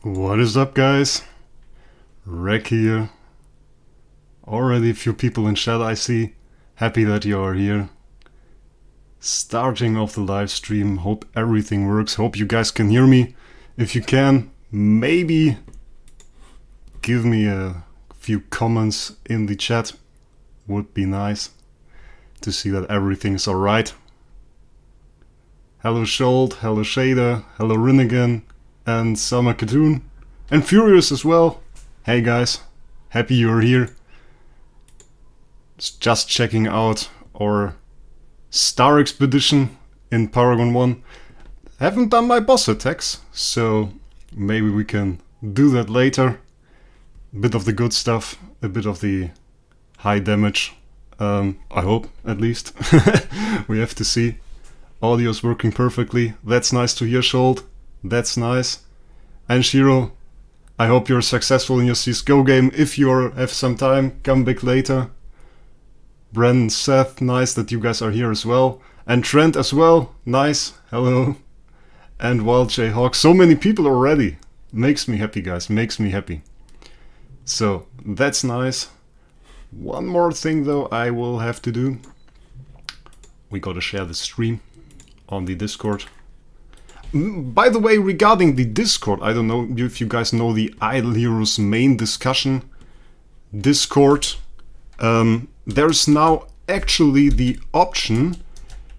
What is up, guys? Wraec here. Already a few people in chat I see. Happy that you are here. Starting off the live stream. Hope everything works. Hope you guys can hear me. If you can, maybe give me a few comments in the chat. Would be nice to see that everything's alright. Hello Scholt, hello Shader, hello Rinnigan, and Summer Cartoon, and Furious as well. Hey guys, happy you're here. Just checking out our Star Expedition in Paragon 1. Haven't done my boss attacks, so maybe we can do that later. A bit of the good stuff, a bit of the high damage. I hope, at least. We have to see. Audio's working perfectly. That's nice to hear, Scholt. That's nice. And Shiro, I hope you're successful in your CSGO game. If you have some time, come back later. Bren, Seth, nice that you guys are here as well. And Trent as well, nice, hello. And Wild J Hawk, so many people already. Makes me happy, guys, makes me happy. So, that's nice. One more thing though I will have to do. We gotta share the stream on the Discord. By the way, regarding the Discord, I don't know if you guys know the Idle Heroes main discussion Discord. There's now actually the option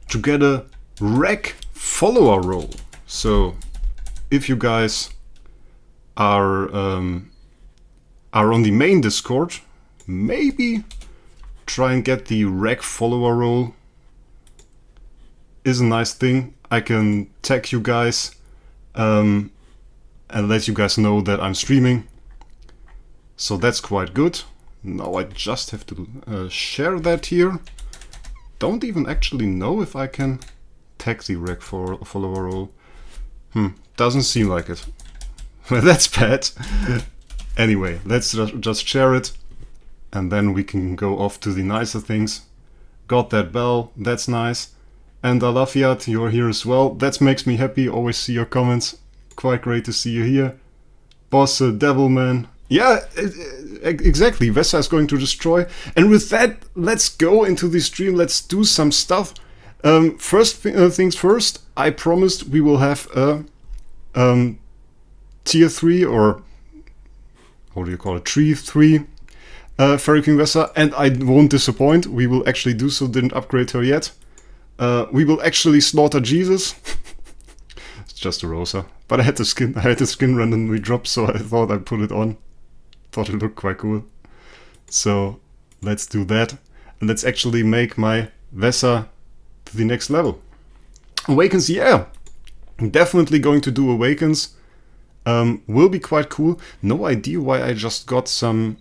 to get a Wraec follower role. So if you guys are on the main Discord, maybe try and get the Wraec follower role. Is a nice thing. I can tag you guys and let you guys know that I'm streaming. So that's quite good. Now I just have to share that here. Don't even actually know if I can tag the Wraec for a follower role. Doesn't seem like it. That's bad. Anyway, let's just share it. And then we can go off to the nicer things. Got that bell, that's nice. And Alafiat, you're here as well. That makes me happy. Always see your comments. Quite great to see you here. Boss, Devilman. Yeah, exactly. Vesa is going to destroy. And with that, let's go into the stream. Let's do some stuff. First things first, I promised we will have a tier 3 or what do you call it? Tree 3 Fairy King Vesa. And I won't disappoint. We will actually do so. Didn't upgrade her yet. We will actually slaughter Jesus. It's just a Rosa. But I had the skin randomly drop, so I thought I'd put it on. Thought it looked quite cool. So let's do that. And let's actually make my Vesa to the next level. Awakens, yeah. Definitely going to do Awakens. Will be quite cool. No idea why I just got some...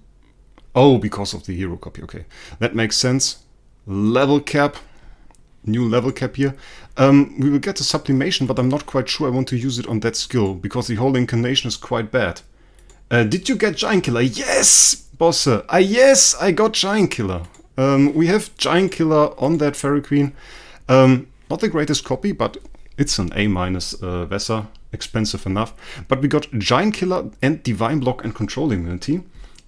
Oh, because of the hero copy. Okay, that makes sense. Level cap. New level cap here. We will get a sublimation, but I'm not quite sure I want to use it on that skill, because the whole incarnation is quite bad. Did you get Giant Killer? Yes, Bosse! Yes, I got Giant Killer. We have Giant Killer on that Fairy Queen. Not the greatest copy, but it's an A- Vesa. Expensive enough. But we got Giant Killer and Divine Block and Control Immunity.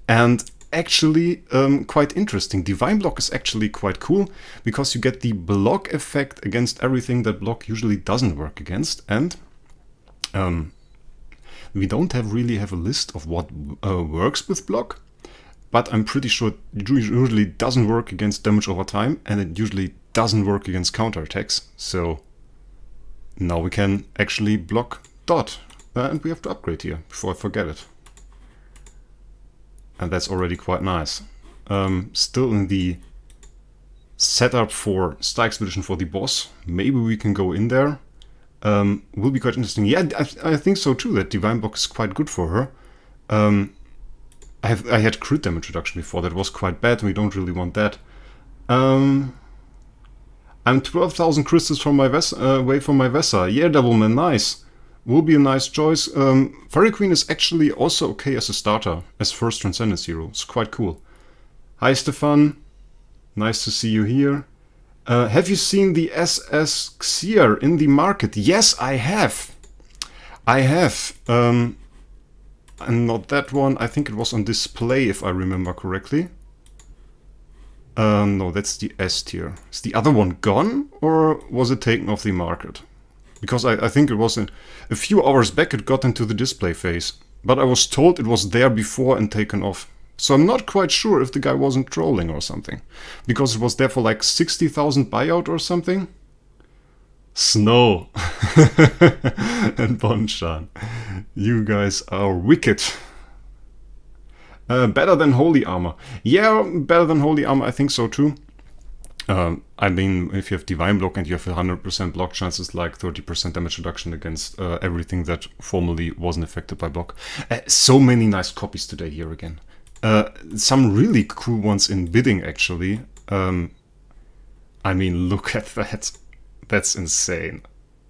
And actually quite interesting. Divine Block is actually quite cool because you get the block effect against everything that block usually doesn't work against, and we don't really have a list of what works with block, but I'm pretty sure it usually doesn't work against damage over time, and it usually doesn't work against counterattacks. So now we can actually block dot, and we have to upgrade here before I forget it. And that's already quite nice. Still in the setup for Star Expedition for the boss. Maybe we can go in there. Will be quite interesting. Yeah, I think so too, that Divine Block is quite good for her. I had crit damage reduction before. That was quite bad. We don't really want that. I'm 12,000 crystals from my away from my Vesa. Yeah, Devilman, nice. Will be a nice choice. Fairy Queen is actually also okay as a starter, as first Transcendence hero. It's quite cool. Hi Stefan, nice to see you here. Have you seen the SS Xier in the market? Yes, I have. And not that one. I think it was on display, if I remember correctly. No, that's the S tier. Is the other one gone, or was it taken off the market? Because I think it was a few hours back it got into the display phase. But I was told it was there before and taken off. So I'm not quite sure if the guy wasn't trolling or something. Because it was there for like 60,000 buyout or something. Snow and Bonchan. You guys are wicked. Better than Holy Armor. Yeah, better than Holy Armor, I think so too. I mean, if you have Divine Block and you have 100% block chances, like 30% damage reduction against everything that formerly wasn't affected by block. So many nice copies today here again. Some really cool ones in bidding, actually. I mean, look at that. That's insane.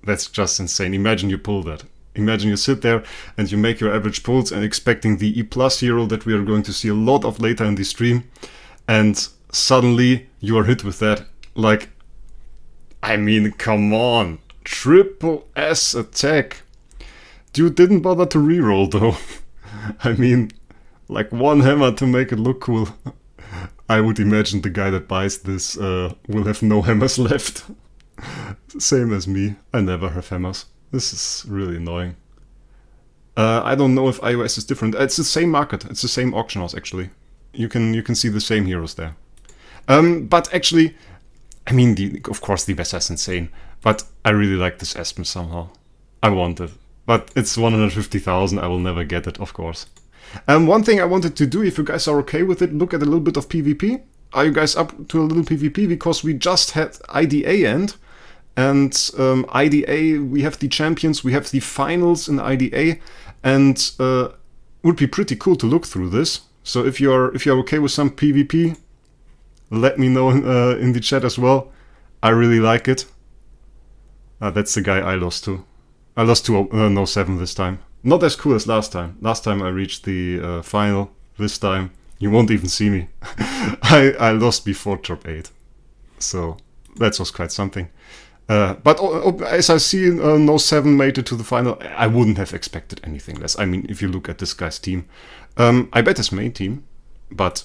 That's just insane. Imagine you pull that. Imagine you sit there and you make your average pulls and expecting the E+ hero that we are going to see a lot of later in the stream. And suddenly you are hit with that. Like, I mean, come on. Triple S attack. Dude didn't bother to reroll though. I mean, like one hammer to make it look cool. I would imagine the guy that buys this will have no hammers left. Same as me. I never have hammers. This is really annoying. I don't know if iOS is different. It's the same market. It's the same auction house, actually. You can see the same heroes there. But actually, I mean, of course the Vesa is insane. But I really like this Aspen somehow. I want it. But it's 150,000. I will never get it, of course. One thing I wanted to do, if you guys are okay with it, look at a little bit of PvP. Are you guys up to a little PvP? Because we just had IDA end. And IDA, we have the champions, we have the finals in IDA, and it would be pretty cool to look through this. So if you're okay with some PvP, let me know in the chat as well. I really like it. That's the guy I lost to. I lost to No 7 this time. Not as cool as last time. Last time I reached the final. This time you won't even see me. I lost before drop 8. So that was quite something. But as I see, No 7 made it to the final. I wouldn't have expected anything less. I mean, if you look at this guy's team, I bet his main team, but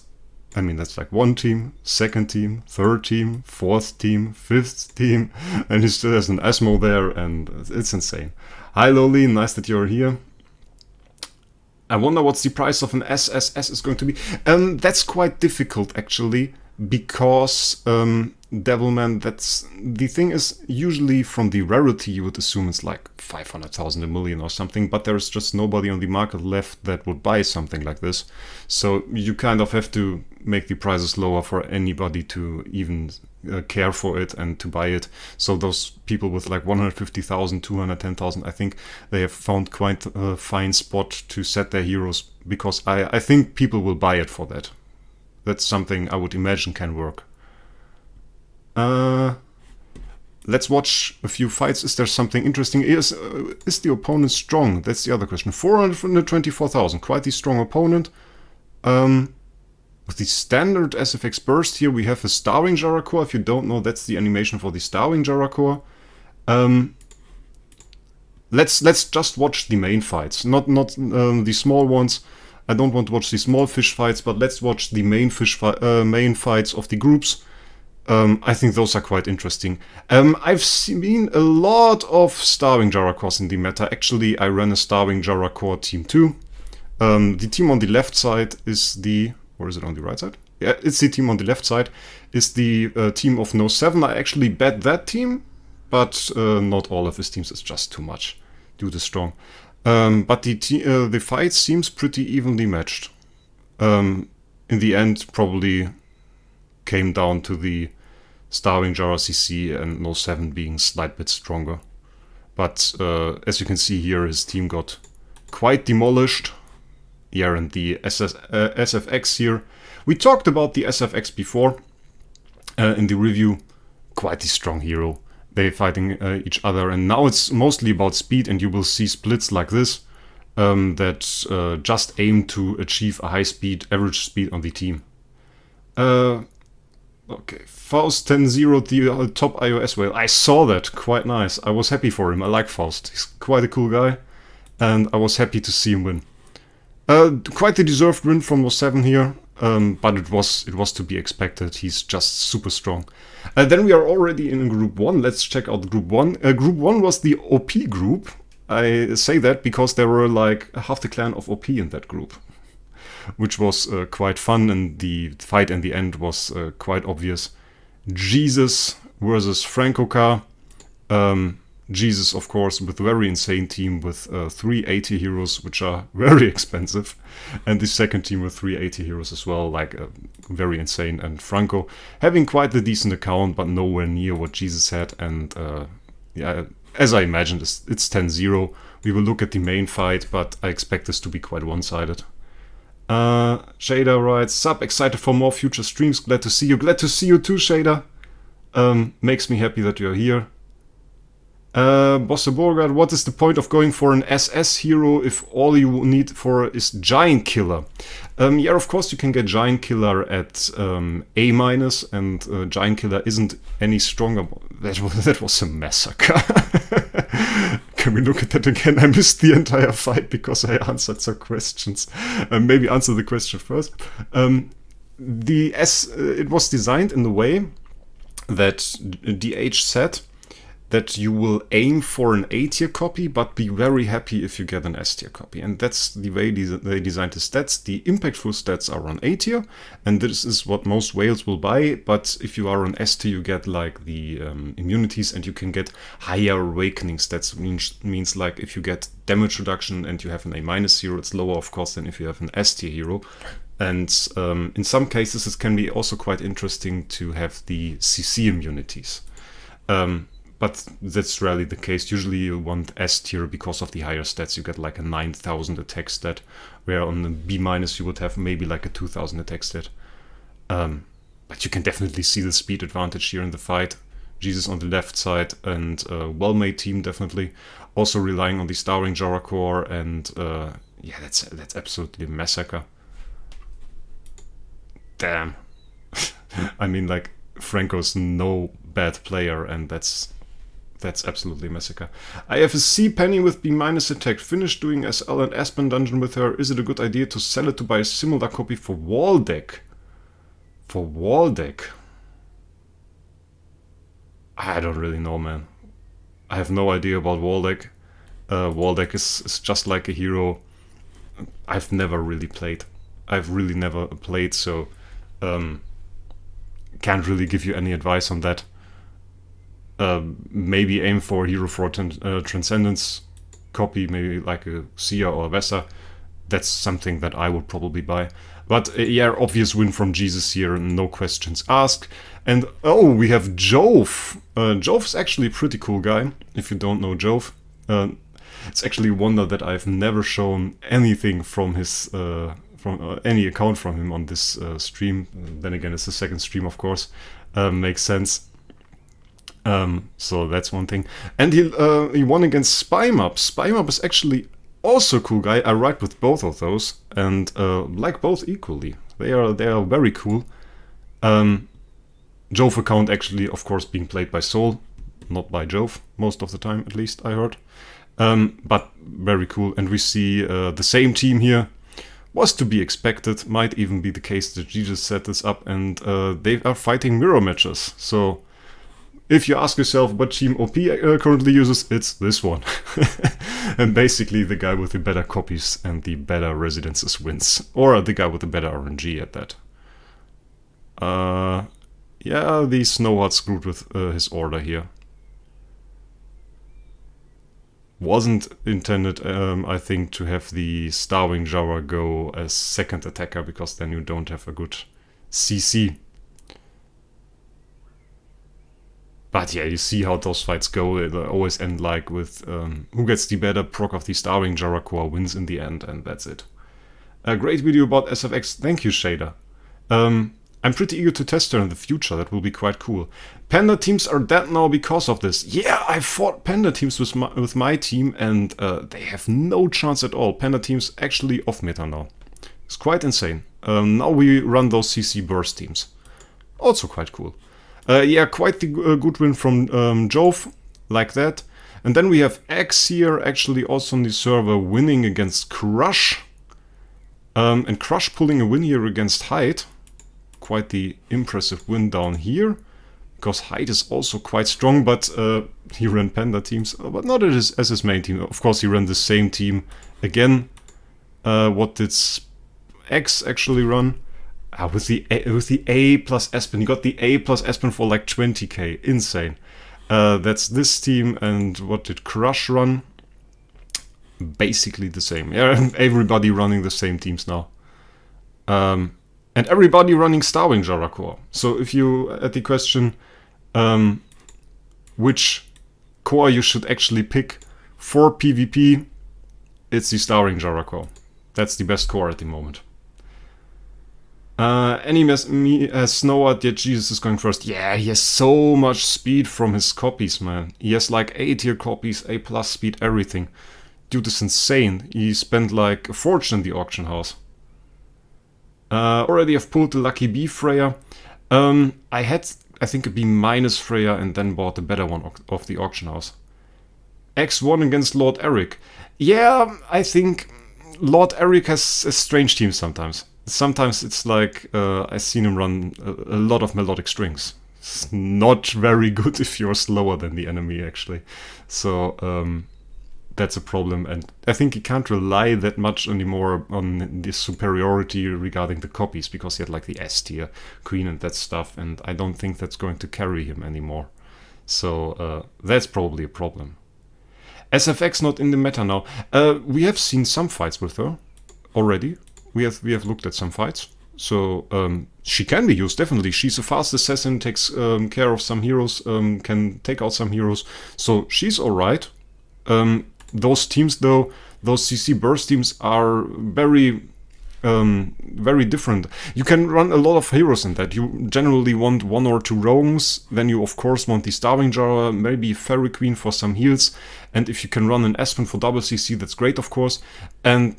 I mean, that's like one team, second team, third team, fourth team, fifth team, and he still has an Asmo there, and it's insane. Hi Loli, nice that you're here. I wonder what's the price of an SSS is going to be. That's quite difficult, actually, because Devilman, the thing is, usually from the rarity you would assume it's like 500,000, a million or something, but there's just nobody on the market left that would buy something like this. So you kind of have to make the prices lower for anybody to even care for it and to buy it. So those people with like 150,000, 210,000, I think they have found quite a fine spot to set their heroes, because I think people will buy it for that. That's something I would imagine can work. Let's watch a few fights. Is there something interesting? Is the opponent strong? That's the other question. 424,000, quite a strong opponent. With the standard SFX burst here, we have a Starwing Jaracore. If you don't know, that's the animation for the Starwing Jaracore. Let's just watch the main fights, not the small ones. I don't want to watch the small fish fights, but let's watch the main main fights of the groups. I think those are quite interesting. I've seen a lot of Starwing Jaracores in the meta. Actually, I ran a Starwing Jaracore team too. The team on the left side is the... Or is it on the right side? Yeah, it's the team on the left side. Is the team of No 7. I actually bet that team, but not all of his teams. It's just too much. Dude is strong. But the fight seems pretty evenly matched. In the end, probably came down to the Starwing Jara CC and No 7 being a slight bit stronger. But as you can see here, his team got quite demolished. Yeah, and the SFX here. We talked about the SFX before in the review. Quite a strong hero. They're fighting each other, and now it's mostly about speed, and you will see splits like this that just aim to achieve a high speed, average speed on the team. Okay, Faust 10-0, the top iOS whale. I saw that, quite nice. I was happy for him. I like Faust. He's quite a cool guy, and I was happy to see him win. Quite the deserved win from the 7 here, but it was to be expected. He's just super strong. Then we are already in Group 1. Let's check out Group 1. Group 1 was the OP group. I say that because there were like half the clan of OP in that group, which was quite fun, and the fight in the end was quite obvious. Jesus versus Francocar. Jesus, of course, with a very insane team with 380 heroes, which are very expensive. And the second team with 380 heroes as well, like very insane. And Franco having quite a decent account, but nowhere near what Jesus had. And yeah, as I imagined, it's 10-0. We will look at the main fight, but I expect this to be quite one-sided. Shader writes, "Sup, excited for more future streams. Glad to see you. Glad to see you too, Shader. Makes me happy that you're here." Bosse Borgard, what is the point of going for an SS hero if all you need for is Giant Killer? Yeah, of course you can get Giant Killer at A-, and Giant Killer isn't any stronger. That was a massacre. Can we look at that again? I missed the entire fight because I answered some questions. Maybe answer the question first. It was designed in the way that DH said that you will aim for an A-tier copy, but be very happy if you get an S-tier copy. And that's the way they designed the stats. The impactful stats are on A-tier, and this is what most whales will buy. But if you are on S-tier, you get like the immunities, and you can get higher awakening stats. Means like if you get damage reduction and you have an A- hero, it's lower, of course, than if you have an S-tier hero. And in some cases, it can be also quite interesting to have the CC immunities. But that's rarely the case. Usually you want S tier because of the higher stats. You get like a 9,000 attack stat, where on the B- you would have maybe like a 2,000 attack stat. But you can definitely see the speed advantage here in the fight. Jesus on the left side, and well-made team definitely. Also relying on the Starring Jara core, and yeah, that's absolutely a massacre. Damn. I mean, like, Franco's no bad player, and that's absolutely massacre. I have a C Penny with B- attack. Finished doing SL and Aspen dungeon with her. Is it a good idea to sell it to buy a similar copy for wall deck? For wall deck? I don't really know, man. I have no idea about wall deck. Wall deck is just like a hero I've never really played. I've really never played, so can't really give you any advice on that. Maybe aim for Hero for Transcendence copy, maybe like a Sia or a Vesa. That's something that I would probably buy. But yeah, obvious win from Jesus here, no questions asked. And oh, we have Jove. Jove's actually a pretty cool guy, if you don't know Jove. It's actually a wonder that I've never shown anything from his from any account from him on this stream. Then again, it's the second stream, of course. Makes sense. So that's one thing. And he won against Spymap. Spymap is actually also a cool guy. I ride with both of those and like both equally. They are very cool. Jove account actually, of course, being played by Soul, not by Jove, most of the time at least, I heard. But very cool. And we see the same team here. Was to be expected. Might even be the case that Jesus set this up, and they are fighting mirror matches. So if you ask yourself what team OP currently uses, it's this one. And basically the guy with the better copies and the better residences wins. Or the guy with the better RNG at that. Yeah, the Snowheart screwed with his order here. Wasn't intended, I think, to have the Starwing Jara go as second attacker, because then you don't have a good CC. But yeah, you see how those fights go. They always end like with who gets the better proc of the Starwing Jara core wins in the end, and that's it. A great video about SFX. Thank you, Shader. I'm pretty eager to test her in the future. That will be quite cool. Panda teams are dead now because of this. Yeah, I fought Panda teams with my team, and they have no chance at all. Panda teams actually off meta now. It's quite insane. Now we run those CC burst teams. Also quite cool. Yeah, quite the good win from Jove, like that. And then we have X here, actually also on the server, winning against Crush. And Crush pulling a win here against Hyde. Quite the impressive win down here. Because Hyde is also quite strong, but he ran Panda teams. But not as his main team. Of course, he ran the same team again. What did X actually run? With the A plus Espen. He got the A plus Espen for like 20k. Insane. That's this team. And what did Crush run? Basically the same. Yeah, everybody running the same teams now. And everybody running Starwing Jaracore. So if you had the question which core you should actually pick for PvP, it's the Starwing Jaracore. That's the best core at the moment. Any Snowart, yet Jesus is going first. Yeah, he has so much speed from his copies, man. He has like A tier copies, A plus speed, everything. Dude is insane. He spent like a fortune in the auction house. Already have pulled the Lucky B Freya. I had, I think, a B minus Freya and then bought the better one of the auction house. X1 against Lord Eric. Yeah, I think Lord Eric has a strange team sometimes. Sometimes it's like, I've seen him run a lot of melodic strings. It's not very good if you're slower than the enemy, actually. So, that's a problem, and I think he can't rely that much anymore on this superiority regarding the copies, because he had like the S tier queen and that stuff, and I don't think that's going to carry him anymore. So that's probably a problem. SFX not in the meta now. We have seen some fights with her already. We have looked at some fights. So she can be used, definitely. She's a fast assassin, takes care of some heroes, can take out some heroes. So she's alright. Those teams, though, those CC burst teams are very different. You can run a lot of heroes in that. You generally want 1 or 2 rogues, then you of course want the Starving Jar, maybe Fairy Queen for some heals, and if you can run an Aspen for double CC, that's great, of course. And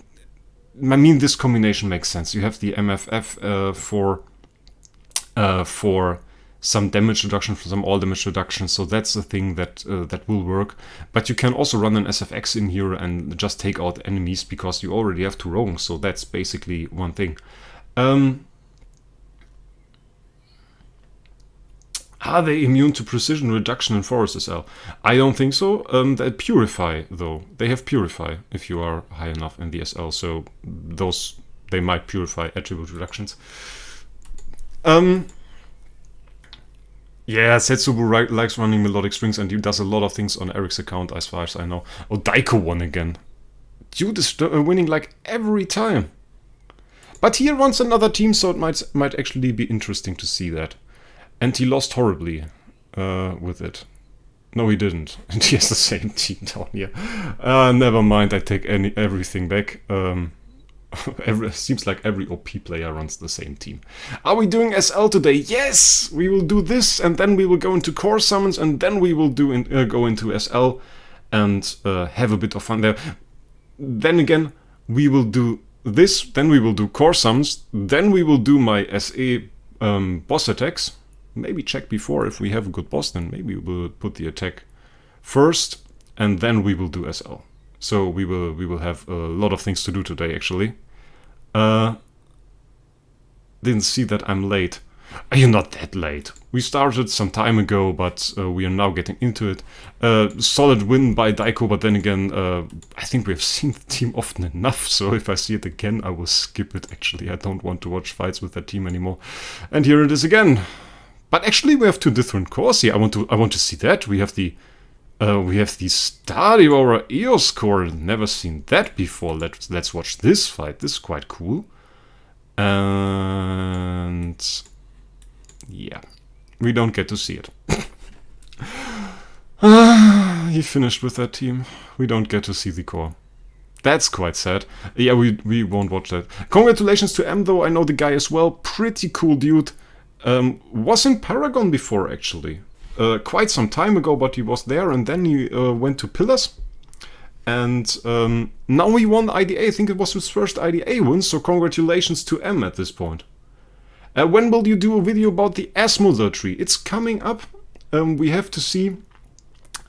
I mean, this combination makes sense. You have the MFF for some damage reduction, for some all damage reduction, so that's the thing that that will work. But you can also run an SFX in here and just take out enemies, because you already have 2 rogues, so that's basically one thing. Are they immune to precision reduction in Forest SL? I don't think so. They Purify, though. They have Purify if you are high enough in the SL, so those, they might purify attribute reductions. Yeah, Setsubu likes running melodic strings, and he does a lot of things on Eric's account, as far as I know. Oh, Daiko won again. Dude is winning like every time. But he runs another team, so it might actually be interesting to see that. And he lost horribly with it. No, he didn't. And he has the same team down here. Never mind, I take everything back. Seems like every OP player runs the same team. Are we doing SL today? Yes! We will do this, and then we will go into core summons, and then we will go into SL and have a bit of fun there. Then again, we will do this, then we will do core summons, then we will do my SA boss attacks. Maybe check before if we have a good boss, then maybe we'll put the attack first, and then we will do SL. So we will have a lot of things to do today, actually. Didn't see that I'm late. You're not that late. We started some time ago, but we are now getting into it. Solid win by Daiko, but then again, I think we have seen the team often enough, so if I see it again, I will skip it, actually. I don't want to watch fights with that team anymore. And here it is again. But actually, we have 2 different cores here. I want to see that. We have the Stadio Aura EOS core. Never seen that before. Let's watch this fight. This is quite cool. And yeah, we don't get to see it. He finished with that team. We don't get to see the core. That's quite sad. Yeah, we won't watch that. Congratulations to M, though. I know the guy as well. Pretty cool dude. Was in Paragon before, actually. Quite some time ago, but he was there, and then he went to Pillars. And now he won IDA. I think it was his first IDA win, so congratulations to M at this point. When will you do a video about the Asmodel tree? It's coming up. We have to see.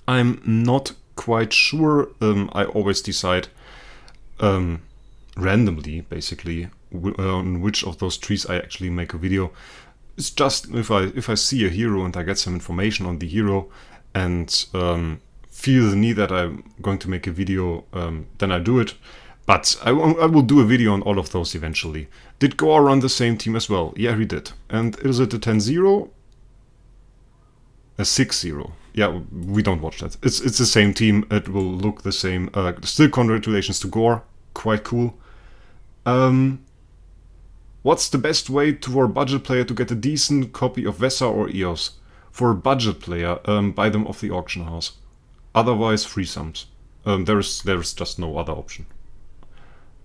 I'm not quite sure. I always decide randomly, basically, on which of those trees I actually make a video. It's just if I see a hero and I get some information on the hero and feel the need that I'm going to make a video, then I do it. But I will do a video on all of those eventually. Did Gore run the same team as well? Yeah, he did. And is it a 10-0? A 6-0. Yeah, we don't watch that. It's the same team. It will look the same. Still congratulations to Gore. Quite cool. What's the best way for a budget player to get a decent copy of Vesa or EOS? For a budget player, buy them off the auction house. Otherwise, free sums. There's just no other option.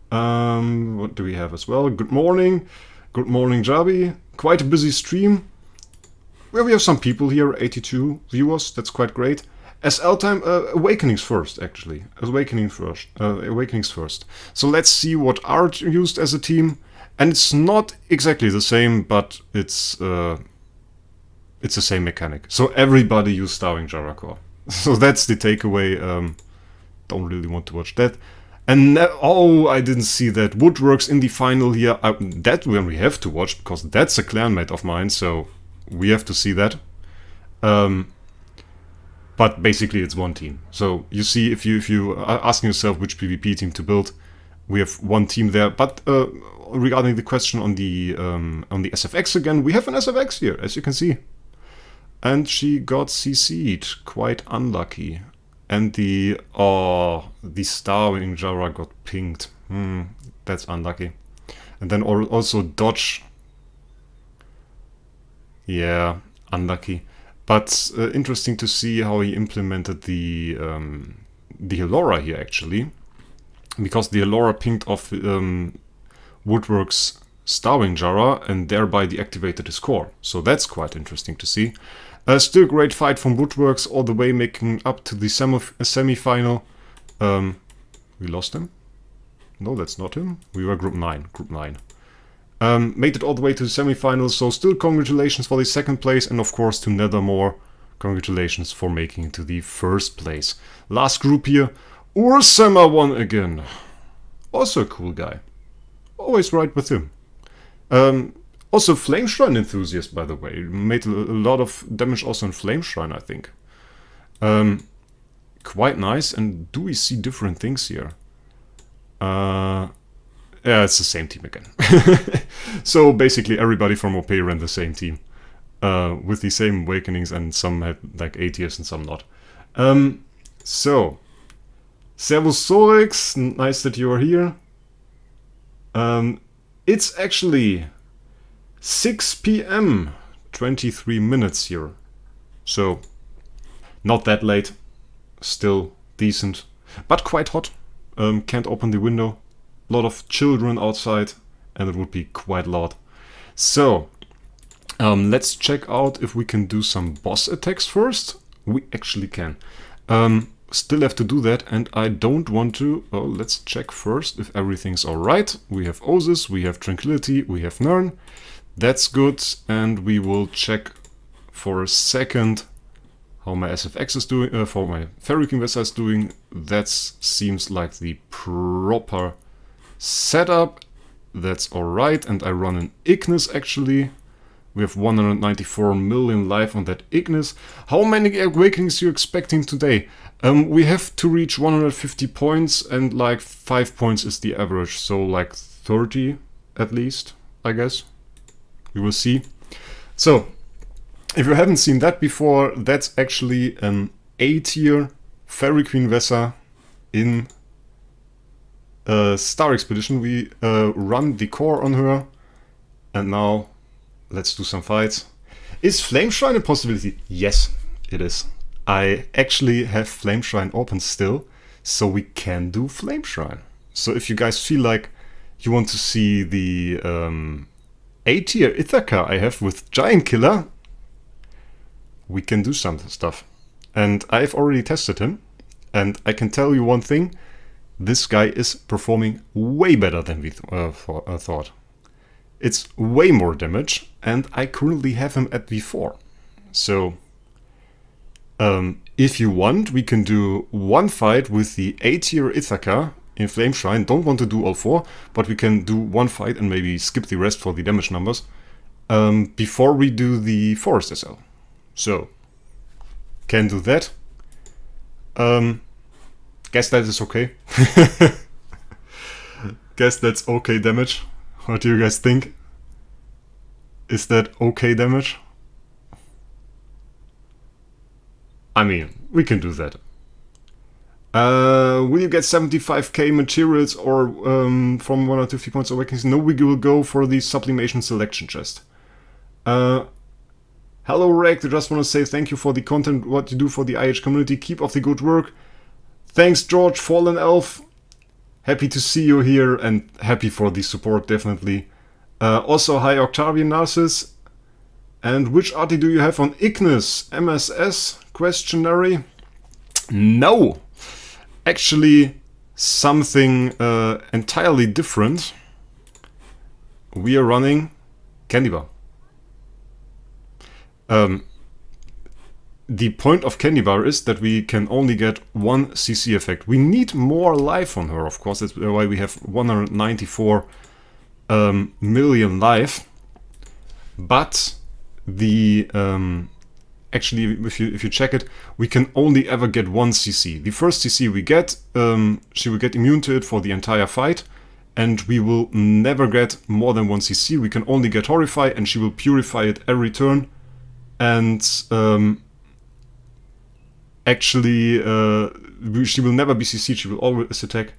What do we have as well? Good morning. Good morning, Jabi. Quite a busy stream. Well, we have some people here, 82 viewers. That's quite great. SL time, Awakenings first, actually. Awakenings first. So let's see what Art used as a team. And it's not exactly the same, but it's the same mechanic. So everybody used Starving Jarakor. So that's the takeaway. Don't really want to watch that. And oh, I didn't see that. Woodworks in the final here. That one we have to watch, because that's a clanmate of mine, so we have to see that. But basically it's one team. So you see, if you are asking yourself which PvP team to build, we have one team there. But regarding the question on the SFX again, we have an SFX here, as you can see. And she got CC'd. Quite unlucky. And the Starving Jara got pinged. That's unlucky. And then also Dodge. Yeah, unlucky. But interesting to see how he implemented the Allura here, actually. Because the Allura pinged off Woodworks' Starving Jara and thereby deactivated his core. So that's quite interesting to see. Still great fight from Woodworks all the way, making up to the semi-final. We lost him? No, that's not him. We were Group 9. Made it all the way to the semi-finals, so still congratulations for the second place, and of course to Nethermore, congratulations for making it to the first place. Last group here, Ursema won again. Also a cool guy. Always right with him. Also Flame Shrine enthusiast, by the way. Made a lot of damage also in Flame Shrine, I think. Quite nice. And do we see different things here? Yeah, it's the same team again. So basically everybody from OP ran the same team. With the same awakenings, and some had like 8 years and some not. So, Servus Sorix, nice that you are here. It's actually 6 PM, 23 minutes here. So, not that late, still decent, but quite hot. Can't open the window. A lot of children outside, and it would be quite loud. So, let's check out if we can do some boss attacks first. We actually can. Still have to do that, and I don't want to... Oh, let's check first if everything's alright. We have Osis, we have Tranquility, we have Nern. That's good, and we will check for a second how my SFX is doing, for my Fairy King Vesa is doing. That seems like the proper setup. That's alright, and I run an Ignis actually. We have 194 million life on that Ignis. How many awakenings are you expecting today? We have to reach 150 points, and like 5 points is the average, so like 30 at least, I guess. We will see. So, if you haven't seen that before, that's actually an A-tier Fairy Queen Vesa in Star Expedition. We run the core on her, and now let's do some fights. Is Flame Shrine a possibility? Yes, it is. I actually have Flame Shrine open still, so we can do Flame Shrine. So if you guys feel like you want to see the A-tier Ithaca I have with Giant Killer, we can do some stuff. And I've already tested him, and I can tell you one thing, this guy is performing way better than we thought. It's way more damage, and I currently have him at V4. So, if you want, we can do one fight with the A-tier Ithaca in Flame Shrine. Don't want to do all 4, but we can do 1 fight and maybe skip the rest for the damage numbers before we do the Forest SL. So, can do that. Guess that is okay. Guess that's okay damage. What do you guys think? Is that okay damage? I mean, we can do that. Will you get 75k materials or from 150 points of awakenings? No, we will go for the sublimation selection chest. Hello Wraec, I just want to say thank you for the content, what you do for the IH community. Keep up the good work. Thanks George, Fallen Elf. Happy to see you here and happy for the support, definitely. Also, hi Octavian Narcissus. And which arty do you have on Ignis? MSS? Questionary? No! Actually, something entirely different. We are running Candy Bar. The point of Candy Bar is that we can only get 1 CC effect. We need more life on her, of course. That's why we have 194 million life. But the actually, if you check it, we can only ever get 1 CC. The first CC we get, she will get immune to it for the entire fight, and we will never get more than 1 CC. We can only get Horrify, and she will purify it every turn. And actually, she will never be CC'd, she will always attack.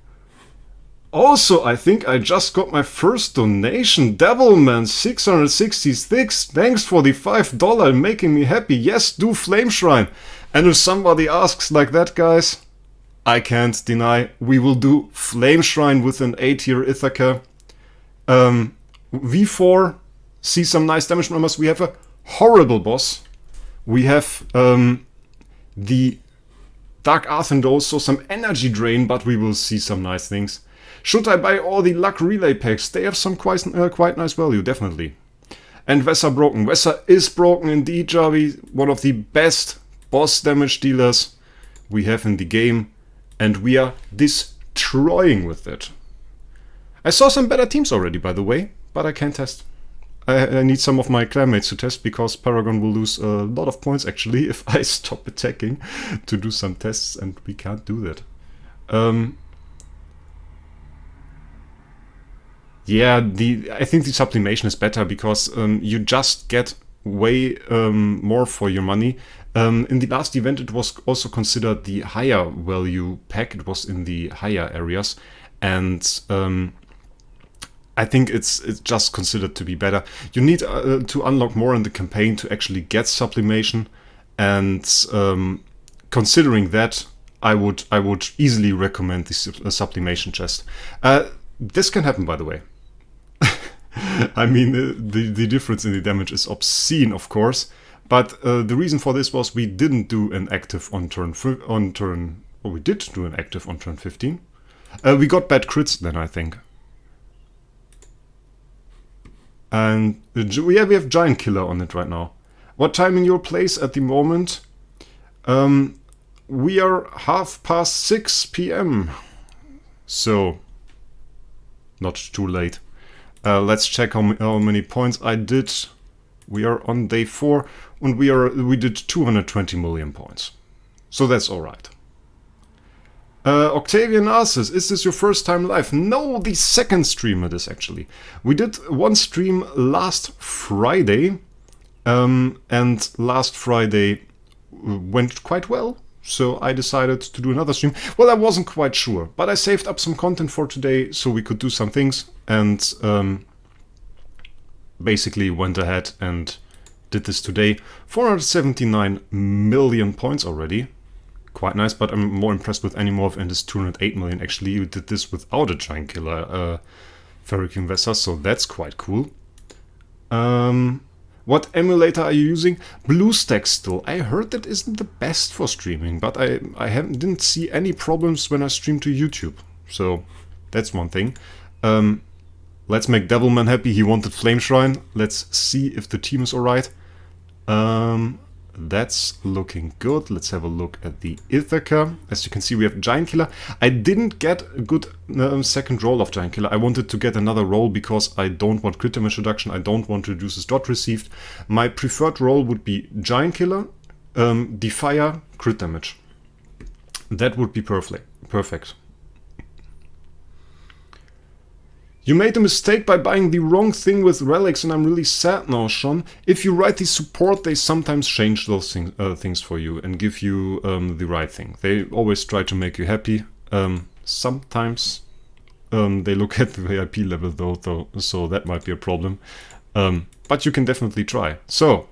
Also, I think I just got my first donation. Devilman 666, thanks for the $5, making me happy. Yes, do Flame Shrine. And if somebody asks like that, guys, I can't deny, we will do Flame Shrine with an A-tier Ithaca. V4, see some nice damage numbers. We have a horrible boss. We have the Dark Arthen, so some energy drain, but we will see some nice things. Should I buy all the luck relay packs? They have some quite nice value, definitely. And Wesser broken. Wesser is broken indeed, Javi. One of the best boss damage dealers we have in the game. And we are destroying with it. I saw some better teams already, by the way, but I can't test. I need some of my clanmates to test, because Paragon will lose a lot of points actually if I stop attacking to do some tests, and we can't do that. Yeah, I think the sublimation is better, because you just get way more for your money. In the last event it was also considered the higher value pack, it was in the higher areas, and I think it's just considered to be better. You need to unlock more in the campaign to actually get sublimation, and considering that, I would easily recommend the sublimation chest. This can happen, by the way. I mean, the difference in the damage is obscene, of course, but the reason for this was we didn't do an active on turn. Oh, we did do an active on turn 15. We got bad crits then, I think. And yeah, we have Giant Killer on it right now. What time in your place at the moment? We are 6:30 p.m. So, not too late. Let's check how many points I did. We are on day 4, and we did 220 million points. So that's alright. Octavian Narcissus, is this your first time live? No, the second stream it is actually. We did one stream last Friday, and last Friday went quite well, so I decided to do another stream. Well, I wasn't quite sure, but I saved up some content for today so we could do some things, and basically went ahead and did this today. 479 million points already. Quite nice, but I'm more impressed with Animorph and his 208 million. Actually, you did this without a Giant Killer Ferric Investor, so that's quite cool. What emulator are you using? BlueStacks still. I heard that isn't the best for streaming, but I didn't see any problems when I streamed to YouTube. So that's one thing. Let's make Devilman happy. He wanted Flame Shrine. Let's see if the team is alright. that's looking good. Let's have a look at the Ithaca. As you can see, we have Giant Killer. I didn't get a good second roll of Giant Killer. I wanted to get another roll because I don't want crit damage reduction. I don't want to reduce his dot received. My preferred roll would be Giant Killer, Defier, crit damage. That would be perfect. You made a mistake by buying the wrong thing with relics, and I'm really sad now, Sean. If you write the support, they sometimes change those things for you and give you the right thing. They always try to make you happy. Sometimes they look at the VIP level though, so that might be a problem. But you can definitely try. So,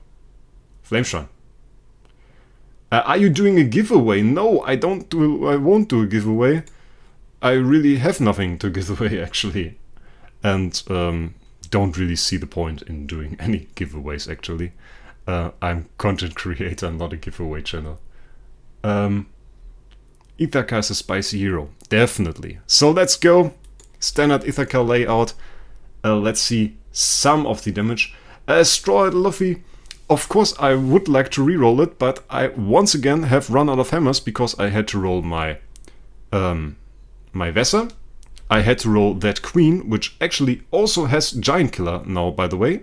Flame Shrine. Are you doing a giveaway? No, I won't do a giveaway. I really have nothing to give away, actually. And don't really see the point in doing any giveaways, actually. I'm content creator, not a giveaway channel. Ithaca is a spicy hero, definitely. So let's go. Standard Ithaca layout. Let's see some of the damage. Straw Luffy. Of course, I would like to reroll it, but I once again have run out of hammers because I had to roll my my Vesa. I had to roll that Queen, which actually also has Giant Killer now, by the way.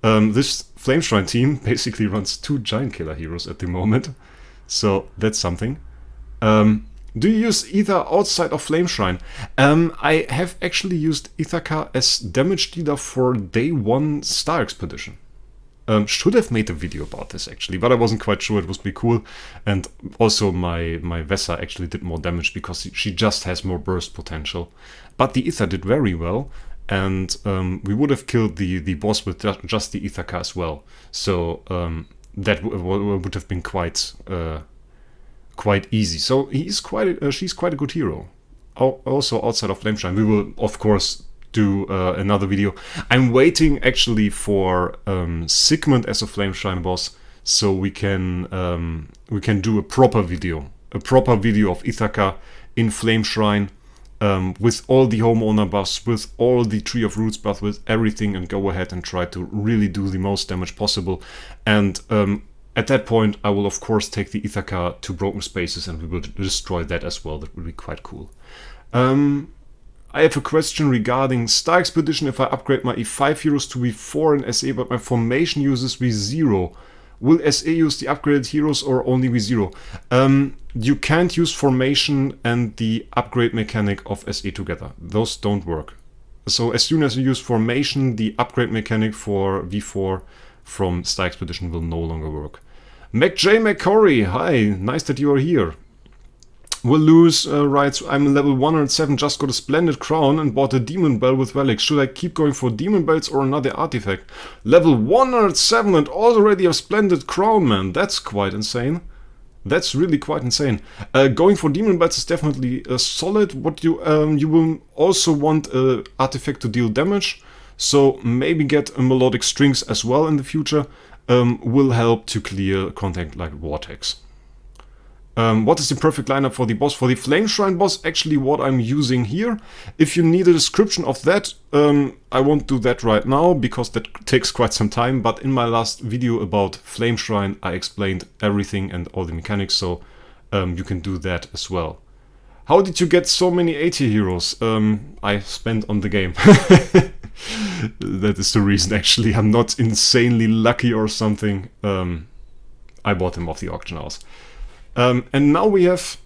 This Flame Shrine team basically runs 2 Giant Killer heroes at the moment. So that's something. Do you use either outside of Flame Shrine? I have actually used Ithaca as damage dealer for day 1 Star Expedition. Should have made a video about this actually, but I wasn't quite sure it would be cool. And also my Vesa actually did more damage because she just has more burst potential. But the Itha did very well, and we would have killed the boss with just the Ithaca as well. So that would have been quite easy. So she's quite a good hero. Also outside of Flame Shrine, we will of course do another video. I'm waiting actually for Sigmund as a Flame Shrine boss, so we can do a proper video of Ithaca in Flame Shrine, with all the homeowner buffs, with all the Tree of Roots buff, with everything, and go ahead and try to really do the most damage possible. And at that point, I will of course take the Ithaca to Broken Spaces, and we will destroy that as well. That will be quite cool. I have a question regarding Star Expedition. If I upgrade my E5 heroes to V4 in SA, but my formation uses V0, will SA use the upgraded heroes or only V0? You can't use formation and the upgrade mechanic of SA together. Those don't work. So as soon as you use formation, the upgrade mechanic for V4 from Star Expedition will no longer work. McJ McCory, hi, nice that you are here. Will lose, writes, I'm level 107, just got a splendid crown and bought a demon bell with relics. Should I keep going for demon bells or another artifact? Level 107 and already a splendid crown, man. That's quite insane. That's really quite insane. Going for demon bells is definitely solid. What you will also want an artifact to deal damage. So maybe get a melodic strings as well in the future. Will help to clear content like Vortex. What is the perfect lineup for the boss? For the Flame Shrine boss, actually what I'm using here. If you need a description of that, I won't do that right now because that takes quite some time. But in my last video about Flame Shrine, I explained everything and all the mechanics, so you can do that as well. How did you get so many 80 heroes? I spent on the game. That is the reason, actually. I'm not insanely lucky or something. I bought them off the auction house. And now we have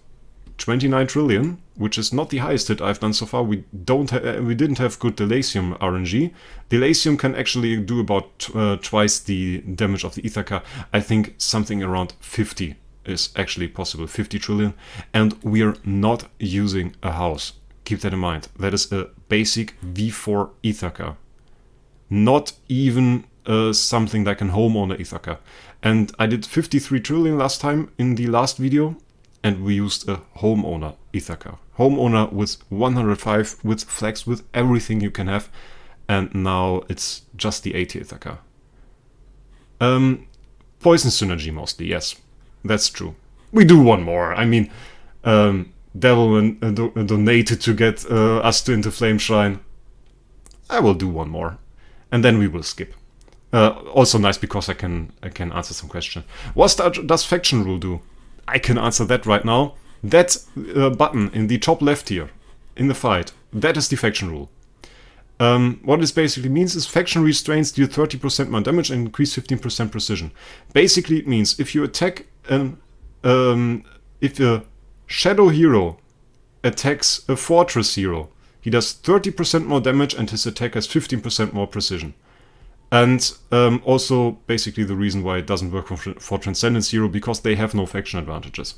29 trillion, which is not the highest hit I've done so far. We didn't have good Delasium RNG. Delasium can actually do about twice the damage of the Ithaca. I think something around 50 is actually possible, 50 trillion. And we are not using a house. Keep that in mind. That is a basic V4 Ithaca. Not even something like an homeowner Ithaca. And I did 53 trillion last time in the last video, and we used a homeowner Ithaca. Homeowner with 105, with flags, with everything you can have, and now it's just the 80 Ithaca. Poison synergy mostly, yes, that's true. We do one more. I mean, Devilman donated to get us into Flame Shrine. I will do one more, and then we will skip. Also nice because I can answer some question. What does faction rule do? I can answer that right now. That button in the top left here, in the fight, that is the faction rule. What this basically means is faction restraints deal 30% more damage and increase 15% precision. Basically it means if you attack if a shadow hero attacks a fortress hero, he does 30% more damage and his attack has 15% more precision. And also basically the reason why it doesn't work for Transcendence Hero, because they have no faction advantages.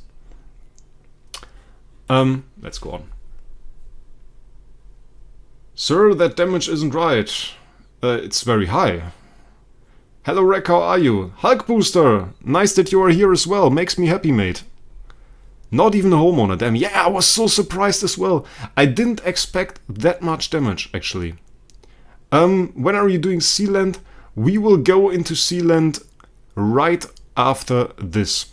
Let's go on. Sir, that damage isn't right. It's very high. Hello Wraec, how are you? Hulk Booster! Nice that you are here as well, makes me happy, mate. Not even a homeowner, damn. Yeah, I was so surprised as well. I didn't expect that much damage, actually. When are you doing Sealand? We will go into Sealand right after this.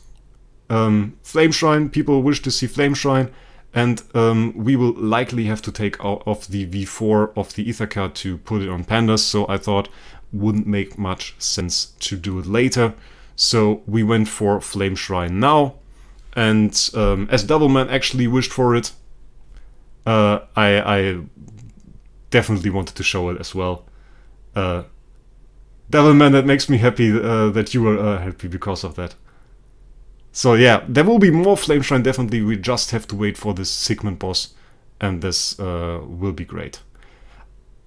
Flame Shrine, people wish to see Flame Shrine, and we will likely have to take out of the V4 of the Ithaca to put it on Pandas, so I thought wouldn't make much sense to do it later. So we went for Flame Shrine now, and as Devilman actually wished for it, I definitely wanted to show it as well. Devilman, that makes me happy that you were happy because of that. So yeah, there will be more Flame Shrine definitely, we just have to wait for this segment boss, and this will be great.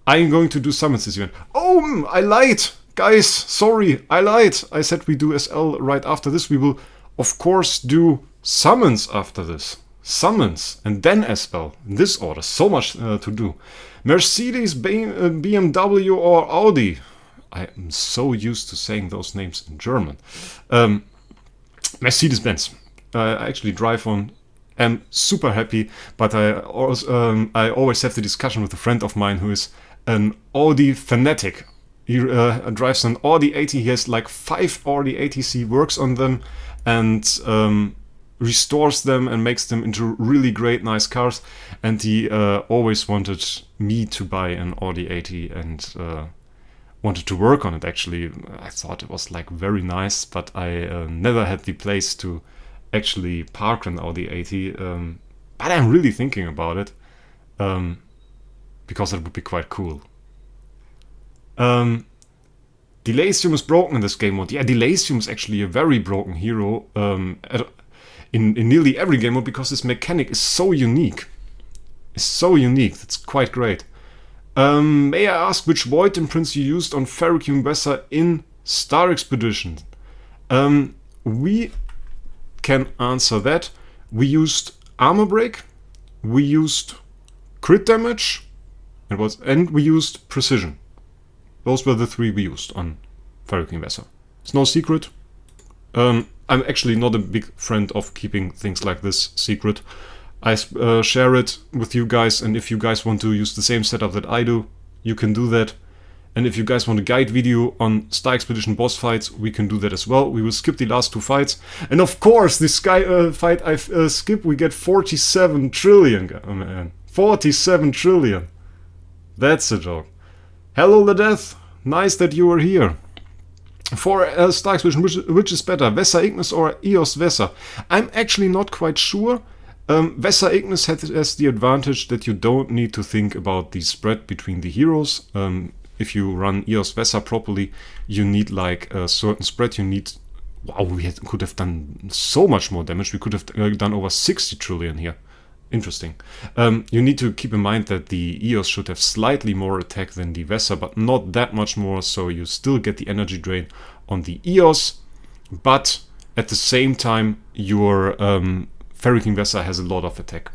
I'm going to do summons this event. Oh, I lied! Guys, sorry, I lied! I said we do SL right after this. We will, of course, do summons after this. Summons, and then SL. In this order, so much to do. Mercedes, BMW or Audi. I am so used to saying those names in German. Mercedes-Benz. I actually drive one. I'm super happy, but I always have the discussion with a friend of mine who is an Audi fanatic. He drives an Audi 80. He has like 5 Audi 80s. He works on them and restores them and makes them into really great, nice cars. And he always wanted me to buy an Audi 80 and wanted to work on it, actually. I thought it was like very nice, but I never had the place to actually park an Audi 80. But I'm really thinking about it, because it would be quite cool. Delasium is broken in this game mode. Yeah, Delasium is actually a very broken hero in nearly every game mode, because this mechanic is so unique. It's so unique, it's quite great. May I ask which Void Imprints you used on Ferrocume Vesa in Star Expedition? We can answer that. We used Armor Break, we used Crit Damage, and we used Precision. Those were the 3 we used on Ferrocume Vesa. It's no secret. I'm actually not a big friend of keeping things like this secret. I share it with you guys, and if you guys want to use the same setup that I do, you can do that. And if you guys want a guide video on Star Expedition boss fights, we can do that as well. We will skip the last 2 fights. And of course, this Sky fight I skip, we get 47 trillion. Oh man, 47 trillion. That's a joke. Hello, Ledeth. Nice that you are here. For Star Expedition, which is better, Vesa Ignis or Eos Vesa? I'm actually not quite sure. Vesa Ignis has the advantage that you don't need to think about the spread between the heroes. If you run Eos Vesa properly, you need like a certain spread. You need... Wow, we could have done so much more damage. We could have done over 60 trillion here. Interesting. You need to keep in mind that the Eos should have slightly more attack than the Vesa, but not that much more, so you still get the energy drain on the Eos, but at the same time your Ferrocume Vesa has a lot of attack.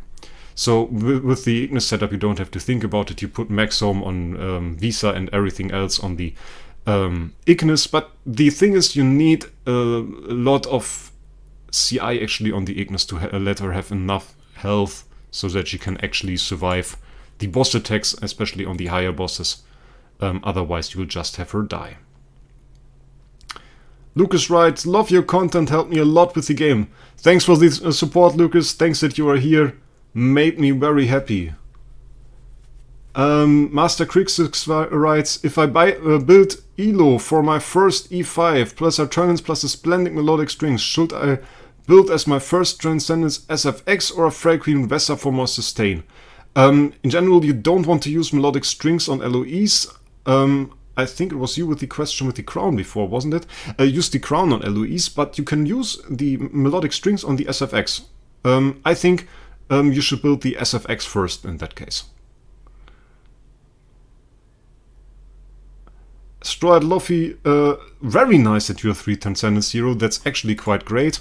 So with the Ignis setup you don't have to think about it. You put Maxome on Visa and everything else on the Ignis, but the thing is you need a lot of CI actually on the Ignis to let her have enough health so that she can actually survive the boss attacks, especially on the higher bosses. Otherwise you will just have her die. Lucas writes, love your content, helped me a lot with the game. Thanks for the support, Lucas. Thanks that you are here. Made me very happy. Master Crixus writes, if I build Elo for my first E5 plus alternance plus a splendid melodic strings. Should I build as my first Transcendence SFX or a Fragrant Vesa for more sustain? In general, you don't want to use melodic strings on LOEs. I think it was you with the question with the crown before, wasn't it? Use the crown on LOEs, but you can use the melodic strings on the SFX. I think you should build the SFX first in that case. Stroad Luffy, very nice that you're 3 Transcendence Hero. That's actually quite great.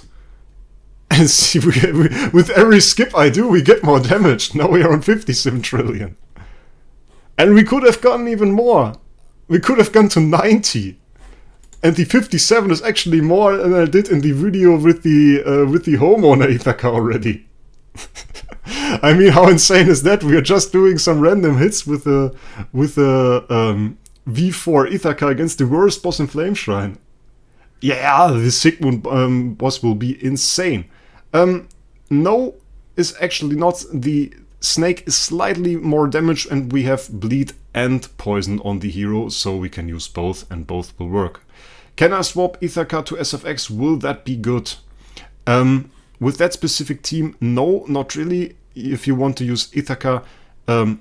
And see, with every skip I do, we get more damage. Now we are on 57 trillion. And we could have gotten even more. We could have gone to 90. And the 57 is actually more than I did in the video with the homeowner Ithaca already. I mean, how insane is that? We are just doing some random hits with a V4 Ithaca against the worst boss in Flame Shrine. Yeah, the Sigmund boss will be insane. No is actually not. The snake is slightly more damage and we have bleed and poison on the hero, so we can use both and both will work. Can I swap Ithaca to SFX? Will that be good? With that specific team, no, not really. If you want to use Ithaca,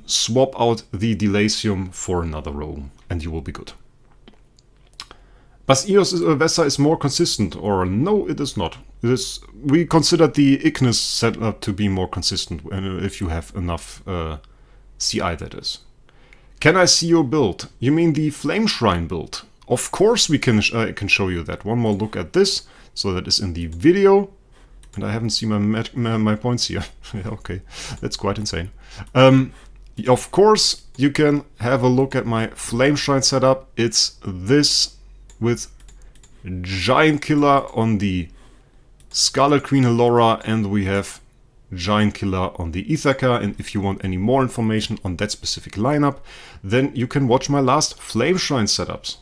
swap out the Delasium for another roam and you will be good. But Eos Vesa is more consistent, or no, it is not. It is, we consider the Ignis setup to be more consistent if you have enough CI, that is. Can I see your build? You mean the Flame Shrine build? Of course we can, I can show you that. One more look at this. So that is in the video. And I haven't seen my points here. Okay, that's quite insane. Of course, you can have a look at my Flame Shrine setup. It's this with Giant Killer on the Scarlet Queen Hellora, and we have Giant Killer on the Ithaca. And if you want any more information on that specific lineup, then you can watch my last Flame Shrine setups.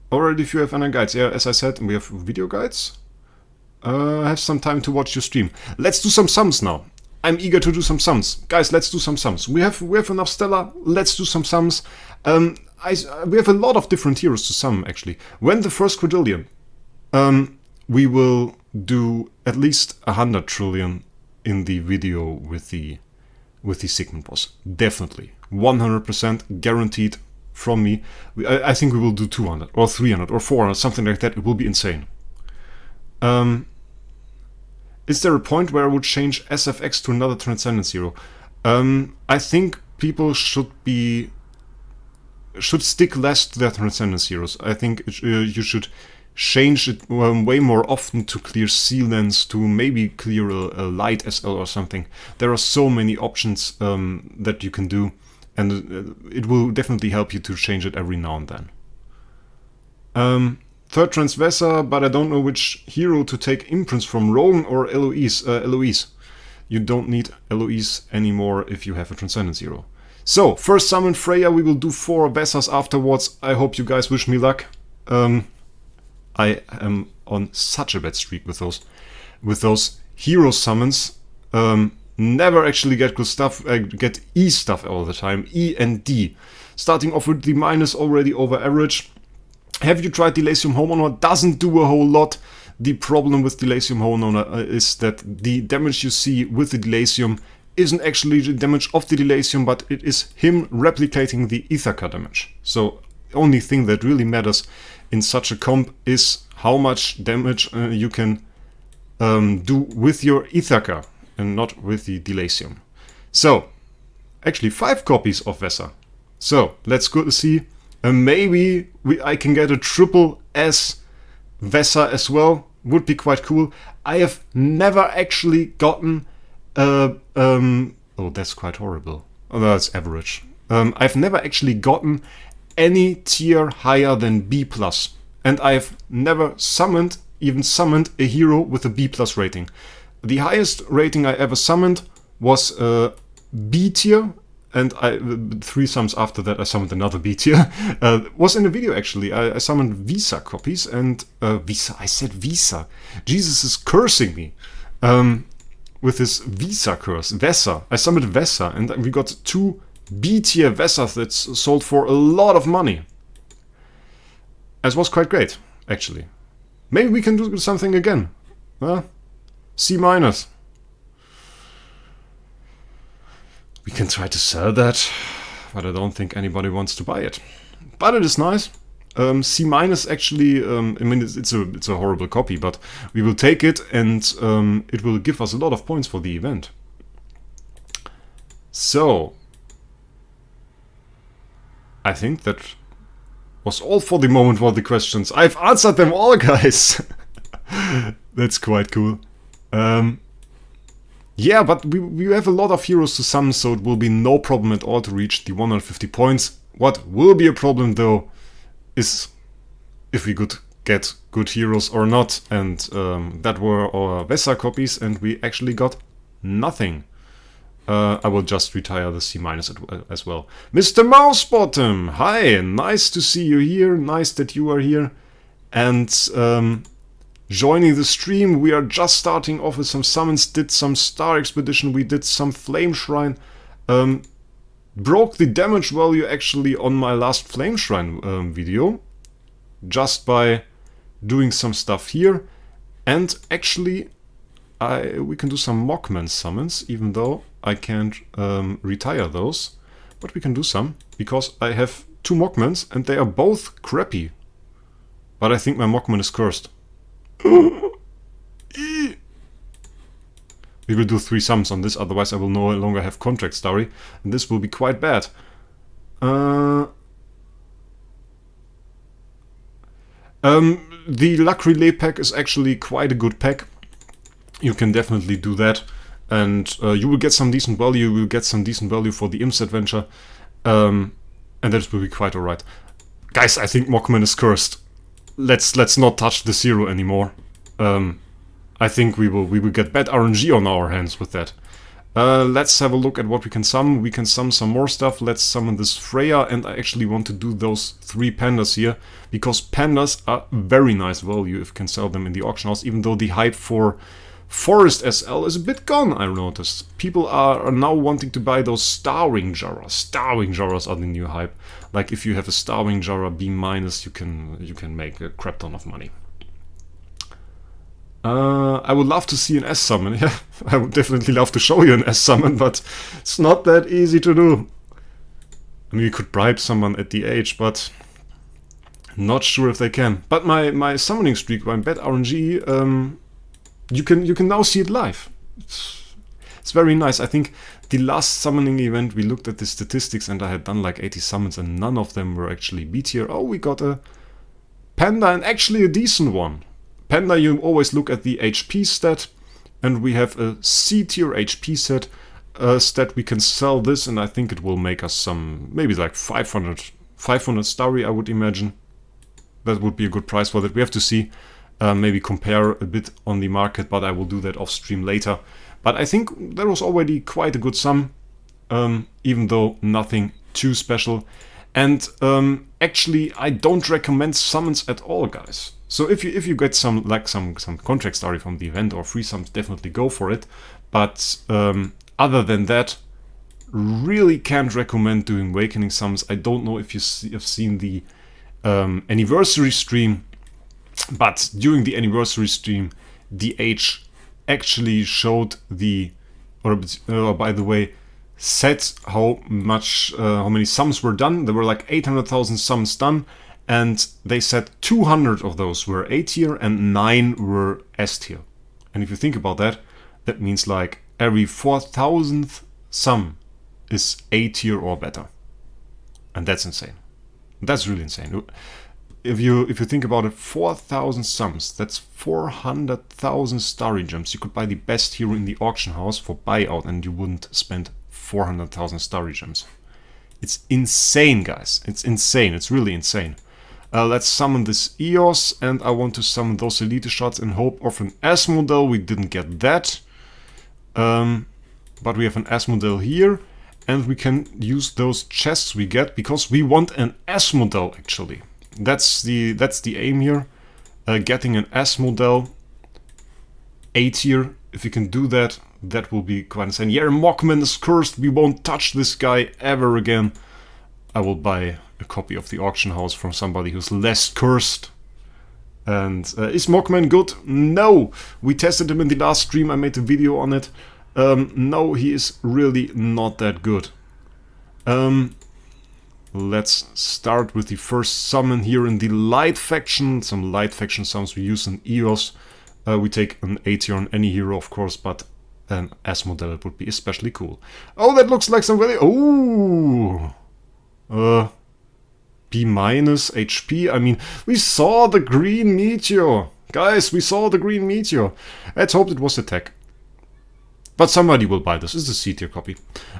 Already if you have any guides. Yeah, as I said, we have video guides. Have some time to watch your stream. Let's do some sums now. I'm eager to do some sums. Guys, let's do some sums. We have enough Stella. Let's do some sums. We have a lot of different heroes to sum, actually. When the first quadrillion, we will do at least 100 trillion in the video with the Sigmund boss. Definitely. 100% guaranteed from me. I think we will do 200 or 300 or 400, something like that. It will be insane. Is there a point where I would change SFX to another Transcendence hero? I think people should stick less to their Transcendence heroes. I think you should change it way more often to clear Sea-Lens, to maybe clear a light SL or something. There are so many options that you can do, and it will definitely help you to change it every now and then. Third Transvesa, but I don't know which hero to take imprints from, Rowan or LOEs. LOEs. You don't need LOEs anymore if you have a Transcendence hero. So, first summon Freya, we will do 4 Vesas afterwards. I hope you guys wish me luck. I am on such a bad streak with those hero summons. Never actually get good stuff. I get E stuff all the time. E and D. Starting off with the minus already over average. Have you tried Delasium Homeowner? Doesn't do a whole lot. The problem with Delasium Homeowner is that the damage you see with the Delasium isn't actually the damage of the Delasium, but it is him replicating the Ithaca damage. So the only thing that really matters in such a comp is how much damage you can do with your Ithaca and not with the Delasium. So, actually 5 copies of Vesa. So, let's go to see. Maybe I can get a triple S Vesa as well. Would be quite cool. I have never actually gotten... oh, that's quite horrible. Oh, that's average. I've never actually gotten any tier higher than B+. And I've never even summoned a hero with a B+ rating. The highest rating I ever summoned was B tier. And 3 sums after that I summoned another B tier. Was in a video actually. I summoned Visa copies and... Visa, I said Visa. Jesus is cursing me. With his Visa curse. Vesa. I summoned Vesa and we got 2 B-tier Vessar that's sold for a lot of money. As was quite great, actually. Maybe we can do something again. C-. We can try to sell that, but I don't think anybody wants to buy it. But it is nice. C- actually, I mean, it's a horrible copy, but we will take it, and it will give us a lot of points for the event. So, I think that was all for the moment for the questions. I've answered them all, guys. That's quite cool. Yeah, but we have a lot of heroes to summon, so it will be no problem at all to reach the 150 points. What will be a problem, though, is if we could get good heroes or not. And that were our Vessar copies, and we actually got nothing. I will just retire the C- as well. Mr. Mousebottom, hi, nice to see you here, nice that you are here. And joining the stream, we are just starting off with some summons, did some Star Expedition, we did some Flame Shrine. Broke the damage value actually on my last Flame Shrine video, just by doing some stuff here. And actually, we can do some Mockman summons, even though I can't retire those. But we can do some, because I have 2 Mockmans and they are both crappy. But I think my Mockman is cursed. We will do 3 summons on this, otherwise I will no longer have Contract Story, and this will be quite bad. The Luck Relay pack is actually quite a good pack. You can definitely do that, and you will get some decent value. You will get some decent value for the Imps adventure, and that will be quite alright. Guys, I think Mockman is cursed. Let's not touch the 0 anymore. I think we will get bad RNG on our hands with that. Let's have a look at what we can summon. We can summon some more stuff. Let's summon this Freya, and I actually want to do those 3 pandas here, because pandas are very nice value if you can sell them in the auction house, even though the hype for Forest SL is a bit gone, I noticed. People are now wanting to buy those Starwing Jarras. Starwing Jarras are the new hype. Like, if you have a Starwing Jarra B-, you can make a crap ton of money. I would love to see an S-summon. Yeah, I would definitely love to show you an S-summon, but it's not that easy to do. I mean, you could bribe someone at the age, but not sure if they can. But my summoning streak, my bad RNG, you can now see it live. It's very nice. I think the last summoning event, we looked at the statistics, and I had done like 80 summons, and none of them were actually B tier. Oh, we got a Panda, and actually a decent one. Panda, you always look at the HP stat, and we have a C tier HP stat. We can sell this, and I think it will make us some, maybe like 500 starry, I would imagine. That would be a good price for that. We have to see, maybe compare a bit on the market, but I will do that off stream later. But I think that was already quite a good sum, even though nothing too special. And actually, I don't recommend summons at all, guys. So if you get some contract story from the event or free summons, definitely go for it. But other than that, really can't recommend doing Awakening summons. I don't know if you've seen the anniversary stream, but during the anniversary stream, the H actually showed by the way, said how many sums were done. There were like 800,000 sums done, and they said 200 of those were A tier and 9 were S tier. And if you think about that, that means like every 4,000th sum is A tier or better. And that's insane. That's really insane. If you think about it, 4,000 sums, that's 400,000 starry gems. You could buy the best hero in the auction house for buyout, and you wouldn't spend 400,000 starry gems. It's insane, guys. It's insane. It's really insane. Let's summon this EOS, and I want to summon those elite shots in hope of an S model. We didn't get that, but we have an S model here, and we can use those chests we get because we want an S model actually. That's the aim here. Getting an S model A tier if you can do that, that will be quite insane. Yeah, Mockman is cursed. We won't touch this guy ever again. I will buy a copy of the auction house from somebody who's less cursed. And is Mockman good? No! We tested him in the last stream. I made a video on it. No, he is really not that good. Let's start with the first summon here in the light faction. Some light faction summons we use in EOS. We take an A tier on any hero, of course, but an S model would be especially cool. Oh, that looks like some really... Oh! B minus HP. I mean, we saw the green meteor. Guys, we saw the green meteor. Let's hope it was a tech. But somebody will buy this. It's a C tier copy.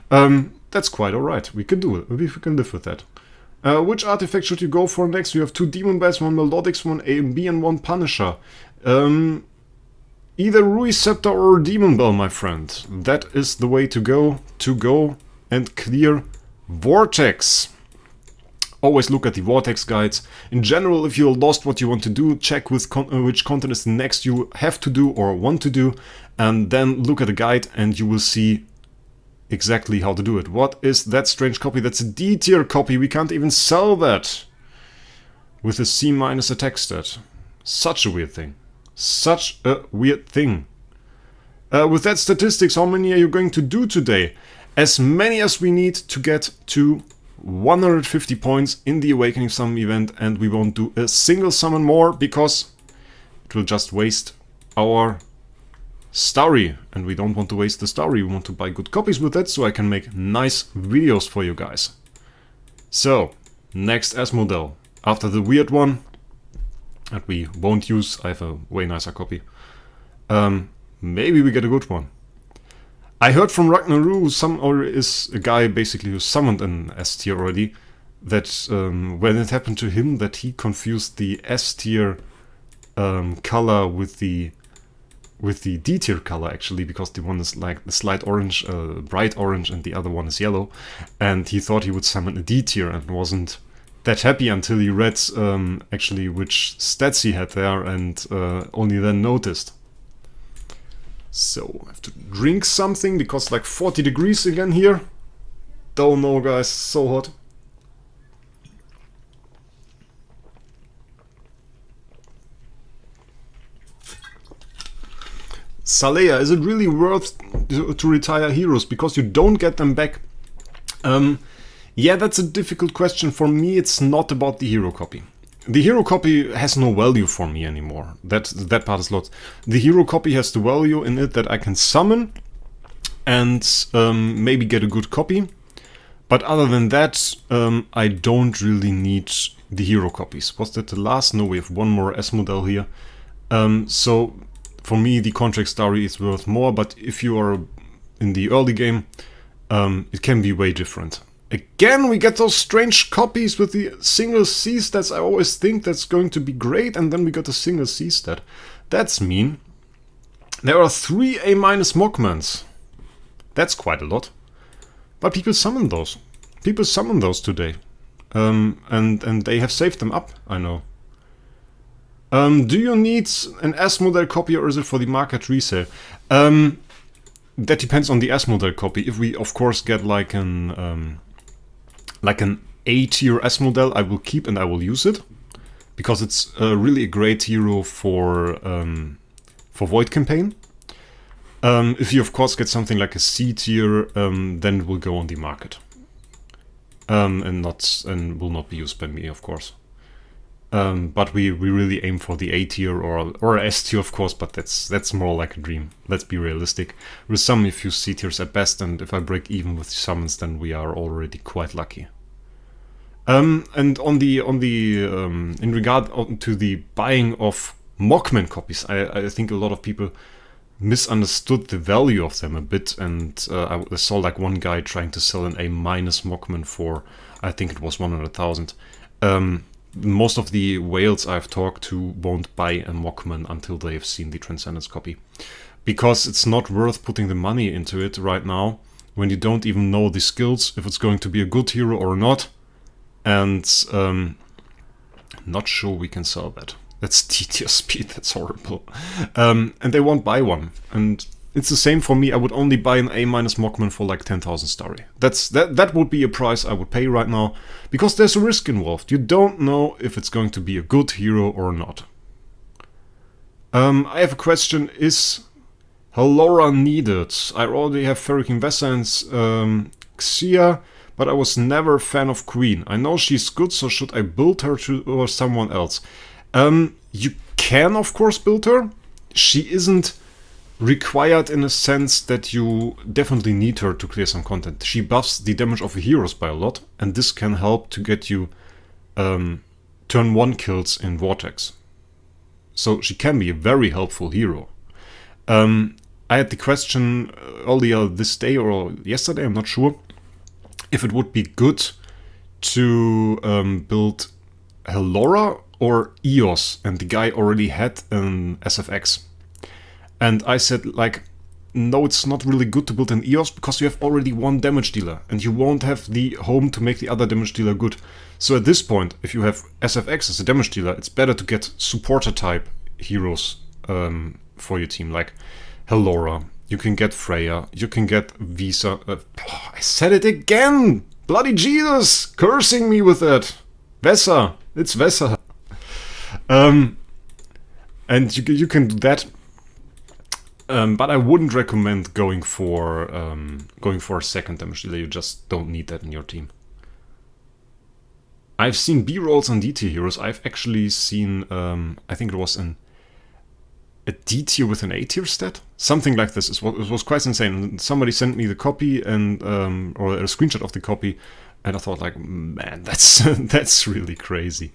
That's quite alright. We can do it. We can live with that. Which artifact should you go for next? We have 2 Demon Bells, 1 Melodics, 1 AMB, and 1 Punisher. Either Rui Scepter or Demon Bell, my friend. That is the way to go and clear Vortex. Always look at the Vortex guides. In general, if you lost what you want to do, check with which content is the next you have to do or want to do, and then look at the guide and you will see exactly how to do it. What is that strange copy? That's a D tier copy. We can't even sell that with a C minus attack stat. Such a weird thing. Such a weird thing. With that statistics, how many are you going to do today? As many as we need to get to 150 points in the Awakening Summon event, and we won't do a single summon more because it will just waste our Starry, and we don't want to waste the Starry. We want to buy good copies with that so I can make nice videos for you guys. So, next S model. After the weird one that we won't use, I have a way nicer copy. Maybe we get a good one. I heard from Ragnaru, or is a guy basically who summoned an S tier already, that when it happened to him, that he confused the S tier color with the D tier color actually, because the one is like the slight orange, bright orange, and the other one is yellow, and he thought he would summon a D tier and wasn't that happy until he read actually which stats he had there, and only then noticed. So, I have to drink something because it's like 40 degrees again here. Don't know, guys, so hot. Salea, is it really worth to retire heroes because you don't get them back? Yeah, that's a difficult question. For me, it's not about the hero copy. The hero copy has no value for me anymore. That part is lost. The hero copy has the value in it that I can summon and maybe get a good copy. But other than that, I don't really need the hero copies. Was that the last? No, we have one more S model here. So for me, the contract Starry is worth more. But if you are in the early game, it can be way different. Again, we get those strange copies with the single C stats. I always think that's going to be great, and then we got a single C stat. That's mean. There are 3 A- Mockmans. That's quite a lot. But people summon those. People summon those today. And they have saved them up, I know. Do you need an S model copy or is it for the market resale? That depends on the S model copy. If we, of course, get like an A tier S model, I will keep and I will use it because it's really a great hero for Void Campaign. If you, of course, get something like a C tier, then it will go on the market and will not be used by me, of course. But we really aim for the A tier or S tier, of course, but that's more like a dream. Let's be realistic. We'll summon a few C tiers at best, and if I break even with summons, then we are already quite lucky. And on the in regard to the buying of Mockman copies, I think a lot of people misunderstood the value of them a bit, and I saw like one guy trying to sell an A- Mockman for, I think it was 100,000. Most of the whales I've talked to won't buy a Mockman until they have seen the Transcendence copy. Because it's not worth putting the money into it right now, when you don't even know the skills, if it's going to be a good hero or not. And not sure we can sell that. That's D tier speed, that's horrible. And they won't buy one. And It's the same for me. I would only buy an A- Mockman for like 10,000 starry. That would be a price I would pay right now, because there's a risk involved. You don't know if it's going to be a good hero or not. I have a question. Is Hellora needed? I already have Ferric Investa and Xia, but I was never a fan of Queen. I know she's good, so should I build her or someone else? You can, of course, build her. She isn't required in a sense that you definitely need her to clear some content. She buffs the damage of the heroes by a lot, and this can help to get you turn 1 kills in Vortex. So she can be a very helpful hero. I had the question earlier this day or yesterday, I'm not sure, if it would be good to build Hellora or EOS, and the guy already had an SFX. And I said, like, no, it's not really good to build an EOS because you have already one damage dealer and you won't have the home to make the other damage dealer good. So at this point, if you have SFX as a damage dealer, it's better to get supporter type heroes for your team, like Hellora. You can get Freya, you can get Visa. I said it again! Bloody Jesus! Cursing me with that! Vesa! It's Vesa! And you can do that. But I wouldn't recommend going for a second damage dealer. You just don't need that in your team. I've seen B-rolls on D-tier heroes. I've actually seen, I think it was a D-tier with an A-tier stat? Something like this. It was quite insane. Somebody sent me the copy and or a screenshot of the copy, and I thought, like, man, that's really crazy.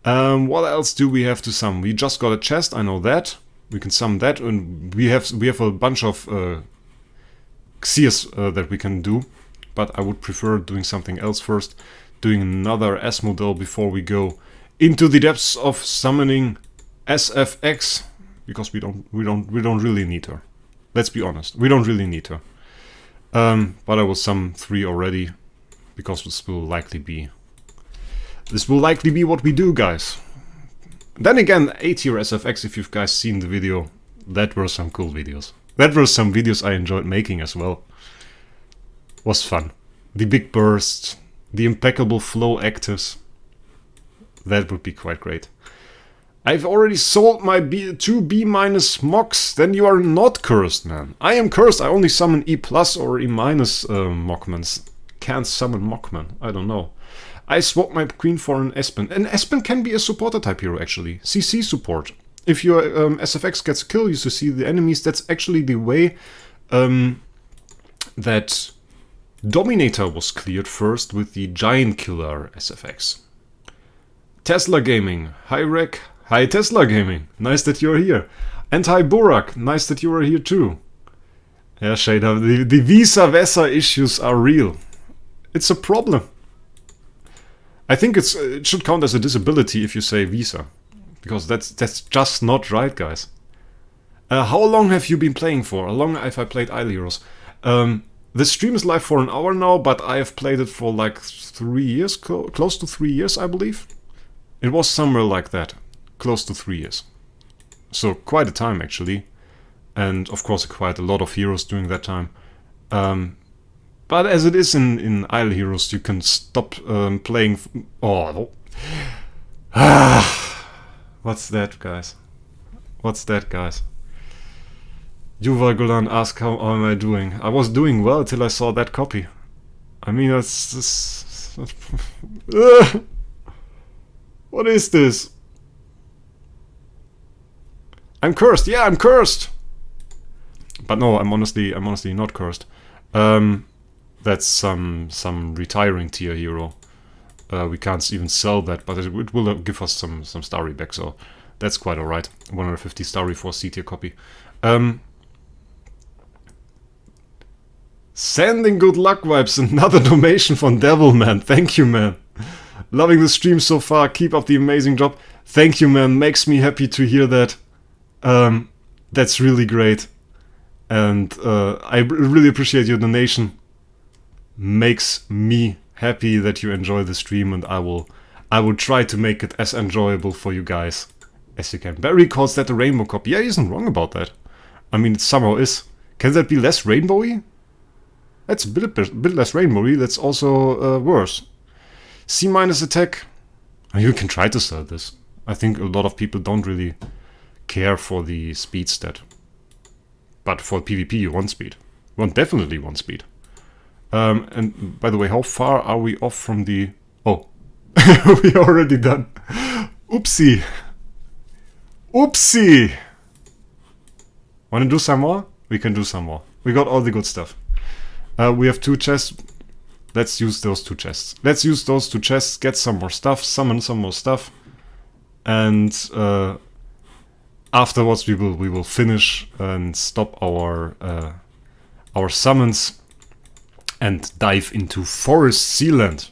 What else do we have to sum? We just got a chest, I know that. We can sum that, and we have a bunch of Xias that we can do, but I would prefer doing something else first, doing another S model before we go into the depths of summoning SFX, because we don't really need her. Let's be honest, we don't really need her. But I will sum 3 already, because this will likely be what we do, guys. Then again, A-tier SFX, if you've guys seen the video, that were some cool videos. That were some videos I enjoyed making as well. Was fun. The big burst, the impeccable flow actives. That would be quite great. I've already sold my 2 B- mocks, then you are not cursed, man. I am cursed, I only summon E+ or E- mockmans. Can't summon mockman, I don't know. I swapped my queen for an Espen. An Espen can be a supporter type hero, actually. CC support. If your SFX gets a kill, you see the enemies. That's actually the way that Dominator was cleared first with the Giant Killer SFX. Tesla Gaming. Hi Wraec. Hi Tesla Gaming. Nice that you're here. And hi Burak. Nice that you are here too. Yeah, Shader, the Visa-Vesa issues are real. It's a problem. I think it should count as a disability if you say Visa, because that's just not right, guys. How long have you been playing for? How long have I played Isle Heroes? The stream is live for an hour now, but I have played it for like 3 years, close to 3 years, I believe. It was somewhere like that, close to 3 years. So quite a time, actually. And of course quite a lot of heroes during that time. But as it is in Isle Heroes, you can stop playing... Oh. What's that, guys? What's that, guys? Yuval Golan asked how am I doing. I was doing well till I saw that copy. I mean, that's what is this? I'm cursed. Yeah, I'm cursed. But no, I'm honestly not cursed. That's some retiring tier hero. We can't even sell that, but it will give us some starry back, so that's quite alright. 150 starry for C tier copy. Sending good luck vibes, another donation from Devilman. Thank you, man. Loving the stream so far. Keep up the amazing job. Thank you, man. Makes me happy to hear that. That's really great. And I really appreciate your donation. Makes me happy that you enjoy the stream, and I will try to make it as enjoyable for you guys as you can. Barry calls that a rainbow copy. Yeah, he isn't wrong about that. I mean, it somehow is. Can that be less rainbowy? That's a bit less rainbowy. That's also worse. C- attack. You can try to sell this. I think a lot of people don't really care for the speed stat. But for PvP you want speed. You definitely want speed. And by the way, how far are we off from the... Oh, we already done. Oopsie. Oopsie. Wanna do some more? We can do some more. We got all the good stuff. We have 2 chests. Let's use those 2 chests. Let's use those 2 chests, get some more stuff, summon some more stuff. And afterwards we will finish and stop our summons and dive into Forest Sealand.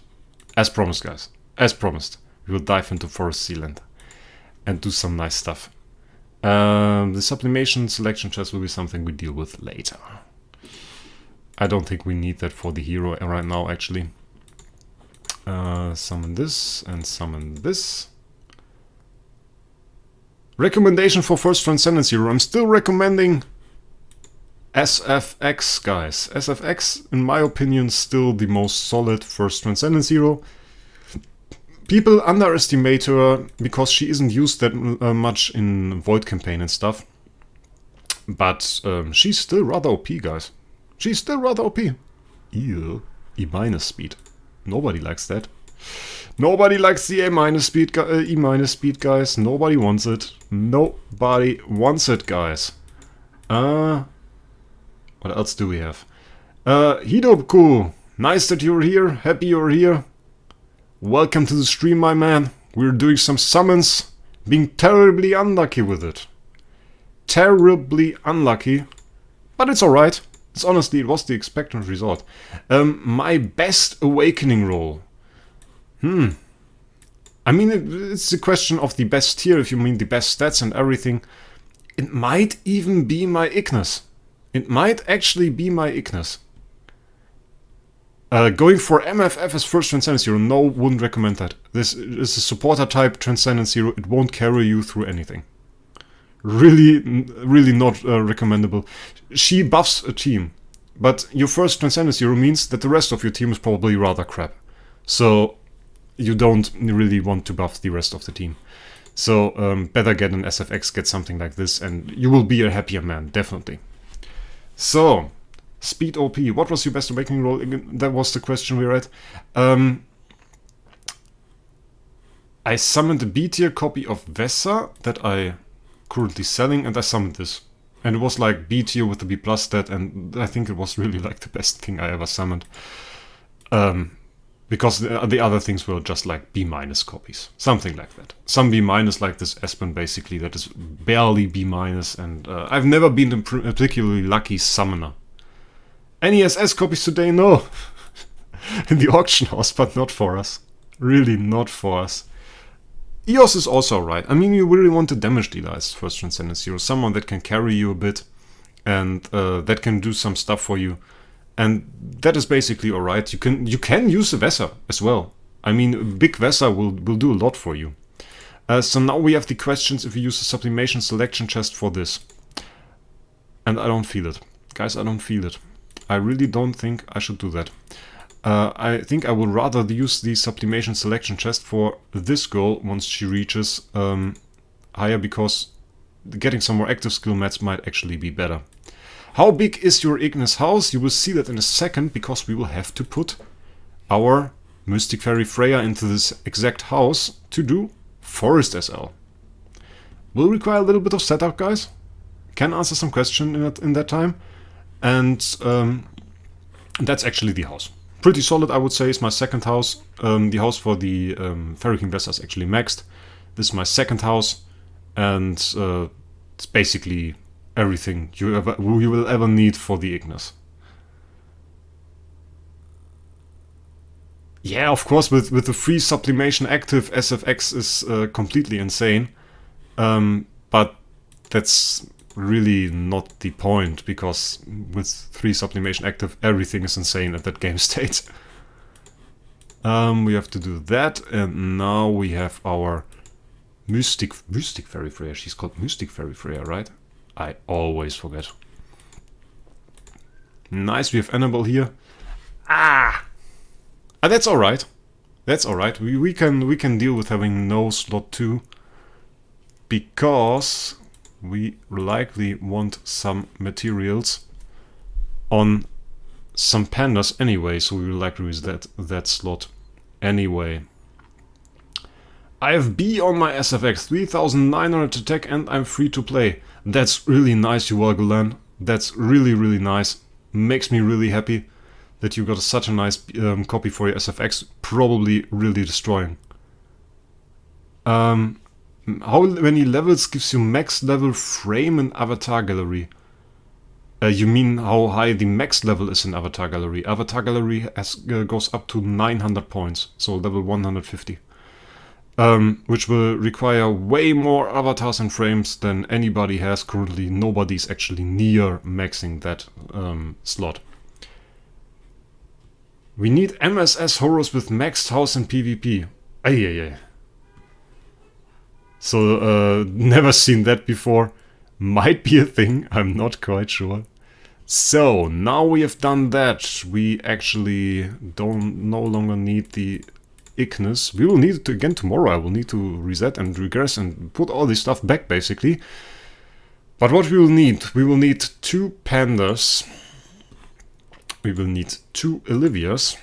As promised, guys. As promised. We will dive into Forest Sealand and do some nice stuff. The sublimation selection chest will be something we deal with later. I don't think we need that for the hero right now, actually. Summon this and summon this. Recommendation for first Transcendence hero. I'm still recommending SFX, guys. SFX, in my opinion, still the most solid first Transcendence hero. People underestimate her because she isn't used that much in Void campaign and stuff. But she's still rather OP, guys. She's still rather OP. Ew. E- speed. Nobody likes that. Nobody likes the A- speed, E- speed, guys. Nobody wants it. Nobody wants it, guys. What else do we have? Hidoku. Nice that you're here. Happy you're here. Welcome to the stream, my man. We're doing some summons. Being terribly unlucky with it. Terribly unlucky. But it's alright. It's honestly, it was the expected result. My best awakening roll. I mean, it's a question of the best tier, if you mean the best stats and everything. It might even be my Ignis. It might actually be my Ignis. Going for MFF as first Transcendence hero, no, wouldn't recommend that. This is a supporter type Transcendence hero, it won't carry you through anything. Really, really not recommendable. She buffs a team, but your first Transcendence hero means that the rest of your team is probably rather crap. So you don't really want to buff the rest of the team. So better get an SFX, get something like this, and you will be a happier man, definitely. So, Speed OP, what was your best awakening roll? That was the question we read. I summoned a B tier copy of Vesa that I currently selling, and I summoned this. And it was like B tier with the B plus stat, and I think it was really like the best thing I ever summoned. Because the other things were just like B minus copies. Something like that. Some B minus like this Espen basically that is barely B minus, and I've never been a particularly lucky summoner. Any SS copies today? No. In the auction house, but not for us. Really not for us. EOS is also right. I mean, you really want a damage dealer as first Transcendence hero. Someone that can carry you a bit and that can do some stuff for you. And that is basically alright. You can use a Vesa as well. I mean, a big Vesa will do a lot for you. So now we have the questions if we use a sublimation selection chest for this. And I don't feel it. Guys, I don't feel it. I really don't think I should do that. I think I would rather use the sublimation selection chest for this girl once she reaches higher, because getting some more active skill mats might actually be better. How big is your Ignis house? You will see that in a second, because we will have to put our Mystic Fairy Freya into this exact house to do Forest SL. Will require a little bit of setup, guys. Can answer some question in that time. And that's actually the house. Pretty solid, I would say, is my second house. The house for the Fairy King Vesa is actually maxed. This is my second house, and it's basically everything you will ever need for the Ignis. Yeah, of course, with the free sublimation active, SFX is completely insane. But that's really not the point, because with 3 sublimation active everything is insane at that game state. We have to do that, and now we have our Mystic Fairy Freya. She's called Mystic Fairy Freya, right? I always forget. Nice, we have Annabelle here. Ah! That's alright. That's alright. We can deal with having no slot 2. Because we likely want some materials on some pandas anyway, so we will likely use that slot anyway. I have B on my SFX, 3900 attack, and I'm free to play. That's really nice, Yuvalgulan. That's really, really nice. Makes me really happy that you got such a nice copy for your SFX, probably really destroying. How many levels gives you max level frame in Avatar Gallery? You mean how high the max level is in Avatar Gallery? Avatar Gallery goes up to 900 points, so level 150. Which will require way more avatars and frames than anybody has currently. Nobody's actually near maxing that slot. We need MSS horrors with maxed house and PvP. Ay. So, never seen that before. Might be a thing, I'm not quite sure. So, now we have done that, we actually no longer need the Ignis. We will need it again tomorrow. I will need to reset and regress and put all this stuff back, basically. But what we will need 2 pandas. We will need 2 Olivias.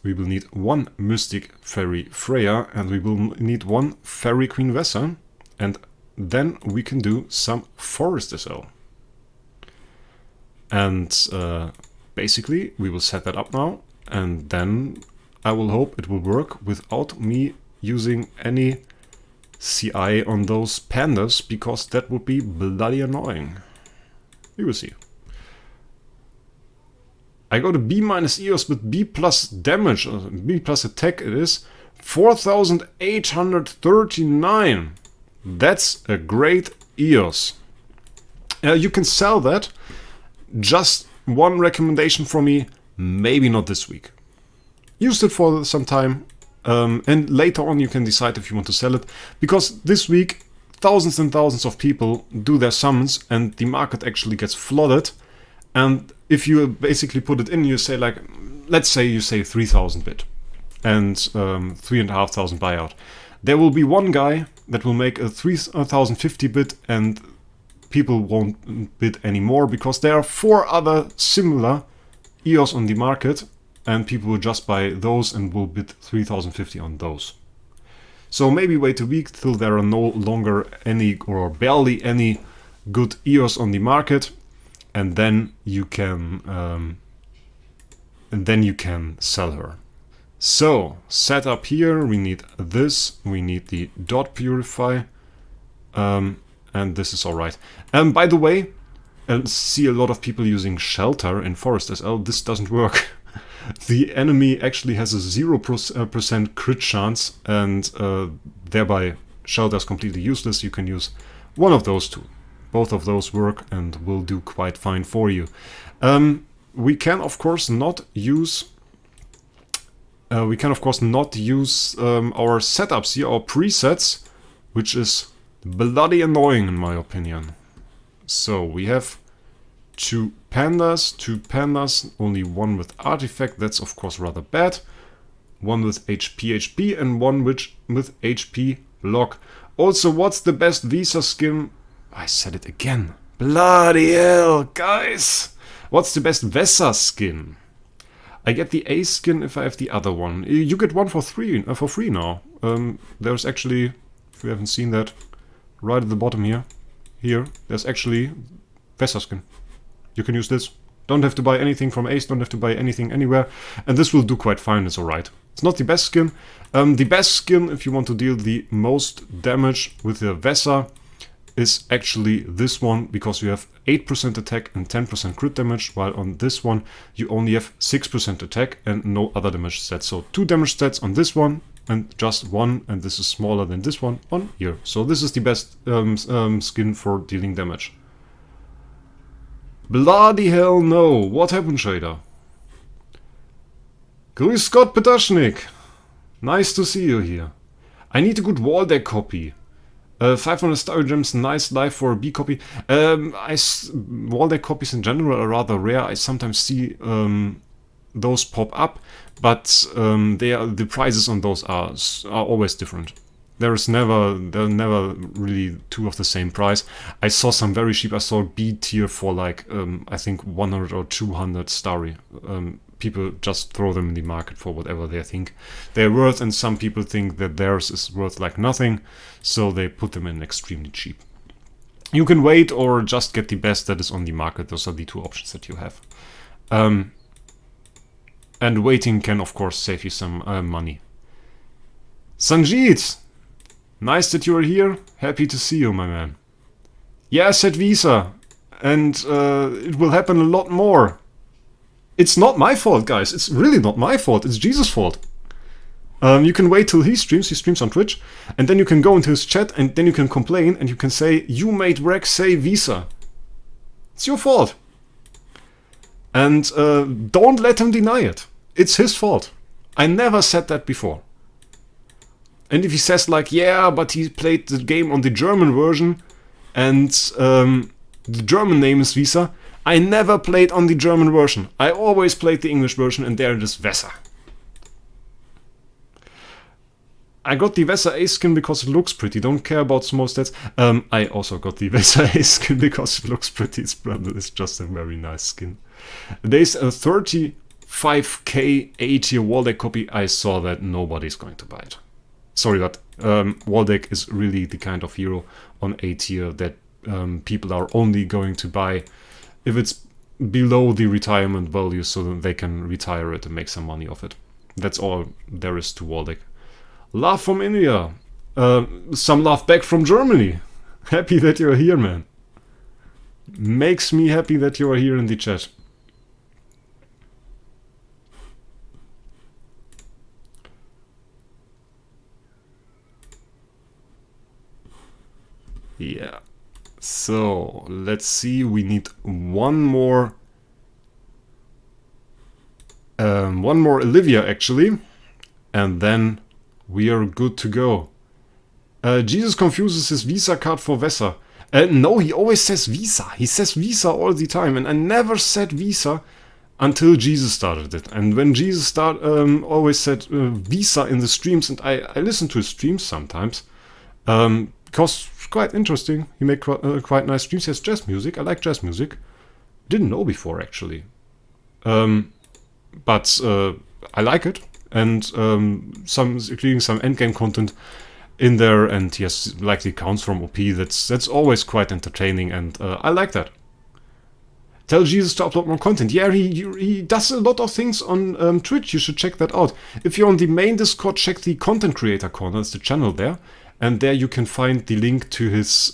We will need 1 Mystic Fairy Freya. And we will need 1 Fairy Queen Vessa. And then we can do some Forest SL. And basically, we will set that up now. And then I will hope it will work without me using any CI on those pandas, because that would be bloody annoying. We will see. I got a B minus EOS with B plus damage, B plus attack it is, 4,839. That's a great EOS. You can sell that. Just one recommendation from me, maybe not this week. Use it for some time, and later on you can decide if you want to sell it, because this week thousands and thousands of people do their summons and the market actually gets flooded. And if you basically put it in, you say, like, let's say you say 3,000 bid and 3,500 buyout, there will be one guy that will make a 3,050 bid and people won't bid anymore, because there are 4 other similar EOS on the market. And people will just buy those and will bid 3,050 on those. So maybe wait a week till there are no longer any or barely any good EOS on the market, and then you can sell her. So setup here, we need this, we need the dot purify, and this is all right. And by the way, I see a lot of people using shelter in Forest SL. This doesn't work. The enemy actually has a 0% crit chance, and thereby shelter is completely useless. You can use one of those 2. Both of those work and will do quite fine for you. We can of course not use our setups here, our presets, which is bloody annoying in my opinion. So we have 2 pandas, only 1 with artifact, that's of course rather bad. 1 with HP and 1 with HP block. Also, what's the best Visa skin? I said it again. Bloody hell, guys! What's the best Vesa skin? I get the A skin if I have the other one. You get one for free now. There's actually, if you haven't seen that, right at the bottom here, there's actually Vesa skin. You can use this. Don't have to buy anything from Ace, don't have to buy anything anywhere. And this will do quite fine, it's alright. It's not the best skin. The best skin, if you want to deal the most damage with the Vesa, is actually this one, because you have 8% attack and 10% crit damage, while on this one you only have 6% attack and no other damage stats. So 2 damage stats on this one and just 1, and this is smaller than this one on here. So this is the best skin for dealing damage. Bloody hell no! What happened, Shader? Grüß Gott, Peterschnik! Nice to see you here. I need a good wall deck copy. 500 star gems, nice life for a B copy. Wall-deck copies in general are rather rare. I sometimes see those pop up, but the prices on those are always different. They're never really two of the same price. I saw some very cheap. I saw B tier for like I think 100 or 200 starry. People just throw them in the market for whatever they think they're worth, and some people think that theirs is worth like nothing, so they put them in extremely cheap. You can wait or just get the best that is on the market. Those are the two options that you have. And waiting can of course save you some money. Sanjit! Nice that you're here. Happy to see you, my man. Yeah, I said Visa. And it will happen a lot more. It's not my fault, guys. It's really not my fault. It's Jesus' fault. You can wait till he streams. He streams on Twitch. And then you can go into his chat and then you can complain and you can say, you made Wraec say Visa. It's your fault. And don't let him deny it. It's his fault. I never said that before. And if he says like, yeah, but he played the game on the German version and the German name is Visa, I never played on the German version. I always played the English version and there it is Vesa. I got the Vesa Ace skin because it looks pretty. Don't care about small stats. I also got the Vesa Ace skin because it looks pretty. It's just a very nice skin. There's a 35k A-tier wall-deck copy. I saw that nobody's going to buy it. Sorry, but wall-deck is really the kind of hero on A-tier that people are only going to buy if it's below the retirement value so that they can retire it and make some money off it. That's all there is to wall-deck. Love from India. Some love back from Germany. Happy that you're here, man. Makes me happy that you are here in the chat. Yeah. So, let's see. We need one more Olivia, actually. And then we are good to go. Jesus confuses his Visa card for Vesa. No, he always says Visa. He says Visa all the time. And I never said Visa until Jesus started it. And when Jesus always said Visa in the streams, and I listen to his streams sometimes, because it's quite interesting. He makes quite nice streams. He has jazz music. I like jazz music. Didn't know before, actually. But I like it. And including some endgame content in there, and he has like the accounts from OP. That's always quite entertaining, and I like that. Tell Jesus to upload more content. Yeah, he does a lot of things on Twitch. You should check that out. If you're on the main Discord, check the content creator corner. It's the channel there, and there you can find the link to his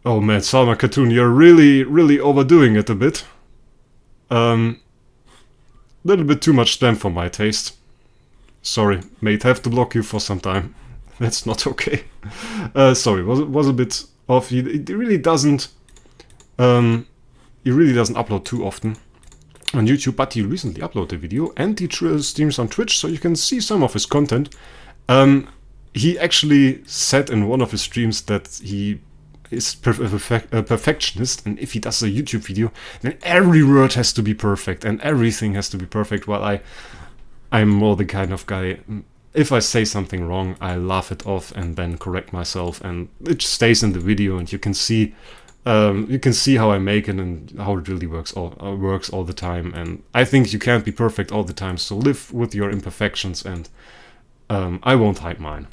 Oh man, Salma Cartoon, you're really overdoing it a bit. Little bit too much spam for my taste. Sorry, mate, have to block you for some time. That's not okay. Sorry, was a bit off. He really doesn't upload too often on YouTube, but he recently uploaded a video and he streams on Twitch, so you can see some of his content. He actually said in one of his streams that he is a perfectionist, and if he does a YouTube video, then every word has to be perfect and everything has to be perfect, while I'm more the kind of guy, if I say something wrong, I laugh it off and then correct myself, and it stays in the video, and you can see how I make it and how it really works all the time. And I think you can't be perfect all the time, so live with your imperfections, and I won't hide mine.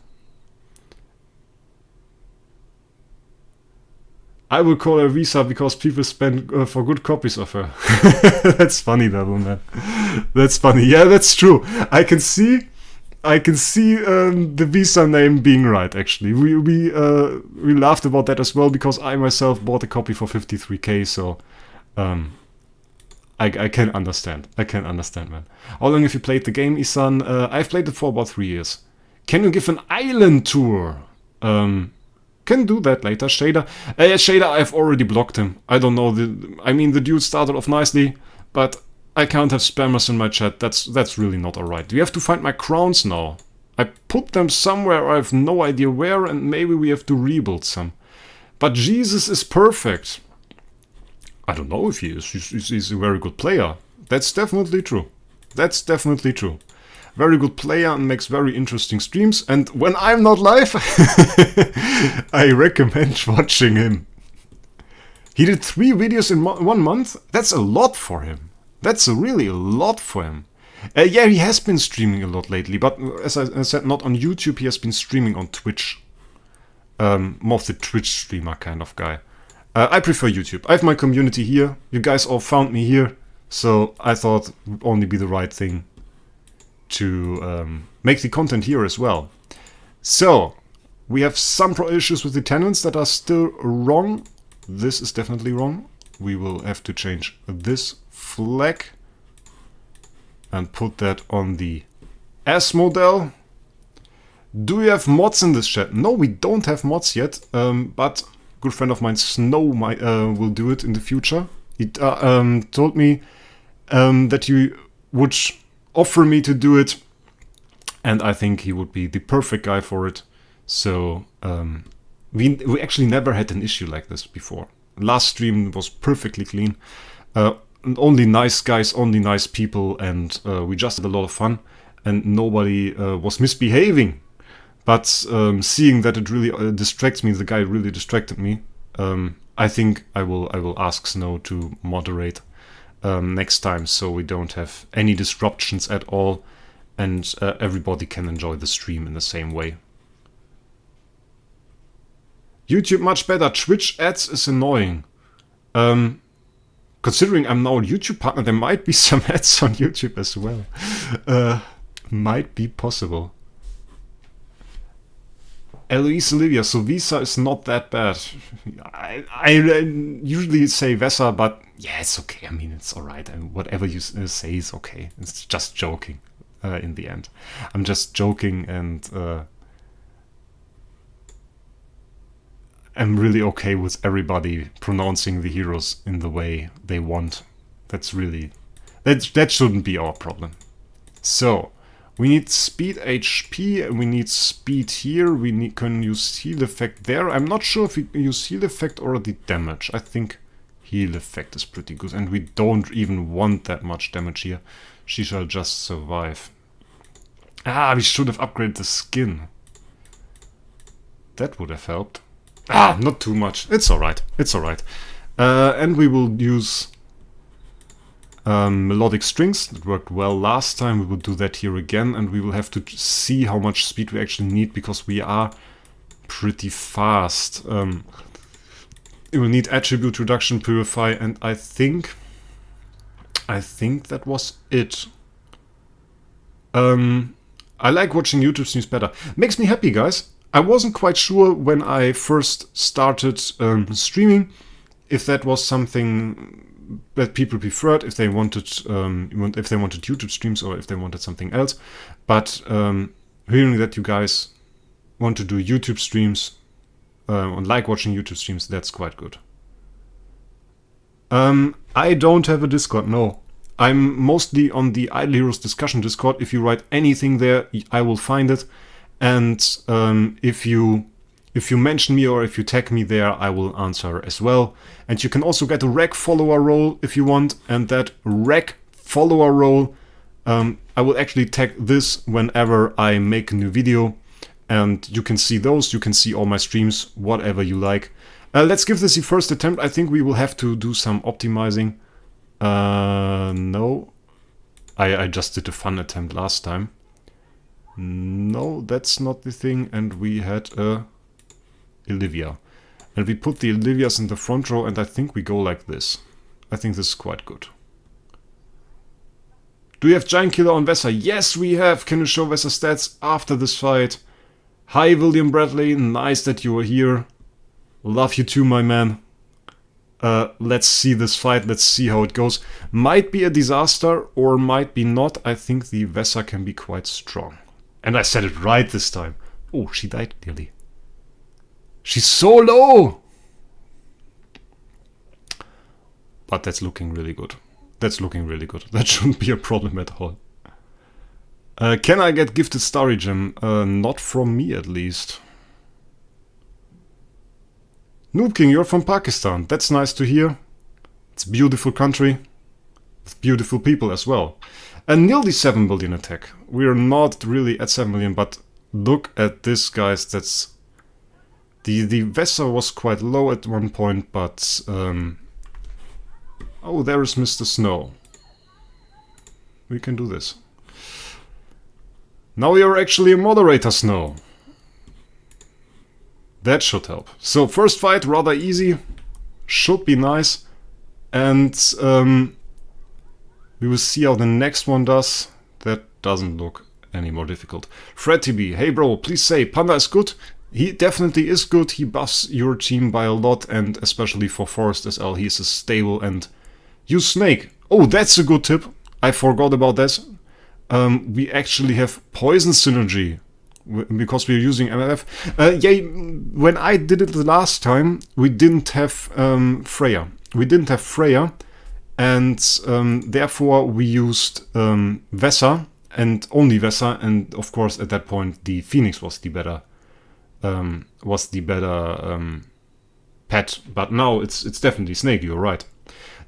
I will call her Visa because people spend for good copies of her. That's funny, that one, man. That's funny. Yeah, that's true. I can see the Visa name being right. Actually, we laughed about that as well because I myself bought a copy for 53k. So, I can understand. I can understand, man. How long have you played the game, Isan? I've played it for about 3 years. Can you give an island tour? Can do that later. Shader. Shader, I've already blocked him. I don't know. I mean, the dude started off nicely, but I can't have spammers in my chat. That's really not alright. We have to find my crowns now. I put them somewhere, I have no idea where, and maybe we have to rebuild some. But Jesus is perfect. I don't know if he is. He's a very good player. That's definitely true. That's definitely true. Very good player and makes very interesting streams. And when I'm not live, I recommend watching him. He did 3 videos in 1 month. That's a lot for him. That's really a lot for him. Yeah, he has been streaming a lot lately, but as I said, not on YouTube. He has been streaming on Twitch. More of the Twitch streamer kind of guy. I prefer YouTube. I have my community here. You guys all found me here. So I thought it would only be the right thing to make the content here as well. So, we have some issues with the tenants that are still wrong. This is definitely wrong. We will have to change this flag and put that on the S model. Do we have mods in this chat? No, we don't have mods yet, but a good friend of mine, Snow, will do it in the future. He told me that he would offer me to do it, and I think he would be the perfect guy for it. So we actually never had an issue like this before. Last stream was perfectly clean. Only nice guys, only nice people, and we just had a lot of fun, and nobody was misbehaving. But seeing that it really distracts me, the guy really distracted me, I think I will ask Snow to moderate next time, so we don't have any disruptions at all, and everybody can enjoy the stream in the same way. YouTube much better. Twitch ads is annoying. Considering I'm now a YouTube partner, there might be some ads on YouTube as well. Might be possible. Eloise Olivia, so Visa is not that bad. I usually say Vesa, but yeah, it's okay. I mean, it's alright. I mean, whatever you say is okay. It's just joking in the end. I'm just joking, and I'm really okay with everybody pronouncing the heroes in the way they want. That's really... That shouldn't be our problem. So... we need speed HP, and we need speed here. We can use heal effect there. I'm not sure if we use heal effect or the damage. I think heal effect is pretty good. And we don't even want that much damage here. She shall just survive. Ah, we should have upgraded the skin. That would have helped. Ah, not too much. It's alright. It's alright. And we will use... melodic strings. That worked well last time. We will do that here again, and we will have to see how much speed we actually need, because we are pretty fast. We will need attribute reduction, purify, and I think that was it. I like watching YouTube streams better. Makes me happy, guys. I wasn't quite sure when I first started streaming if that was something that people preferred, if they wanted YouTube streams or if they wanted something else. But hearing that you guys want to do YouTube streams and like watching YouTube streams, that's quite good. I don't have a Discord, no. I'm mostly on the Idle Heroes discussion Discord. If you write anything there, I will find it. And if you mention me or if you tag me there, I will answer as well. And you can also get a Wraec follower role if you want. And that Wraec follower role, I will actually tag this whenever I make a new video. And you can see those, you can see all my streams, whatever you like. Let's give this the first attempt. I think we will have to do some optimizing. No. I just did a fun attempt last time. No, that's not the thing. And we had a Olivia. And we put the Olivias in the front row, and I think we go like this. I think this is quite good. Do you have Giant Killer on Vesa? Yes, we have. Can you show Vesa stats after this fight? Hi, William Bradley. Nice that you are here. Love you too, my man. Let's see this fight. Let's see how it goes. Might be a disaster or might be not. I think the Vesa can be quite strong. And I said it right this time. Oh, she died nearly. She's so low! But that's looking really good. That's looking really good. That shouldn't be a problem at all. Can I get gifted Starry Gem? Not from me, at least. Noob King, you're from Pakistan. That's nice to hear. It's a beautiful country. With beautiful people as well. And nearly 7 billion attack. We're not really at 7 million, but look at this, guys. That's... The Vesa was quite low at one point, but... Oh, there is Mr. Snow. We can do this. Now you're actually a moderator, Snow. That should help. So first fight, rather easy. Should be nice. And we will see how the next one does. That doesn't look any more difficult. Fred TB, hey bro, please say Panda is good. He definitely is good. He buffs your team by a lot, and especially for Forest SL, he's a stable. And use Snake. Oh, that's a good tip. I forgot about that. We actually have poison synergy because we're using MLF. Yeah, when I did it the last time, we didn't have Freya. We didn't have Freya, and therefore we used Vesa and only Vesa. And of course, at that point, the Phoenix was the better pet. But now it's definitely Snake. You're right.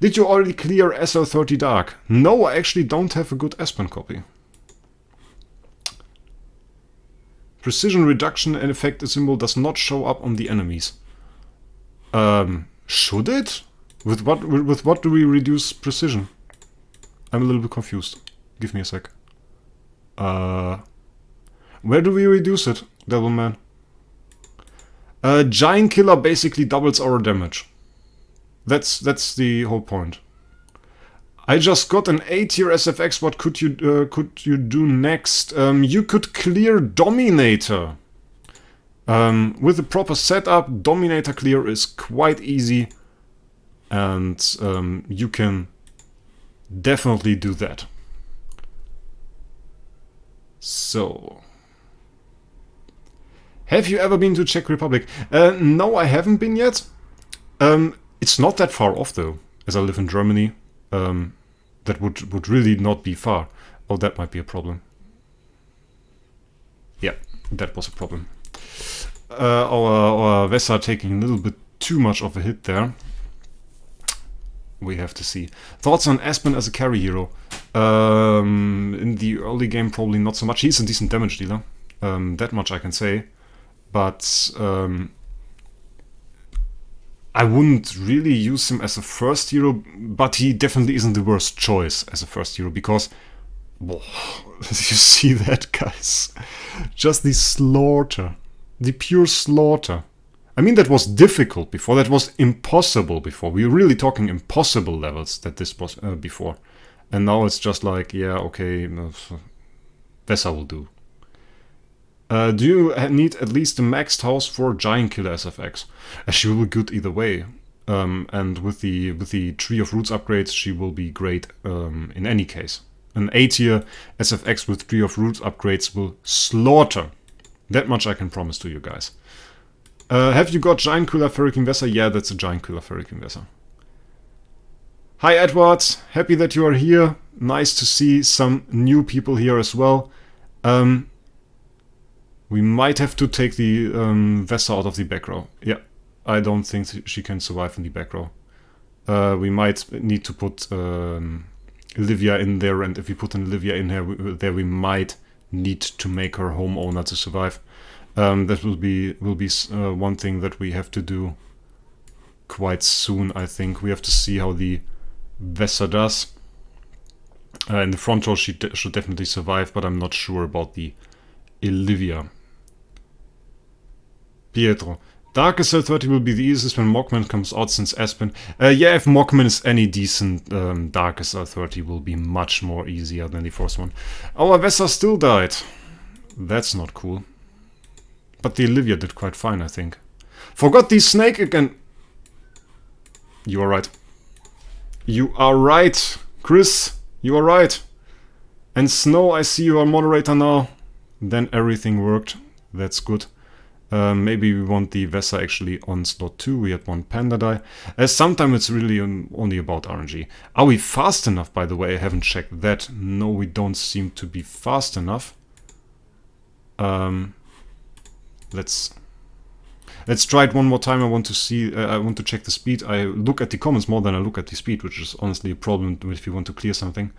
Did you already clear SL30 Dark? No, I actually don't have a good Aspen copy. Precision reduction and effect symbol does not show up on the enemies. Should it? With what do we reduce precision? I'm a little bit confused. Give me a sec. Where do we reduce it, Devilman? Giant Killer basically doubles our damage. That's the whole point. I just got an A-tier SFX. What could you do next? You could clear Dominator. With the proper setup, Dominator clear is quite easy, and you can definitely do that. So, have you ever been to Czech Republic? No, I haven't been yet. It's not that far off though, as I live in Germany. That would really not be far. Oh, that might be a problem. Yeah, that was a problem. Our Vesa taking a little bit too much of a hit there. We have to see. Thoughts on Aspen as a carry hero? In the early game, probably not so much. He's a decent damage dealer. That much I can say. But I wouldn't really use him as a first hero, but he definitely isn't the worst choice as a first hero, because... Whoa, you see that, guys? Just the slaughter. The pure slaughter. I mean, that was difficult before. That was impossible before. We were really talking impossible levels that this was before. And now it's just like, yeah, okay, Vesa will do. Do you need at least a maxed house for Giant Killer SFX? She will be good either way. And with the Tree of Roots upgrades, she will be great in any case. An A-tier SFX with Tree of Roots upgrades will slaughter. That much I can promise to you guys. Have you got Giant Killer Ferric Vesa? Yeah, that's a Giant Killer Ferric Vesa. Hi Edward, happy that you are here. Nice to see some new people here as well. We might have to take the Vesa out of the back row. Yeah, I don't think she can survive in the back row. We might need to put Olivia in there, and if we put an Olivia in there, we might need to make her homeowner to survive. That will be one thing that we have to do quite soon, I think. We have to see how the Vesa does. In the front row she should definitely survive, but I'm not sure about the Olivia. Pietro. Dark SL30 will be the easiest when Mockman comes out since Aspen. Yeah, if Mockman is any decent, Dark SL30 will be much more easier than the first one. Our Vesa still died. That's not cool. But the Olivia did quite fine, I think. Forgot the snake again. You are right. You are right, Chris. You are right. And Snow, I see you are moderator now. Then everything worked. That's good. Maybe we want the Vesa actually on slot 2. We had one Panda die. Sometimes it's really only about RNG. Are we fast enough, by the way? I haven't checked that. No, we don't seem to be fast enough. Let's try it one more time. I want to see. I want to check the speed. I look at the comments more than I look at the speed, which is honestly a problem if you want to clear something.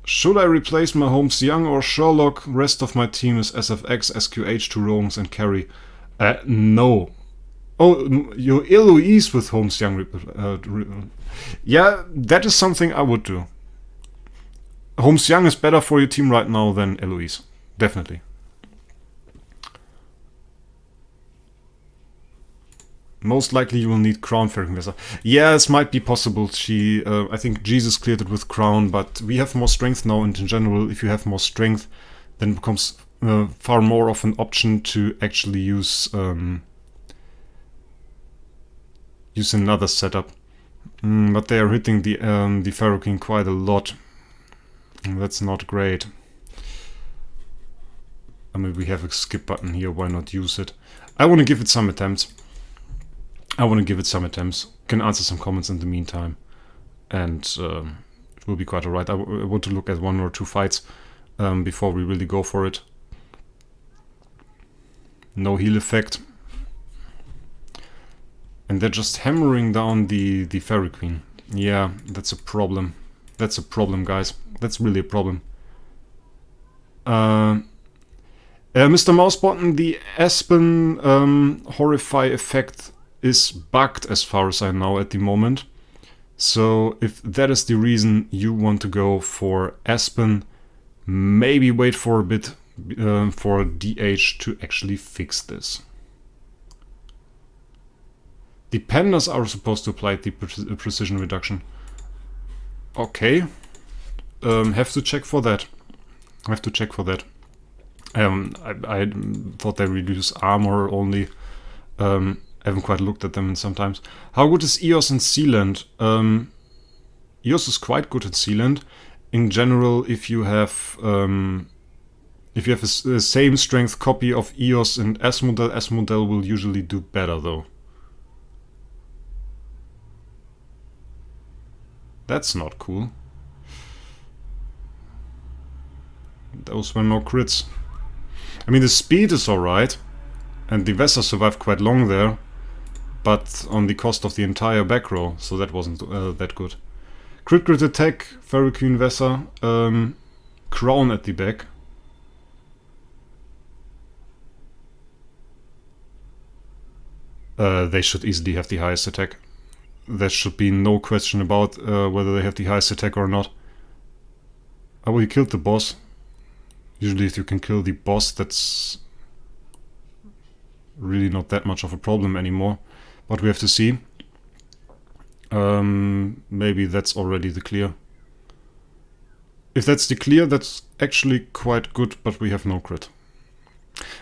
Should I replace my Holmes Young or Sherlock? Rest of my team is SFX, SQH, 2 Rogues and carry. No. Oh, you're Eloise with Holmes Young. Yeah, that is something I would do. Holmes Young is better for your team right now than Eloise. Definitely. Most likely you will need Crown Faring Vesa. Yeah, this might be possible. She, I think Jesus cleared it with Crown, but we have more strength now, and in general, if you have more strength, then it becomes far more of an option to actually use use another setup. But they are hitting the Pharaoh King quite a lot. That's not great. I mean, we have a skip button here, why not use it? I want to give it some attempts. Can answer some comments in the meantime. And it will be quite alright. I want to look at 1 or 2 fights before we really go for it. No heal effect. And they're just hammering down the Fairy Queen. Yeah, that's a problem. That's a problem, guys. That's really a problem. Mr. Mousebottom, the Aspen Horrify effect is bugged as far as I know at the moment. So if that is the reason you want to go for Aspen, maybe wait for a bit for DH to actually fix this. The pandas are supposed to apply the precision reduction. Okay. Have to check for that. I thought they reduce armor only. I haven't quite looked at them sometimes. How good is EOS in Sealand? EOS is quite good in Sealand. In general, if you have a same strength copy of EOS and S-Model will usually do better though. That's not cool. Those were no crits. I mean, the speed is alright, and the Vesa survived quite long there, but on the cost of the entire back row, so that wasn't that good. Crit attack, Fairy Queen Vesa, Crown at the back. They should easily have the highest attack. There should be no question about whether they have the highest attack or not. Oh, well, you killed the boss. Usually if you can kill the boss, that's really not that much of a problem anymore. But we have to see. Maybe that's already the clear. If that's the clear, that's actually quite good, but we have no crit.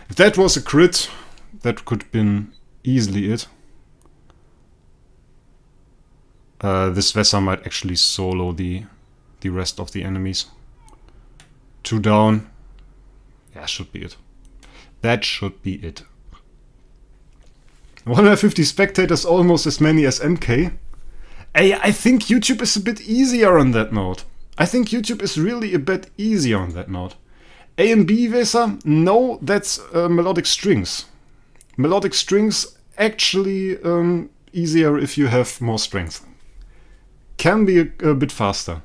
If that was a crit, that could have been easily it. This Vesa might actually solo the rest of the enemies. 2 down. Yeah, should be it. That should be it. 150 spectators, almost as many as MK. Hey, I think YouTube is a bit easier on that note. I think YouTube is really a bit easier on that note. A and B Vesa? No, that's melodic strings. Melodic strings actually easier if you have more strength. Can be a bit faster.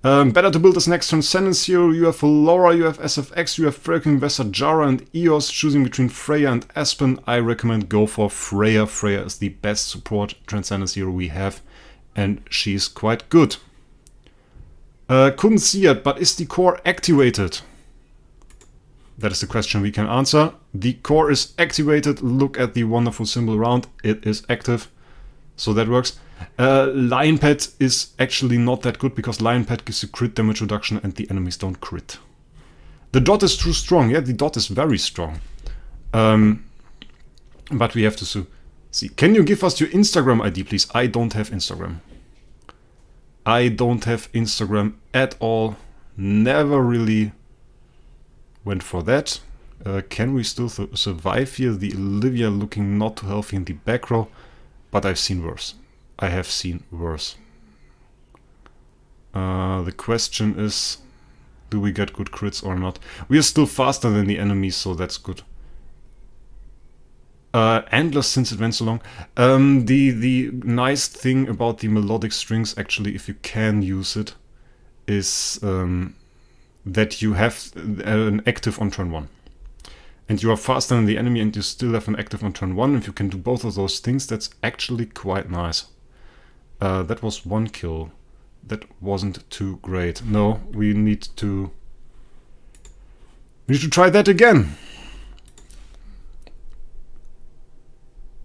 Better to build as next Transcendence hero. You have Laura, you have SFX, you have freaking Vesa, Jara and EOS. Choosing between Freya and Aspen, I recommend go for Freya. Freya is the best support Transcendence hero we have, and she's quite good. Couldn't see it, but is the core activated? That is the question we can answer. The core is activated. Look at the wonderful symbol around. It is active. So that works. Lion Pet is actually not that good because Lion Pet gives you crit damage reduction and the enemies don't crit. The dot is too strong. Yeah, the dot is very strong. But we have to see. Can you give us your Instagram ID, please? I don't have Instagram. I don't have Instagram at all. Never really went for that. Can we still survive here? The Olivia looking not too healthy in the back row, but I've seen worse. I have seen worse. The question is, do we get good crits or not? We are still faster than the enemy, so that's good. Endless since it went so long. The nice thing about the melodic strings, actually, if you can use it, is that you have an active on turn 1. And you are faster than the enemy and you still have an active on turn 1. If you can do both of those things, that's actually quite nice. That was 1 kill. That wasn't too great. No, we need to try that again.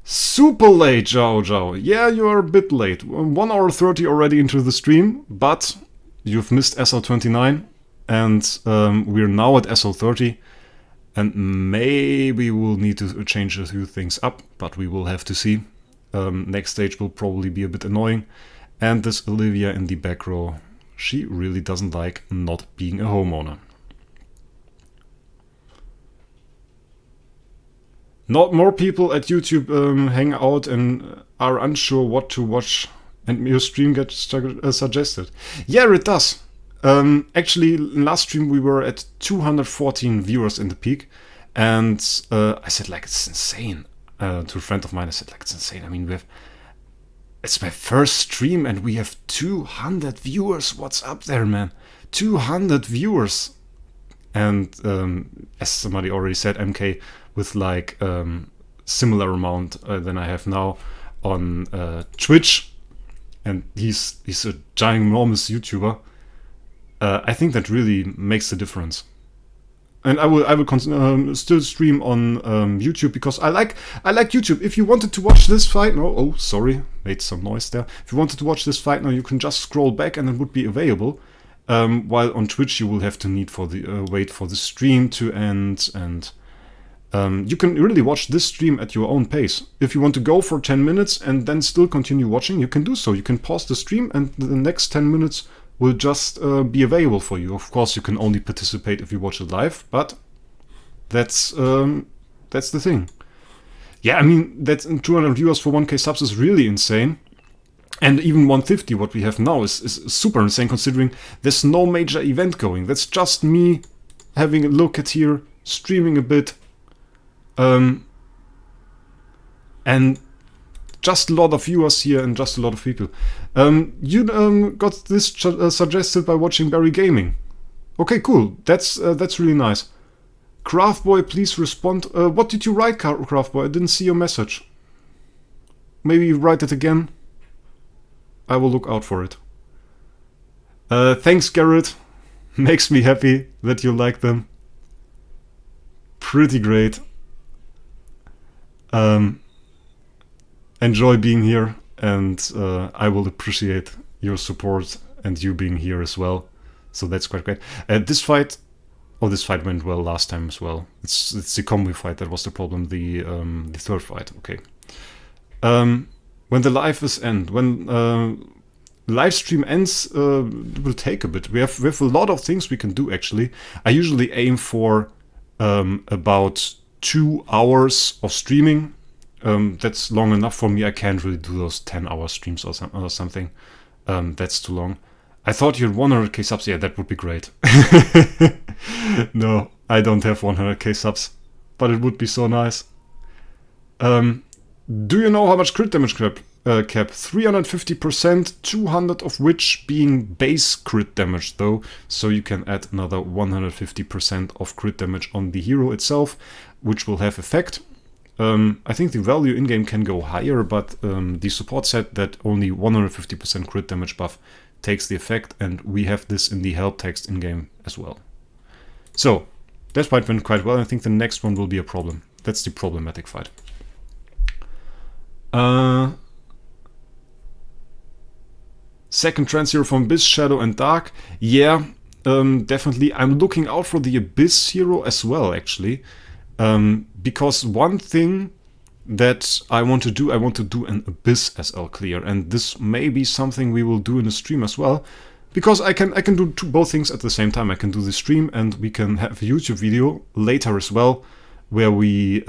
Super late, Zhao Zhao. Yeah, you are a bit late. 1 hour 30 already into the stream, but you've missed SL29, and we're now at SL30, and maybe we'll need to change a few things up, but we will have to see. Next stage will probably be a bit annoying, and this Olivia in the back row, she really doesn't like not being a homeowner. Not more people at YouTube hang out and are unsure what to watch, and your stream gets suggested. Yeah, it does. Actually, last stream we were at 214 viewers in the peak, and I said, like, it's insane. To a friend of mine, I said, like, it's insane. I mean, it's my first stream and we have 200 viewers. What's up there, man? 200 viewers. And as somebody already said, MK with like similar amount than I have now on Twitch, and he's a ginormous YouTuber. I think that really makes a difference. And I will still stream on YouTube because I like YouTube. If you wanted to watch this fight, oh sorry, made some noise there. If you wanted to watch this fight now, you can just scroll back and it would be available. While on Twitch you will have to wait for the stream to end, and you can really watch this stream at your own pace. If you want to go for 10 minutes and then still continue watching, you can do so. You can pause the stream and the next 10 minutes will just be available for you. Of course, you can only participate if you watch it live, but that's the thing. Yeah, I mean, that's 200 viewers for 1k subs is really insane. And even 150, what we have now, is super insane considering there's no major event going. That's just me having a look at here, streaming a bit, and just a lot of viewers here and just a lot of people. You got this suggested by watching Barry Gaming. Okay, cool. That's really nice. Craftboy, please respond. What did you write, Craftboy? I didn't see your message. Maybe you write it again. I will look out for it. Thanks, Garrett. Makes me happy that you like them. Pretty great. Enjoy being here, and I will appreciate your support and you being here as well. So that's quite great. This fight went well last time as well. It's the combo fight that was the problem. The third fight. Okay. When the live is end, when live stream ends, it will take a bit. We have a lot of things we can do actually. I usually aim for about 2 hours of streaming. That's long enough for me. I can't really do those 10-hour streams or something. That's too long. I thought you had 100k subs. Yeah, that would be great. No, I don't have 100k subs, but it would be so nice. Do you know how much crit damage cap? 350%, 200 of which being base crit damage though, so you can add another 150% of crit damage on the hero itself, which will have effect. I think the value in-game can go higher, but the support said that only 150% crit damage buff takes the effect, and we have this in the help text in-game as well. So, that fight went quite well. I think the next one will be a problem. That's the problematic fight. Second trans hero from Abyss, Shadow and Dark. Yeah, definitely. I'm looking out for the Abyss hero as well, actually. Because one thing that I want to do an Abyss SL clear. And this may be something we will do in the stream as well. because I can do both things at the same time. I can do the stream, and we can have a YouTube video later as well, where we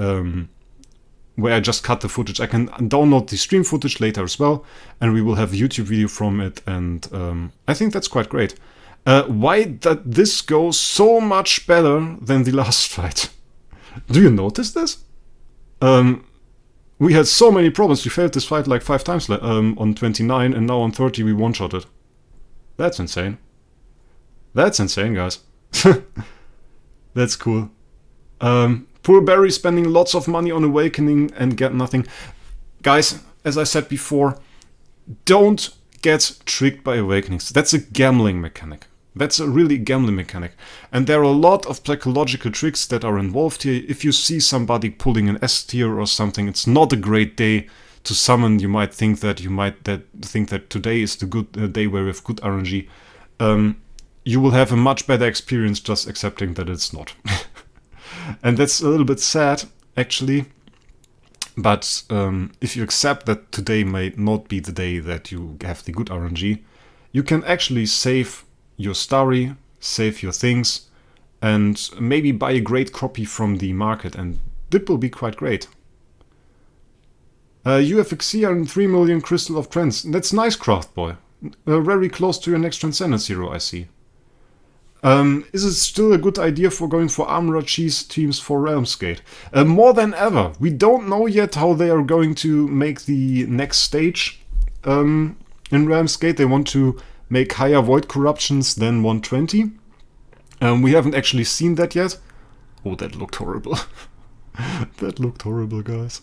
where I just cut the footage. I can download the stream footage later as well, and we will have a YouTube video from it, and I think that's quite great. Why did this go so much better than the last fight? Do you notice this? We had so many problems. We failed this fight like 5 times on 29, and now on 30 we one-shot it. That's insane. That's insane, guys. That's cool. Poor Barry spending lots of money on Awakening and get nothing. Guys, as I said before, don't get tricked by Awakenings. That's a gambling mechanic. That's a really gambling mechanic. And there are a lot of psychological tricks that are involved here. If you see somebody pulling an S tier or something, it's not a great day to summon. You might think that today is the good day where we have good RNG. You will have a much better experience just accepting that it's not. And that's a little bit sad, actually. But if you accept that today may not be the day that you have the good RNG, you can actually save your starry, save your things, and maybe buy a great copy from the market, and that will be quite great. You have Exia and 3 million Crystal of Trends. That's nice, Craft Boy. Very close to your next Transcendence hero, I see. Is it still a good idea for going for Armor Cheese teams for Realmsgate? More than ever. We don't know yet how they are going to make the next stage in Realmsgate. They want to make higher Void Corruptions than 120. We haven't actually seen that yet. Oh, that looked horrible. That looked horrible, guys.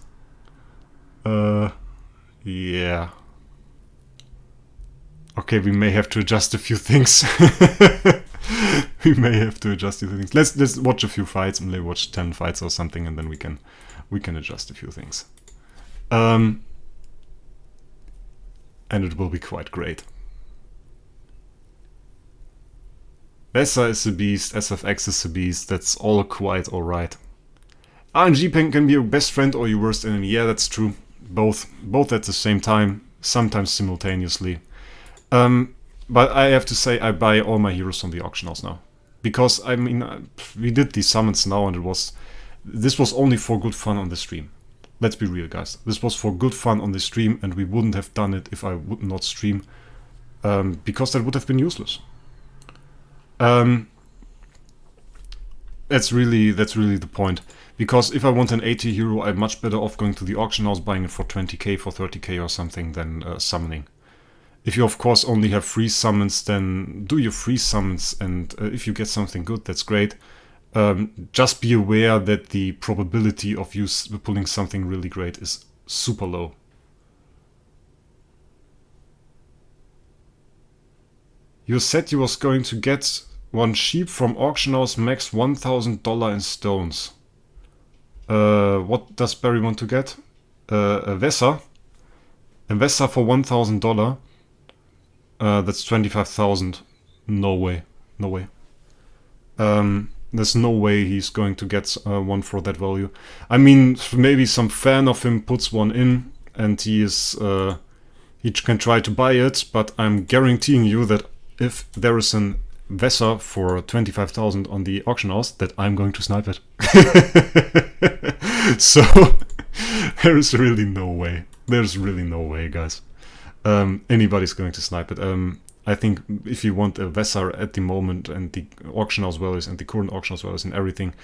Yeah. Okay, we may have to adjust a few things. We may have to adjust a few things. Let's watch a few fights, and maybe watch 10 fights or something, and then we can adjust a few things. And it will be quite great. Vesa is a beast, SFX is a beast, that's all quite alright. RNG Pen can be your best friend or your worst enemy. Yeah, that's true. Both at the same time, sometimes simultaneously. But I have to say I buy all my heroes from the auction house now. Because, I mean, we did these summons now, and this was only for good fun on the stream. Let's be real, guys. This was for good fun on the stream, and we wouldn't have done it if I would not stream. Because that would have been useless. That's really the point. Because if I want an 80 hero, I'm much better off going to the auction house, buying it for 20k, for 30k or something, than summoning. If you of course only have free summons, then do your free summons, and if you get something good, that's great. Just be aware that the probability of you pulling something really great is super low. You said you was going to get one sheep from auction house, max $1,000 in stones. What does Barry want to get? A Vesa. A Vesa for $1,000. That's 25,000. No way. No way. There's no way he's going to get one for that value. I mean, maybe some fan of him puts one in, and he can try to buy it, but I'm guaranteeing you that if there is an Vesa for 25,000 on the auction house, that I'm going to snipe it. So there is really no way. There's really no way, guys. Anybody's going to snipe it. I think if you want a Vesa at the moment, and the auction house values and the current auction house values and everything,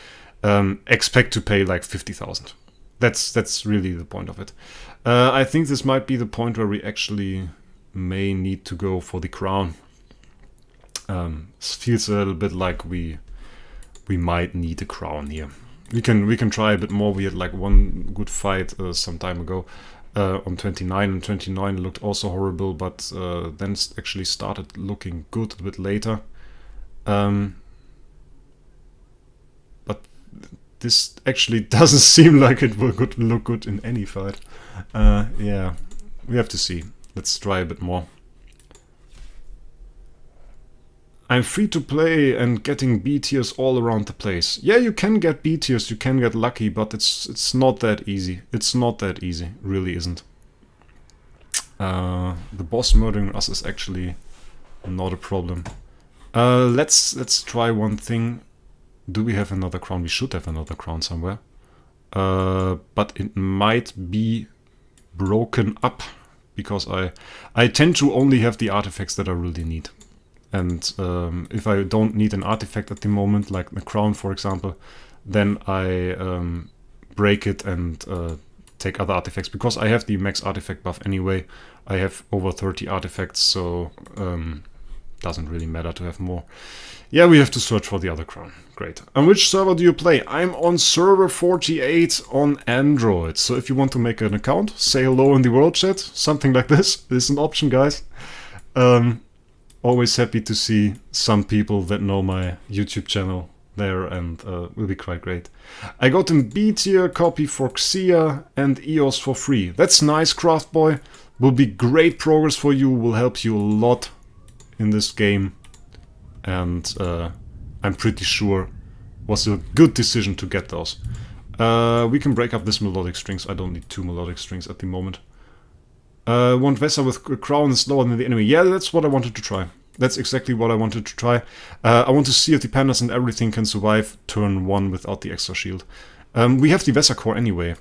expect to pay like 50,000. That's really the point of it. I think this might be the point where we actually may need to go for the crown. Feels a little bit like we might need a crown here. We can try a bit more. We had like one good fight some time ago on 29, and 29 looked also horrible, but then it actually started looking good a bit later. But this actually doesn't seem like it will look good in any fight. Yeah, we have to see. Let's try a bit more. I'm free to play and getting B tiers all around the place. Yeah, you can get B tiers, you can get lucky, but it's not that easy. It's not that easy, really isn't. The boss murdering us is actually not a problem. Let's try one thing. Do we have another crown? We should have another crown somewhere. But it might be broken up because I tend to only have the artifacts that I really need. And if I don't need an artifact at the moment, like the crown for example, then I break it and take other artifacts, because I have the max artifact buff anyway. I have over 30 artifacts, so doesn't really matter to have more. Yeah, we have to search for the other crown. Great. On which server do you play? I'm on server 48 on Android. So if you want to make an account, say hello in the world chat. Something like this is an option, guys. Always happy to see some people that know my YouTube channel there, and will be quite great. I got a B tier copy for Xia and EOS for free. That's nice, Craft Boy. Will be great progress for you, will help you a lot in this game. And I'm pretty sure was a good decision to get those. We can break up this melodic strings. I don't need 2 melodic strings at the moment. Want Vesa with a crown is slower than the enemy. Yeah, that's what I wanted to try. That's exactly what I wanted to try. I want to see if the pandas and everything can survive turn 1 without the extra shield. We have the Vesa core anyway,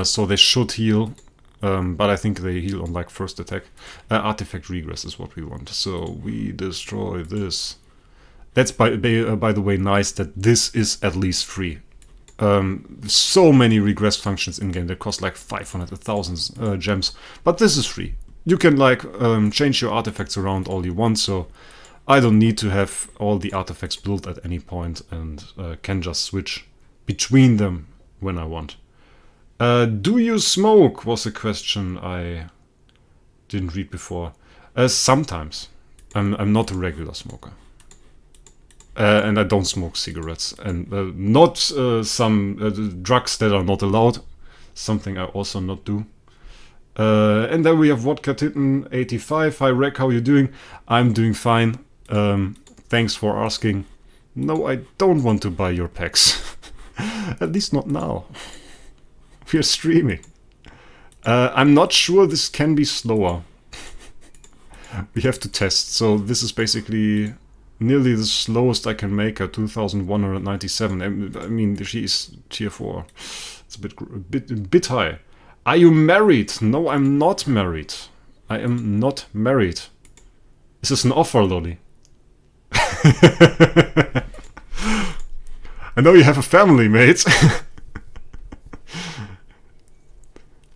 so they should heal. But I think they heal on like first attack. Artifact regress is what we want. So we destroy this. That's by the way nice that this is at least free. So many regress functions in game that cost like 500, 1,000 gems, but this is free. You can like change your artifacts around all you want, so I don't need to have all the artifacts built at any point, and can just switch between them when I want. Do you smoke was a question I didn't read before. Sometimes. I'm not a regular smoker. And I don't smoke cigarettes. And not some drugs that are not allowed. Something I also not do. And then we have Vodka Titten 85. Hi Wraec, how you doing? I'm doing fine. Thanks for asking. No, I don't want to buy your packs. At least not now. We are streaming. I'm not sure this can be slower. We have to test. So this is basically nearly the slowest I can make her, 2197. I mean, she is tier 4. It's a bit high. Are you married? No, I'm not married. I am not married. Is this an offer, Lolly? I know you have a family, mate.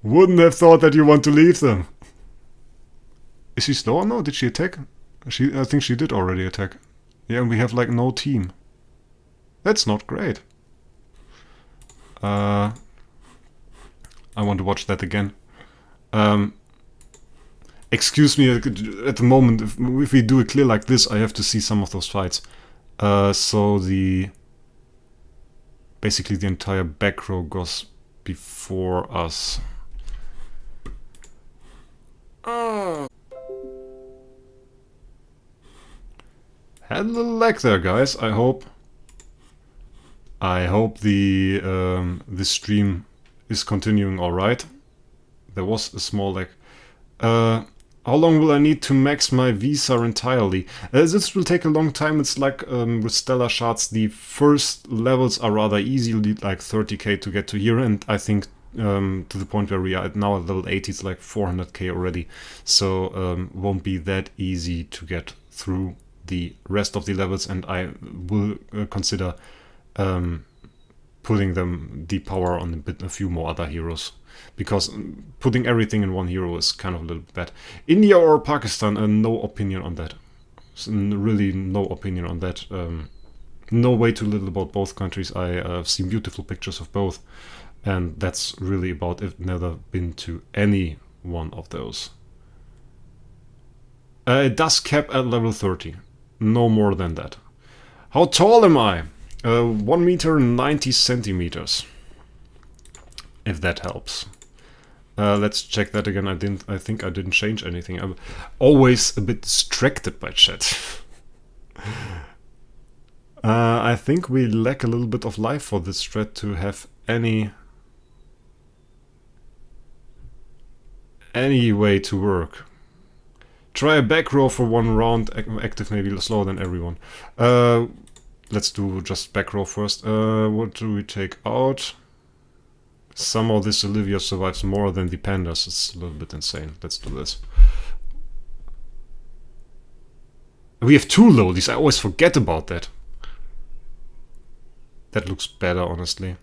Wouldn't have thought that you want to leave them. Is she slower? No, did she attack? I think she did already attack. Yeah, and we have like no team. That's not great. I want to watch that again. Excuse me, at the moment, if we do a clear like this, I have to see some of those fights. So basically the entire back row goes before us. Had a little lag there, guys. I hope the stream is continuing all right. There was a small lag. How long will I need to max my visa entirely? This will take a long time. It's like with Stellar Shards, the first levels are rather easy. You need like 30k to get to here, and I think to the point where we are at now at level 80, it's like 400k already. So won't be that easy to get through the rest of the levels, and I will consider putting the power on a few more other heroes, because putting everything in one hero is kind of a little bad. India or Pakistan, no opinion on that. Really no opinion on that. No way too little about both countries. I've seen beautiful pictures of both, and that's really about it. Never been to any one of those. It does cap at level 30. No more than that. How tall am I? 1 meter 90 centimeters. If that helps. Let's check that again. I think I didn't change anything. I'm always a bit distracted by chat. I think we lack a little bit of life for this thread to have any way to work. Try a back row for 1 round, active maybe slower than everyone. Let's do just back row first. What do we take out? Somehow this Olivia survives more than the pandas. It's a little bit insane. Let's do this. We have 2 lowlies. I always forget about that. That looks better, honestly.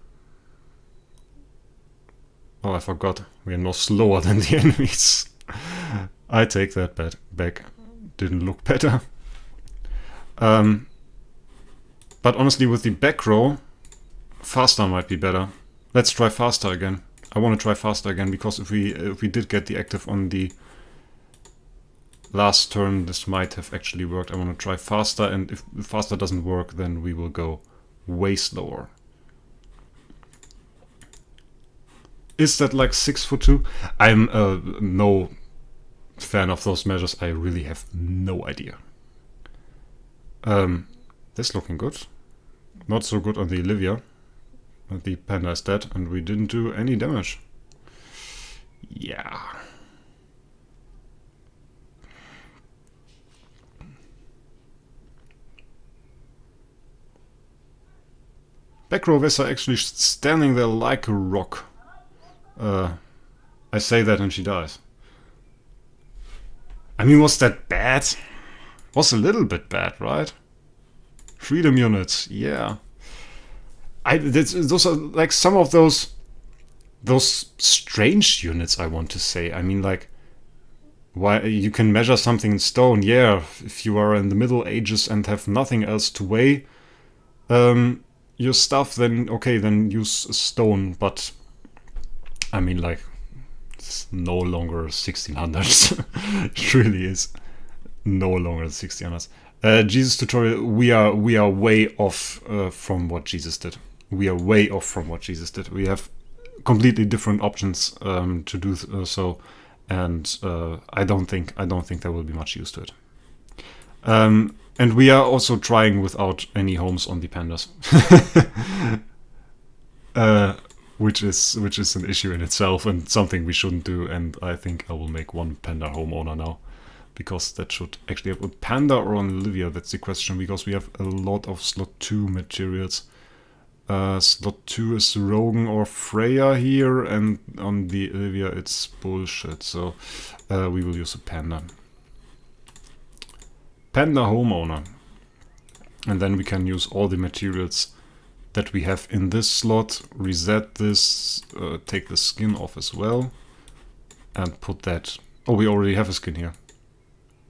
Oh, I forgot. We are no slower than the enemies. I take that back. Didn't look better. But honestly, with the back row, faster might be better. Let's try faster again. I want to try faster again, because if we did get the active on the last turn, this might have actually worked. I want to try faster, and if faster doesn't work, then we will go way slower. Is that like 6 for 2? I'm no fan of those measures. I really have no idea. This looking good. Not so good on the Olivia. The panda is dead, and we didn't do any damage. Yeah. Back row Vesa actually standing there like a rock. I say that and she dies. I mean, was that bad? Was a little bit bad, right? Freedom units, yeah. Those are like some of those strange units, I want to say. I mean, like, why you can measure something in stone, yeah. If you are in the Middle Ages and have nothing else to weigh your stuff, then okay, then use stone. But I mean, like, it's no longer 1600s. It really is no longer 1600s. Jesus tutorial, we are way off from what Jesus did. We are way off from what Jesus did. We have completely different options to do so, and I don't think there will be much use to it. And we are also trying without any homes on the pandas, which is an issue in itself and something we shouldn't do. And I think I will make 1 panda homeowner now, because that should actually have a panda or an Olivia. That's the question, because we have a lot of slot 2 materials. Slot 2 is Rogan or Freya here, and on the Olivia it's bullshit. So we will use a panda. Panda homeowner. And then we can use all the materials that we have in this slot, reset this, take the skin off as well, and put that... Oh, we already have a skin here.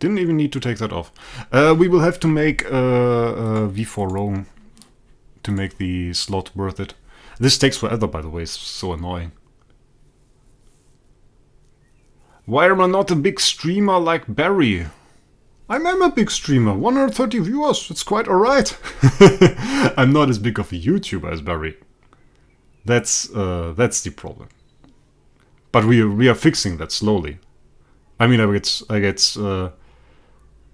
Didn't even need to take that off. We will have to make V4 Roam to make the slot worth it. This takes forever, by the way, it's so annoying. Why am I not a big streamer like Barry? I'm a big streamer, 130 viewers, it's quite alright. I'm not as big of a YouTuber as Barry. That's the problem. But we are fixing that slowly. I mean, I get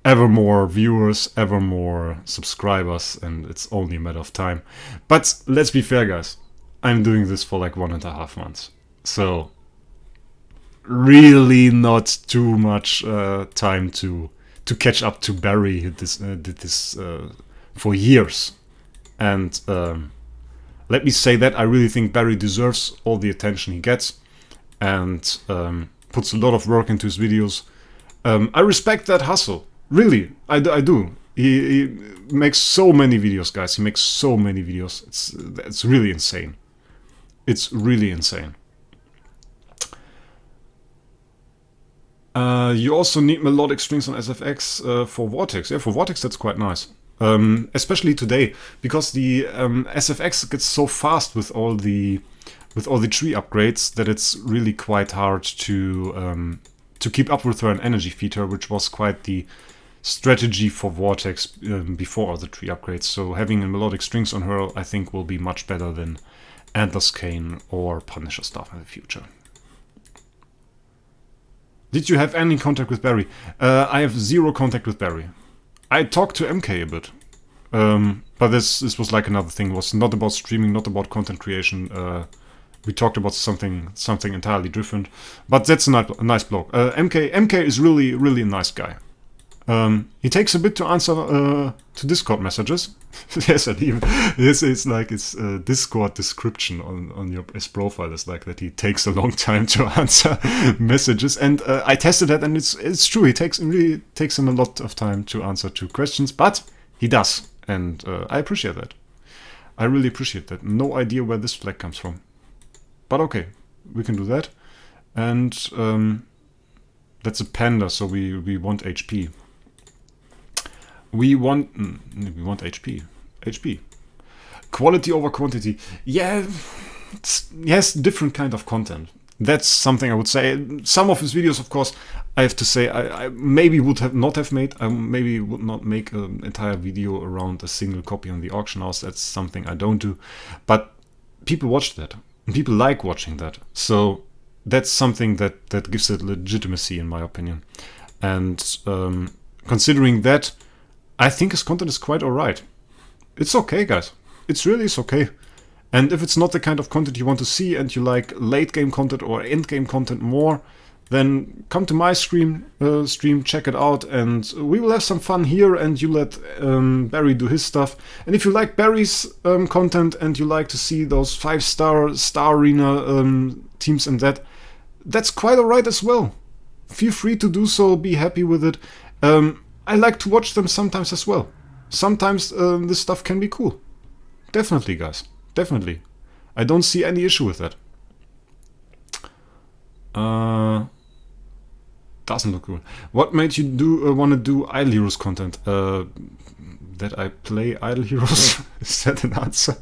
ever more viewers, ever more subscribers, and it's only a matter of time. But let's be fair, guys. I'm doing this for like 1.5 months. So, really not too much time to catch up to Barry. Did this for years. And let me say that I really think Barry deserves all the attention he gets, and puts a lot of work into his videos. I respect that hustle. Really, I do. He makes so many videos, guys. He makes so many videos. It's really insane. It's really insane. You also need melodic strings on SFX for Vortex. Yeah, for Vortex that's quite nice. Especially today, because the SFX gets so fast with all the tree upgrades that it's really quite hard to keep up with her energy feeder, which was quite the strategy for Vortex before all the tree upgrades. So having a melodic strings on her, I think, will be much better than Antler's Cane or Punisher stuff in the future. Did you have any contact with Barry? I have 0 contact with Barry. I talked to MK a bit. But this was like another thing. It was not about streaming, not about content creation. we talked about something entirely different. But that's a nice bloke. MK is really a nice guy. He takes a bit to answer to Discord messages. Yes, and even it's like it's Discord description on his profile is like that he takes a long time to answer messages. And I tested that, and it's true. It really takes him a lot of time to answer to questions, but he does, and I appreciate that. I really appreciate that. No idea where this flag comes from, but okay, we can do that. And that's a panda, so we want HP. We want HP. HP. Quality over quantity. Yeah, yes, different kind of content. That's something I would say. Some of his videos, of course, I have to say, I maybe would have not have made. I maybe would not make an entire video around a single copy on the auction house. That's something I don't do. But people watch that. And people like watching that. So that's something that gives it legitimacy, in my opinion. And considering that, I think his content is quite alright. It's okay, guys. It's really okay. And if it's not the kind of content you want to see and you like late game content or end game content more, then come to my stream, check it out, and we will have some fun here, and you let Barry do his stuff. And if you like Barry's content and you like to see those 5-star Star Arena teams and that's quite alright as well. Feel free to do so, be happy with it. I like to watch them sometimes as well. Sometimes this stuff can be cool. Definitely, guys. Definitely. I don't see any issue with that. Doesn't look good. What made you want to do Idle Heroes content? That I play Idle Heroes? Is that an answer?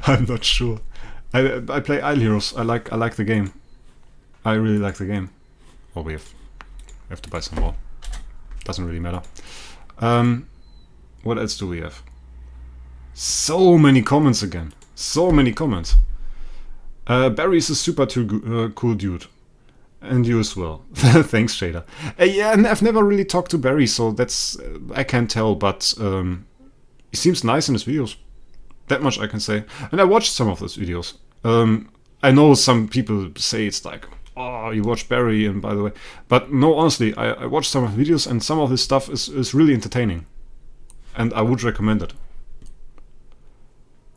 I'm not sure. I play Idle Heroes. I like the game. I really like the game. Oh, we have to buy some more. Doesn't really matter. What else do we have? So many comments again. So many comments. Barry is a super cool dude. And you as well. Thanks, Shader. Yeah, and I've never really talked to Barry, so that's... I can't tell, but he seems nice in his videos. That much I can say. And I watched some of those videos. I know some people say it's like, oh, you watch Barry, and by the way... But no, honestly, I watched some of his videos, and some of his stuff is really entertaining. And I would recommend it.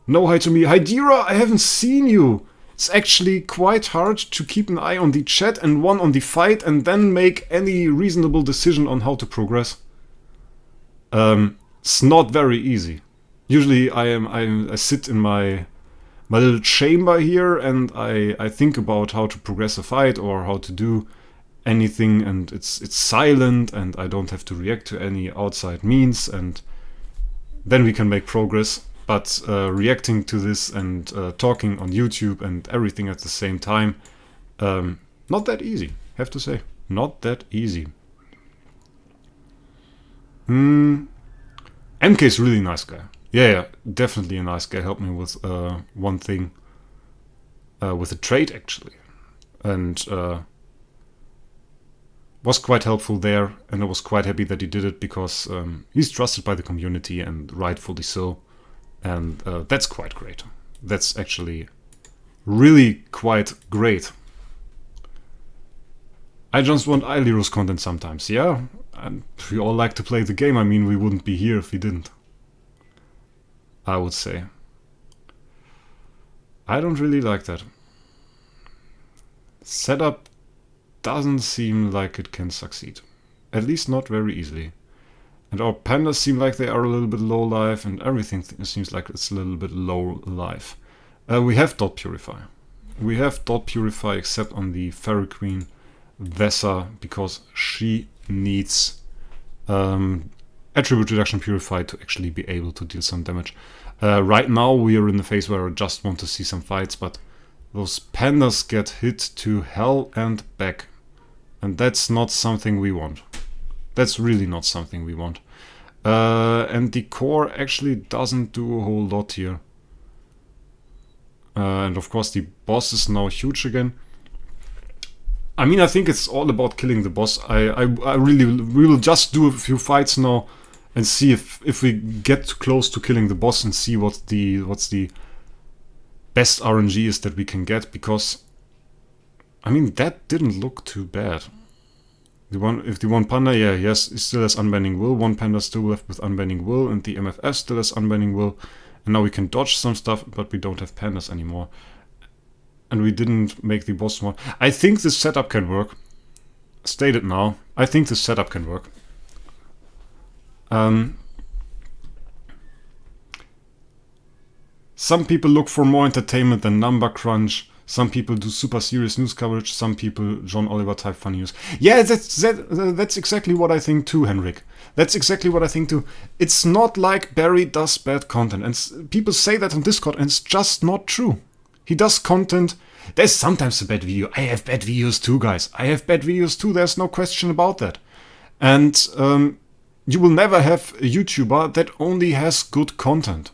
No hi to me. Hi, Dira, I haven't seen you. It's actually quite hard to keep an eye on the chat and one on the fight and then make any reasonable decision on how to progress. It's not very easy. Usually I sit in my little chamber here and I think about how to progress a fight or how to do anything, and it's silent and I don't have to react to any outside means, and then we can make progress. But reacting to this and talking on YouTube and everything at the same time, not that easy, have to say. Not that easy. MK is really nice guy. Yeah, definitely a nice guy. Helped me with one thing. With a trade, actually. And was quite helpful there. And I was quite happy that he did it because he's trusted by the community, and rightfully so. And that's quite great. That's actually really quite great. I just want Idle Heroes content sometimes, yeah? And we all like to play the game. I mean, we wouldn't be here if we didn't. I would say. I don't really like that. Setup doesn't seem like it can succeed. At least not very easily. And our pandas seem like they are a little bit low life, and everything seems like it's a little bit low life. We have Dot Purify. We have Dot Purify except on the Fairy Queen Vessa, because she needs Attribute Reduction Purify to actually be able to deal some damage. Right now we are in the phase where I just want to see some fights, but those pandas get hit to hell and back. And that's not something we want. That's really not something we want. And the core actually doesn't do a whole lot here. And of course the boss is now huge again. I mean, I think it's all about killing the boss. We will just do a few fights now and see if we get close to killing the boss and see what's the best RNG is that we can get, because I mean that didn't look too bad. If the one panda, yeah, yes, it still has unbending will, one panda still left with unbending will, and the MFS still has unbending will, and now we can dodge some stuff, but we don't have pandas anymore. And we didn't make the boss one. I think this setup can work. State it now. I think this setup can work. Some people look for more entertainment than number crunch. Some people do super serious news coverage. Some people John Oliver type funny news. Yeah, that's exactly what I think too, Henrik. That's exactly what I think too. It's not like Barry does bad content. And people say that on Discord, and it's just not true. He does content. There's sometimes a bad video. I have bad videos too, guys. I have bad videos too. There's no question about that. And you will never have a YouTuber that only has good content.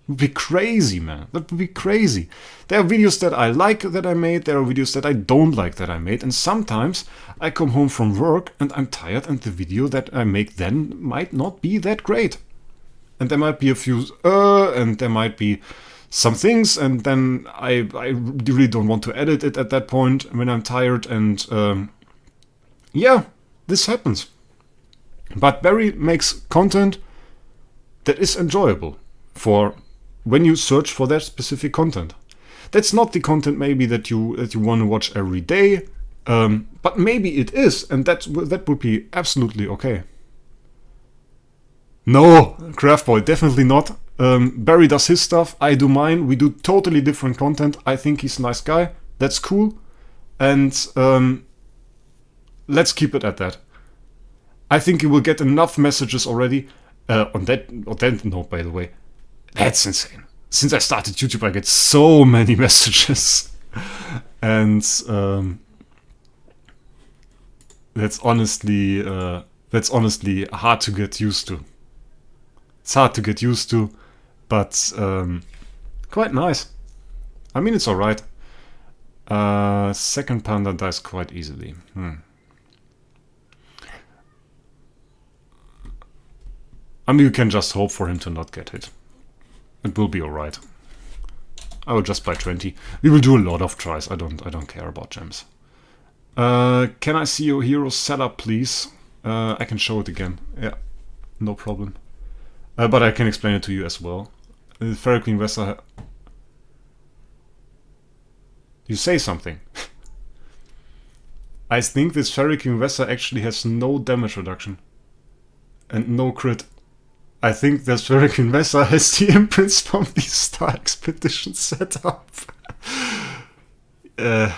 It would be crazy, man. That would be crazy. There are videos that I like that I made. There are videos that I don't like that I made. And sometimes I come home from work and I'm tired, and the video that I make then might not be that great. And there might be a few and there might be some things, and then I really don't want to edit it at that point when I'm tired, and yeah, this happens. But Barry makes content that is enjoyable for when you search for that specific content. That's not the content maybe that you want to watch every day, but maybe it is, and that would be absolutely okay. No, Craftboy, definitely not. Barry does his stuff, I do mine. We do totally different content. I think he's a nice guy. That's cool. And let's keep it at that. I think you will get enough messages already. On that note, by the way, that's insane. Since I started YouTube, I get so many messages. And that's honestly hard to get used to. It's hard to get used to, but quite nice. I mean, it's alright. Second panda dies quite easily. I mean, you can just hope for him to not get hit. It will be alright. I will just buy 20. We will do a lot of tries. I don't care about gems. Can I see your hero setup, please? I can show it again. Yeah, no problem. But I can explain it to you as well. The Fairy Queen Vessa... You say something. I think this Fairy Queen Vessa actually has no damage reduction. And no crit. I think this Fairy Queen Vessa has the imprints from the Star Expedition setup. Yeah.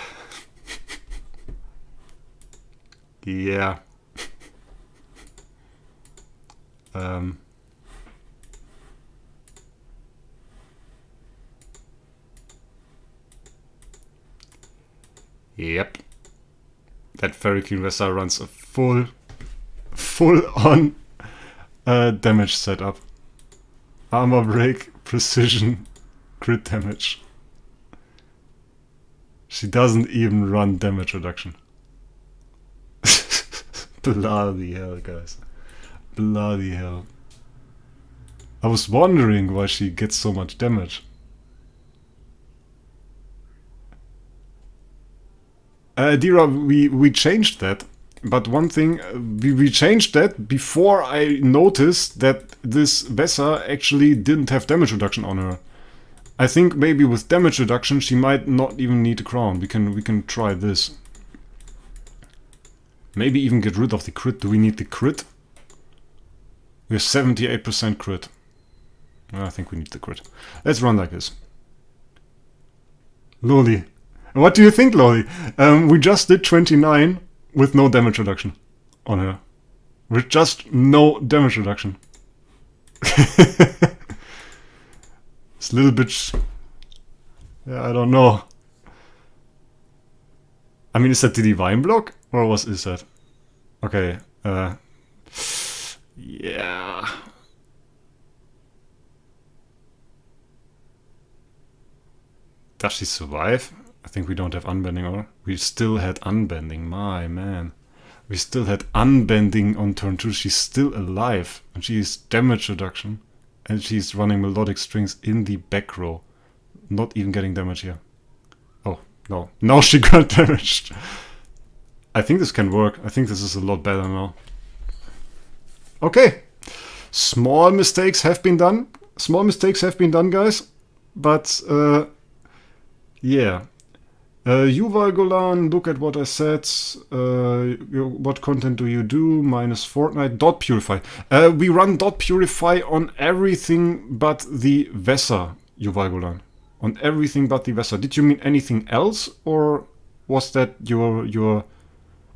Yep. That Fairy Queen Vessa runs a full on damage setup. Armor break, precision, crit damage. She doesn't even run damage reduction. Bloody hell, guys. Bloody hell. I was wondering why she gets so much damage. Dira, we changed that. But one thing, we changed that before I noticed that this Vessa actually didn't have damage reduction on her. I think maybe with damage reduction she might not even need a crown. We can try this. Maybe even get rid of the crit. Do we need the crit? We have 78% crit. I think we need the crit. Let's run like this. Loli. What do you think, Loli? We just did 29 with no damage reduction on her. With just no damage reduction. It's a little bit... Yeah, I don't know. I mean, is that the divine block? Or is that? Okay, yeah. Does she survive? I think we don't have unbending, or we still had unbending. My man, we still had unbending on turn 2. She's still alive, and she is damage reduction, and she's running melodic strings in the back row. not even getting damage here. Oh, no. Now she got damaged. I think this can work. I think this is a lot better now. Okay. Small mistakes have been done. Small mistakes have been done, guys. But, yeah. Yuval Golan, look at what I said. What content do you do? Minus Fortnite. Dot Purify. We run Dot Purify on everything but the Vesa, Yuval Golan. On everything but the Vesa. Did you mean anything else? Or was that your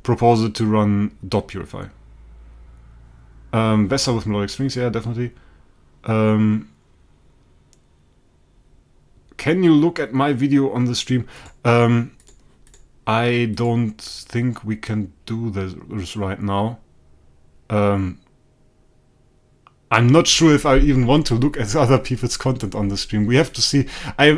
proposal to run Dot Purify? Vesa with melodic strings, yeah, definitely. Can you look at my video on the stream? I don't think we can do this right now. I'm not sure if I even want to look at other people's content on the stream. We have to see. I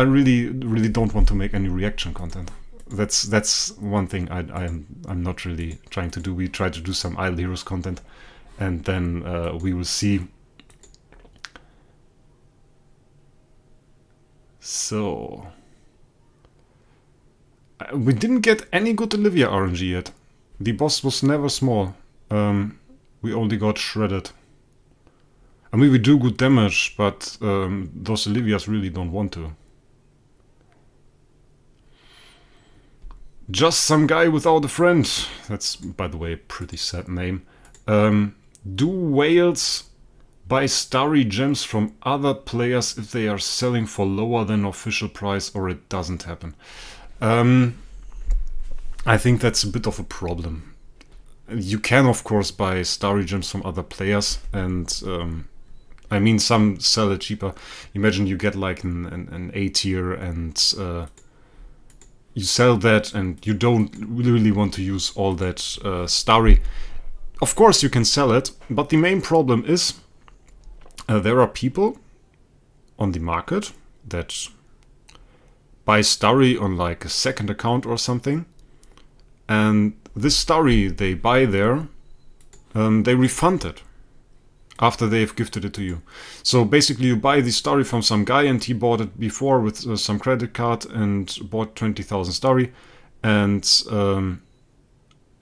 really don't want to make any reaction content. That's one thing I'm not really trying to do. We try to do some Idle Heroes content, and then we will see. So, we didn't get any good Olivia RNG yet. The boss was never small. We only got shredded. I mean, we do good damage, but those Olivias really don't want to. Just some guy without a friend. That's, by the way, a pretty sad name. Do whales buy starry gems from other players if they are selling for lower than official price, or it doesn't happen? I think that's a bit of a problem. You can, of course, buy starry gems from other players, and I mean, some sell it cheaper. Imagine you get like an A tier, and you sell that, and you don't really want to use all that starry. Of course, you can sell it, but the main problem is there are people on the market that buy starry on like a second account or something, and this starry they buy there, they refund it after they've gifted it to you. So basically you buy the starry from some guy, and he bought it before with some credit card and bought 20,000 starry, and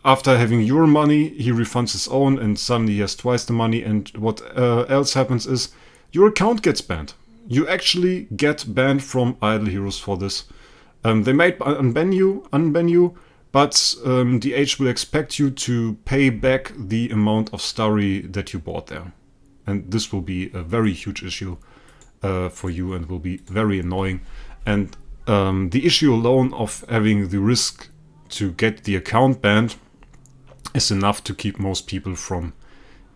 after having your money, he refunds his own, and suddenly he has twice the money, and what else happens is your account gets banned. You actually get banned from Idle Heroes for this. They might unban you, but the H will expect you to pay back the amount of starry that you bought there. And this will be a very huge issue for you, and will be very annoying. And the issue alone of having the risk to get the account banned is enough to keep most people from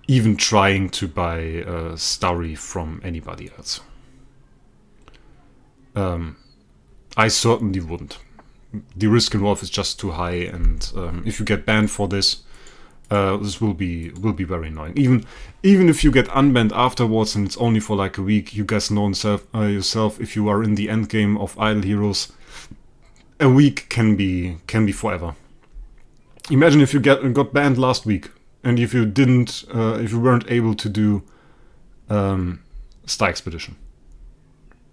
even trying to buy starry from anybody else. I certainly wouldn't. The risk involved is just too high, and if you get banned for this, this will be very annoying. Even if you get unbanned afterwards, and it's only for like a week, you guys know yourself. If you are in the end game of Idle Heroes, a week can be forever. Imagine if you got banned last week, and if you weren't able to do Star Expedition.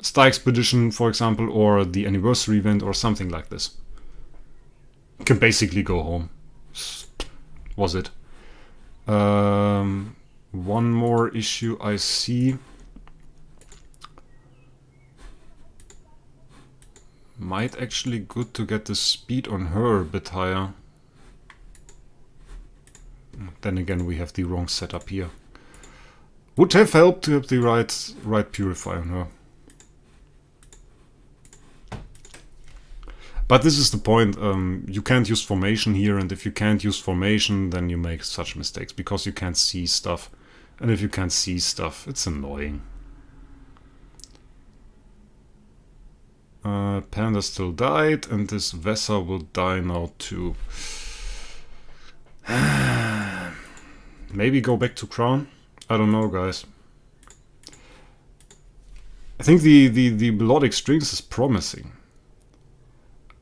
Star Expedition, for example, or the anniversary event, or something like this. You can basically go home. Was it? One more issue I see. Might actually good to get the speed on her a bit higher. Then again, we have the wrong setup here. Would have helped to have the right purify on her. But this is the point. You can't use formation here, and if you can't use formation, then you make such mistakes because you can't see stuff. And if you can't see stuff, it's annoying. Panda still died, and this Vesa will die now too. Maybe go back to Crown? I don't know, guys. I think the melodic strings is promising.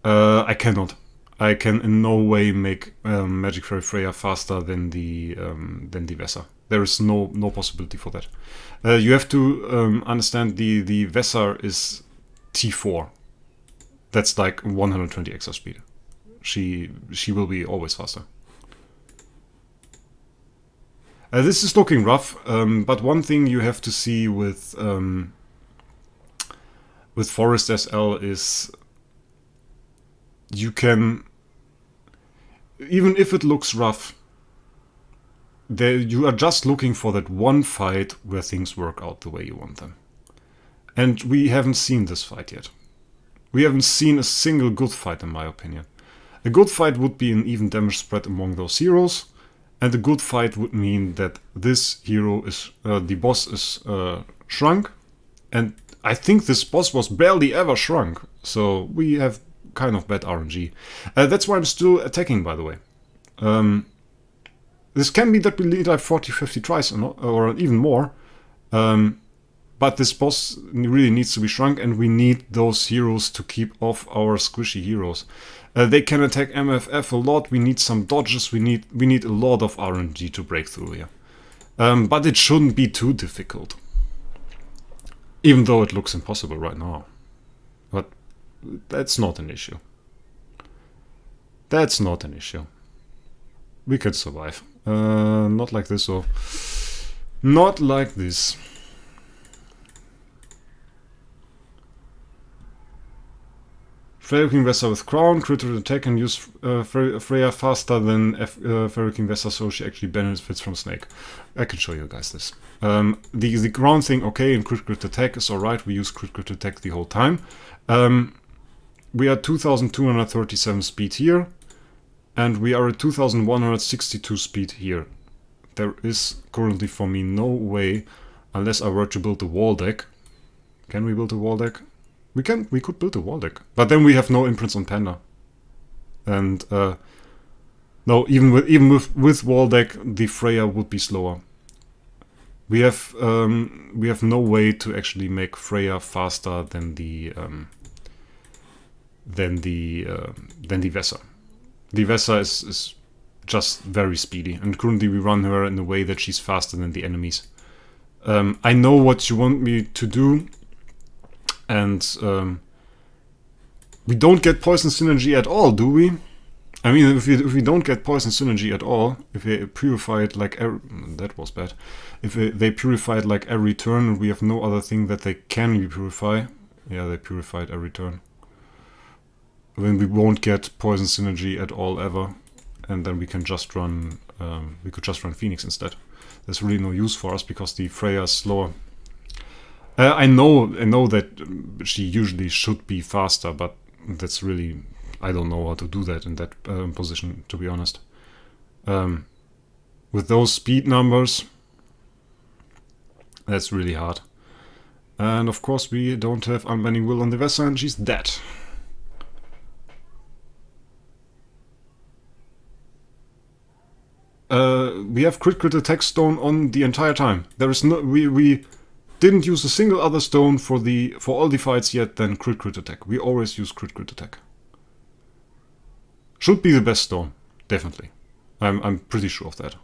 I cannot. I can in no way make Magic Fairy Freya faster than the Vesa. There is no possibility for that. You have to understand the Vesa is T4. That's like 120 extra speed. She will be always faster. This is looking rough, but one thing you have to see with Forest SL is you can, even if it looks rough, you are just looking for that one fight where things work out the way you want them. And we haven't seen this fight yet. We haven't seen a single good fight, in my opinion. A good fight would be an even damage spread among those heroes, and a good fight would mean that this hero is, the boss is shrunk, and I think this boss was barely ever shrunk, so we have kind of bad RNG. That's why I'm still attacking, by the way. This can be that we need like 40-50 tries or even more, but this boss really needs to be shrunk, and we need those heroes to keep off our squishy heroes. They can attack MFF a lot, we need some dodges, we need a lot of RNG to break through here. But it shouldn't be too difficult. Even though it looks impossible right now. But that's not an issue. That's not an issue. We can survive. Not like this, though. Not like this. Freya King Vesa with Crown, critical attack, and use Freya faster than Freya King Vesa, so she actually benefits from Snake. I can show you guys this. The Crown thing, okay, and critical attack is alright, we use critical attack the whole time. We are 2237 speed here, and we are at 2162 speed here. There is currently for me no way, unless I were to build a wall deck. Can we build a wall deck? We could build a wall deck, but then we have no imprints on Panda. And no, even with wall deck, the Freya would be slower. We have no way to actually make Freya faster than the Vesa. The Vesa is just very speedy, and currently we run her in a way that she's faster than the enemies. I know what you want me to do. And we don't get poison synergy at all, do we? I mean, if we don't get poison synergy at all, if they purify it like that was bad. If they purify it like every turn, and we have no other thing that they can purify. Yeah, they purified every turn. Then we won't get poison synergy at all ever, and then we can just run. We could just run Phoenix instead. There's really no use for us because the Freya is slower. I know that she usually should be faster, but that's really, I don't know how to do that in that position, to be honest. With those speed numbers, that's really hard. And of course we don't have Unbending Will on the Vesa, and she's dead. We have critical attack stone on the entire time. There is no, we didn't use a single other stone for all the fights yet than crit attack. We always use crit attack. Should be the best stone, definitely. I'm pretty sure of that.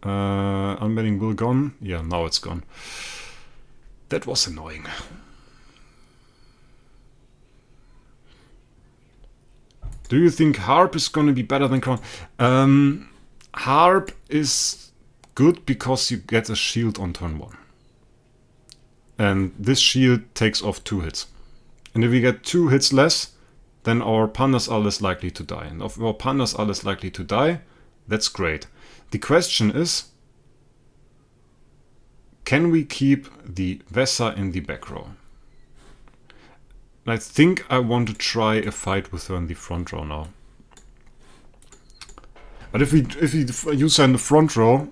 Unbending Will gone. Yeah, now it's gone. That was annoying. Do you think Harp is gonna be better than Crown? Harp is good because you get a shield on turn 1. And this shield takes off 2 hits. And if we get 2 hits less, then our pandas are less likely to die. And if our pandas are less likely to die, that's great. The question is, can we keep the Vesa in the back row? I think I want to try a fight with her in the front row now. But if we use her in the front row,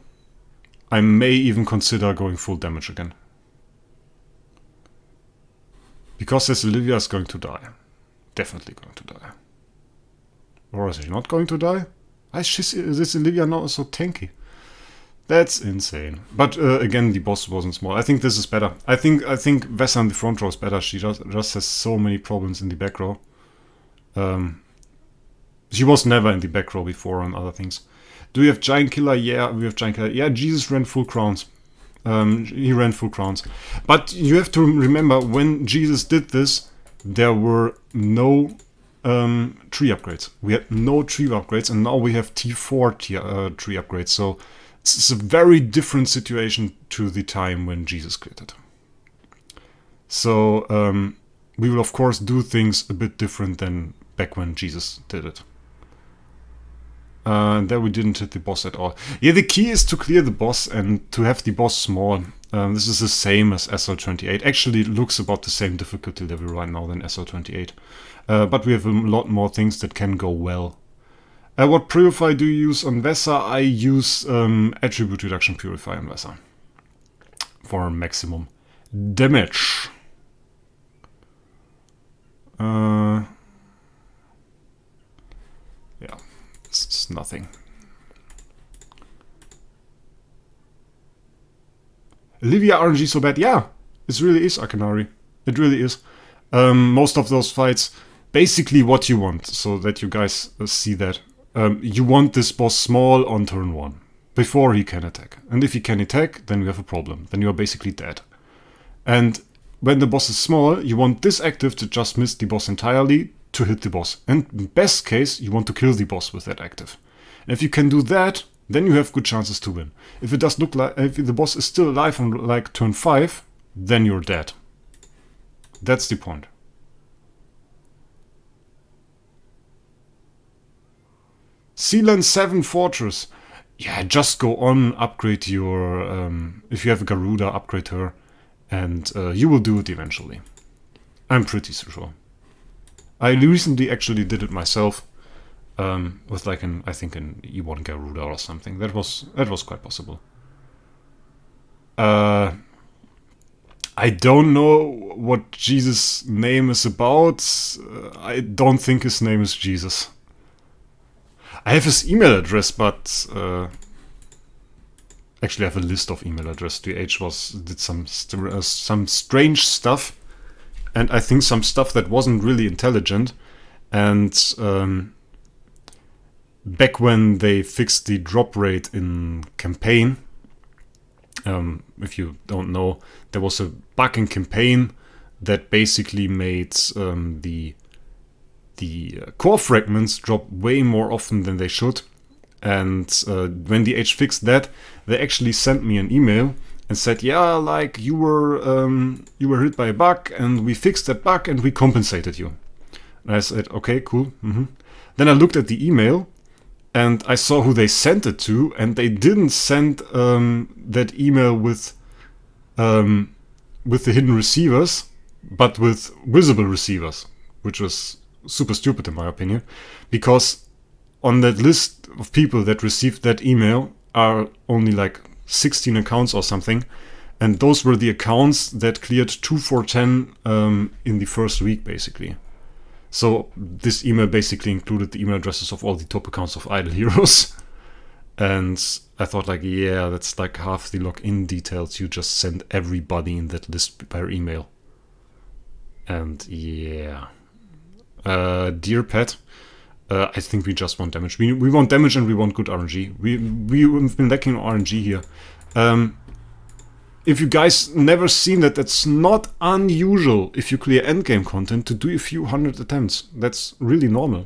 I may even consider going full damage again. Because this Olivia is going to die. Definitely going to die. Or is she not going to die? Why is this Olivia now so tanky? That's insane. But again, the boss wasn't small. I think this is better. I think Vesa in the front row is better. She just has so many problems in the back row. She was never in the back row before on other things. Do we have Giant Killer? Yeah, we have Giant Killer. Yeah, Jesus ran full crowns. He ran full crowns. But you have to remember, when Jesus did this, there were no tree upgrades. We had no tree upgrades, and now we have T4 tree upgrades. So it's a very different situation to the time when Jesus cleared it. So we will, of course, do things a bit different than back when Jesus did it. There we didn't hit the boss at all. Yeah, the key is to clear the boss and to have the boss small. This is the same as SL28. Actually, it looks about the same difficulty level right now than SL28. But we have a lot more things that can go well. What Purify do you use on Vesa? I use Attribute Reduction Purify on Vesa for maximum damage. Yeah, it's nothing. Livia RNG so bad? Yeah, it really is, Akanari. It really is. Most of those fights, basically what you want, so that you guys see that. You want this boss small on turn 1, before he can attack. And if he can attack, then you have a problem. Then you are basically dead. And when the boss is small, you want this active to just miss the boss entirely to hit the boss. And in best case, you want to kill the boss with that active. And if you can do that, then you have good chances to win. If it does look like, if the boss is still alive on like turn 5, then you're dead. That's the point. Sealand 7 Fortress. Yeah, just go on, upgrade your... if you have a Garuda, upgrade her. And you will do it eventually. I'm pretty sure. I recently actually did it myself. With like an, I think an E1 Garuda or something. That was quite possible. I don't know what Jesus' name is about. I don't think his name is Jesus. I have his email address, but actually I have a list of email address. DH did some strange stuff, and I think some stuff that wasn't really intelligent. And back when they fixed the drop rate in campaign, if you don't know, there was a bug in campaign that basically made the core fragments drop way more often than they should. And when the H fixed that, they actually sent me an email and said, yeah, like you were hit by a bug and we fixed that bug and we compensated you. And I said, okay, cool. Then I looked at the email and I saw who they sent it to, and they didn't send that email with the hidden receivers, but with visible receivers, which was super stupid in my opinion, because on that list of people that received that email are only like 16 accounts or something, and those were the accounts that cleared 2 for 10 in the first week basically. So this email basically included the email addresses of all the top accounts of Idle Heroes. And I thought like, yeah, that's like half the login details. You just send everybody in that list per email. And yeah. Dear Pet, I think we just want damage. We want damage and we want good RNG. We've been lacking RNG here. If you guys never seen that, that's not unusual if you clear endgame content to do a few hundred attempts. That's really normal.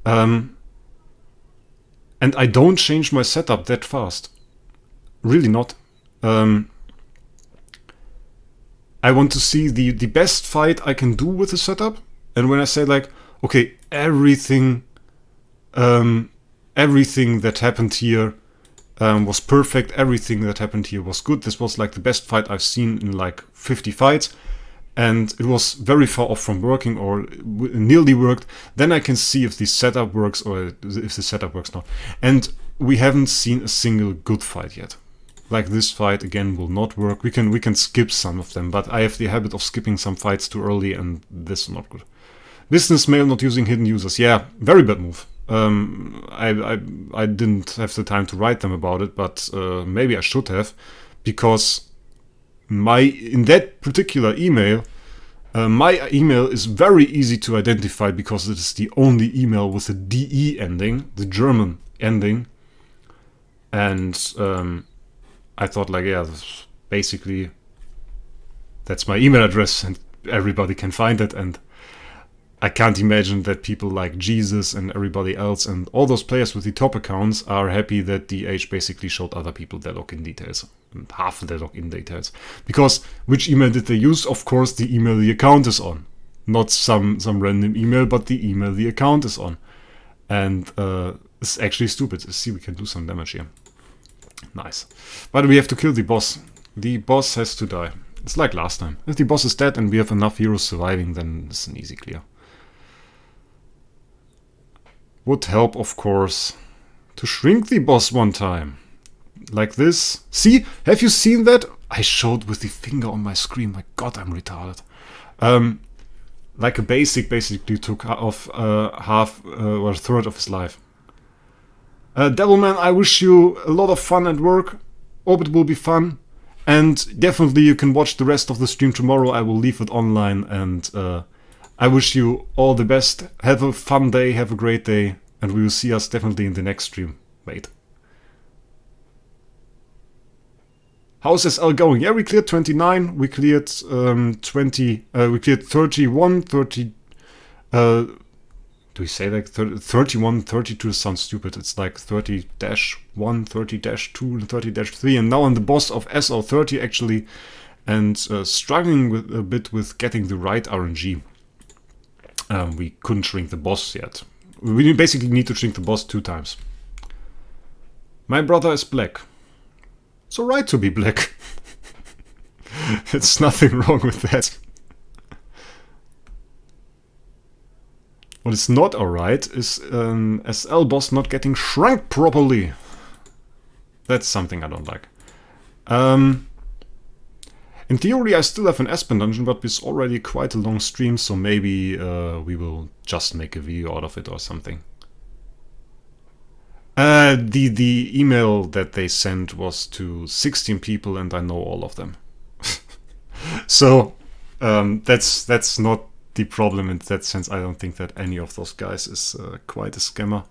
And I don't change my setup that fast. Really not. I want to see the best fight I can do with the setup. And when I say like, okay, everything that happened here was perfect, everything that happened here was good. This was like the best fight I've seen in like 50 fights, and it was very far off from working or nearly worked. Then I can see if the setup works or if the setup works not. And we haven't seen a single good fight yet. Like this fight again will not work. We can skip some of them, but I have the habit of skipping some fights too early, and this is not good. Business mail not using hidden users. Yeah, very bad move. I didn't have the time to write them about it, but maybe I should have, because in that particular email, my email is very easy to identify because it is the only email with a DE ending, the German ending, and I thought like, yeah, basically that's my email address and everybody can find it, and I can't imagine that people like Jesus and everybody else and all those players with the top accounts are happy that DH basically showed other people their login details, and half of their login details. Because which email did they use? Of course, the email the account is on. Not some random email, but the email the account is on. And it's actually stupid. See, we can do some damage here. Nice. But we have to kill the boss. The boss has to die. It's like last time. If the boss is dead and we have enough heroes surviving, then it's an easy clear. Would help, of course, to shrink the boss one time. Like this. See? Have you seen that? I showed with the finger on my screen. My god, I'm retarded. Like a basic basically took off half or a third of his life. Devilman, I wish you a lot of fun at work. Hope it will be fun. And definitely you can watch the rest of the stream tomorrow. I will leave it online, and I wish you all the best. Have a fun day, have a great day, and we will see us definitely in the next stream. Wait. How's SL going? Yeah, we cleared 29, we cleared 20, we cleared 31, 30, do we say like 31, 32 sounds stupid. It's like 30-1, 30-2, and 30-3, and now I'm the boss of SL30 actually, and struggling with a bit with getting the right RNG. We couldn't shrink the boss yet. We basically need to shrink the boss 2 times. My brother is black. It's alright to be black. There's nothing wrong with that. What is not alright is an SL boss not getting shrunk properly. That's something I don't like. In theory I still have an Aspen dungeon, but it's already quite a long stream, so maybe we will just make a video out of it or something. The email that they sent was to 16 people and I know all of them. So that's not the problem in that sense. I don't think that any of those guys is quite a scammer.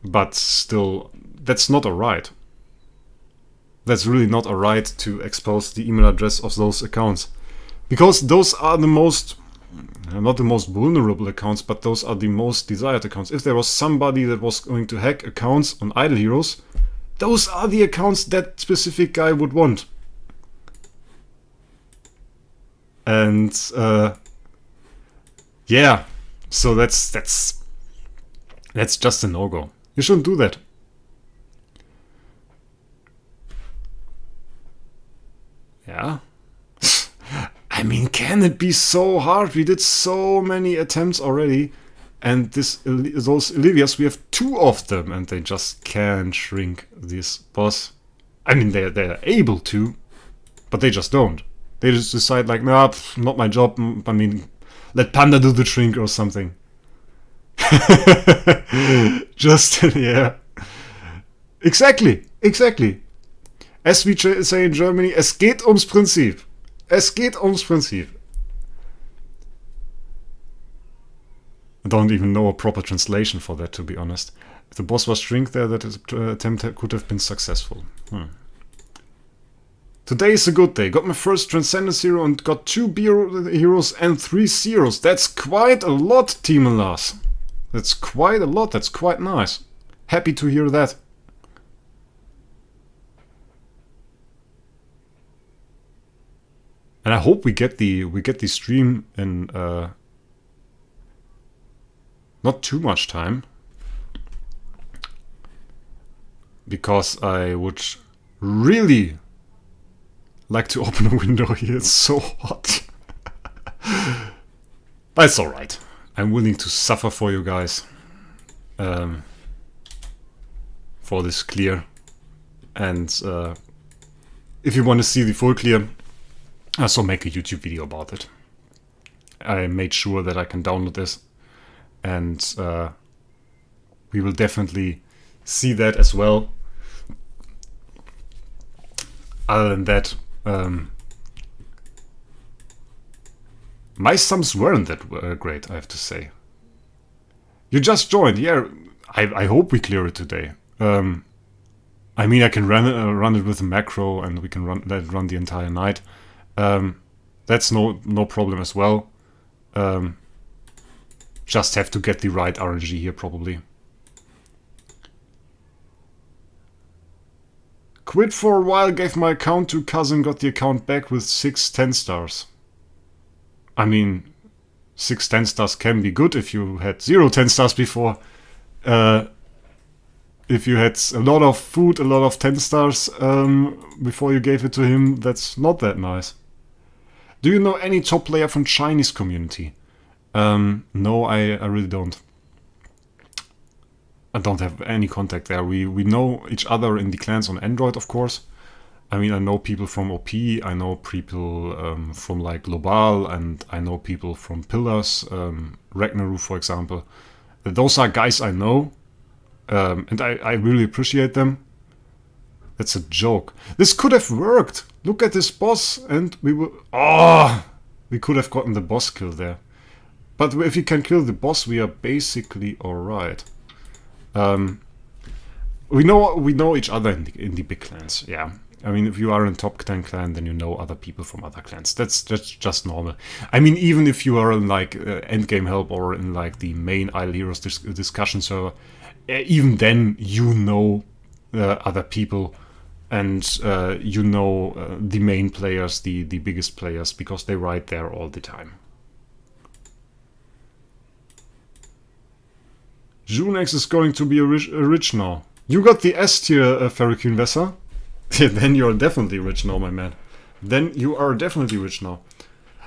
But still, that's not alright. That's really not alright to expose the email address of those accounts. Because those are the most... not the most vulnerable accounts, but those are the most desired accounts. If there was somebody that was going to hack accounts on Idle Heroes, those are the accounts that specific guy would want. And yeah, so that's just a no-go. You shouldn't do that. Yeah. I mean, can it be so hard? We did so many attempts already, and those Olivias, we have 2 of them, and they just can't shrink this boss. I mean, they're able to, but they just don't. They just decide like, nah, not my job. I mean, let Panda do the shrink or something. Just, yeah. Exactly. As we say in Germany, es geht ums Prinzip. Es geht ums Prinzip. I don't even know a proper translation for that, to be honest. If the boss was shrink there, that attempt could have been successful. Today is a good day. Got my first Transcendence hero and got 2 heroes and 3 zeros. That's quite a lot, Team Alas. That's quite a lot. That's quite nice. Happy to hear that. And I hope we get the stream in not too much time, because I would really like to open a window here. It's so hot. But it's alright. I'm willing to suffer for you guys. For this clear. And if you want to see the full clear, I also make a YouTube video about it. I made sure that I can download this. And we will definitely see that as well. Other than that, my sums weren't that great, I have to say. You just joined, yeah. I hope we clear it today. I mean, I can run it with a macro, and we can let it run the entire night. That's no problem as well. Just have to get the right RNG here, probably. Quit for a while, gave my account to cousin, got the account back with 6 10 stars. I mean, 6 10 stars can be good if you had 0 10 stars before. If you had a lot of food, a lot of 10 stars before you gave it to him, that's not that nice. Do you know any top player from Chinese community? No, I really don't. I don't have any contact there. We know each other in the clans on Android, of course. I mean, I know people from OP, I know people from like Global, and I know people from Pillars, Ragnaru, for example. Those are guys I know, and I really appreciate them. That's a joke. This could have worked. Look at this boss, and we will... Oh! We could have gotten the boss kill there. But if we can kill the boss, we are basically alright. We know each other in the big clans, yeah. I mean, if you are in top 10 clan, then you know other people from other clans. That's just normal. I mean, even if you are in like endgame help or in like the main Idle Heroes discussion server, even then you know other people, and you know the main players, the biggest players, because they write there all the time. Junex is going to be rich now. You got the S tier, Ferricune Vessa. Then you're definitely rich now, my man. Then you are definitely rich now.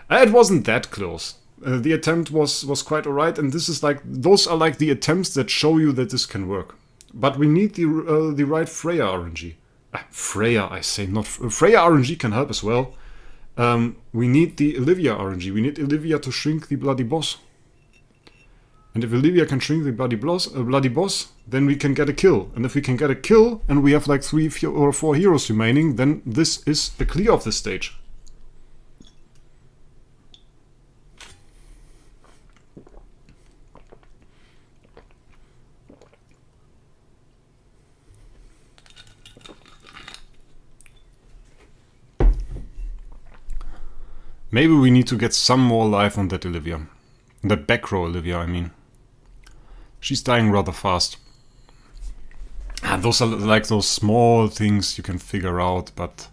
It wasn't that close. The attempt was quite alright, and this is like, those are like the attempts that show you that this can work. But we need the right Freya RNG. Freya, I say, not Freya RNG can help as well. We need the Olivia RNG. We need Olivia to shrink the bloody boss. And if Olivia can shrink the bloody boss, then we can get a kill. And if we can get a kill, and we have like 3 or 4 heroes remaining, then this is the clear of this stage. Maybe we need to get some more life on that Olivia. That back row Olivia, I mean. She's dying rather fast. Those are like those small things you can figure out, but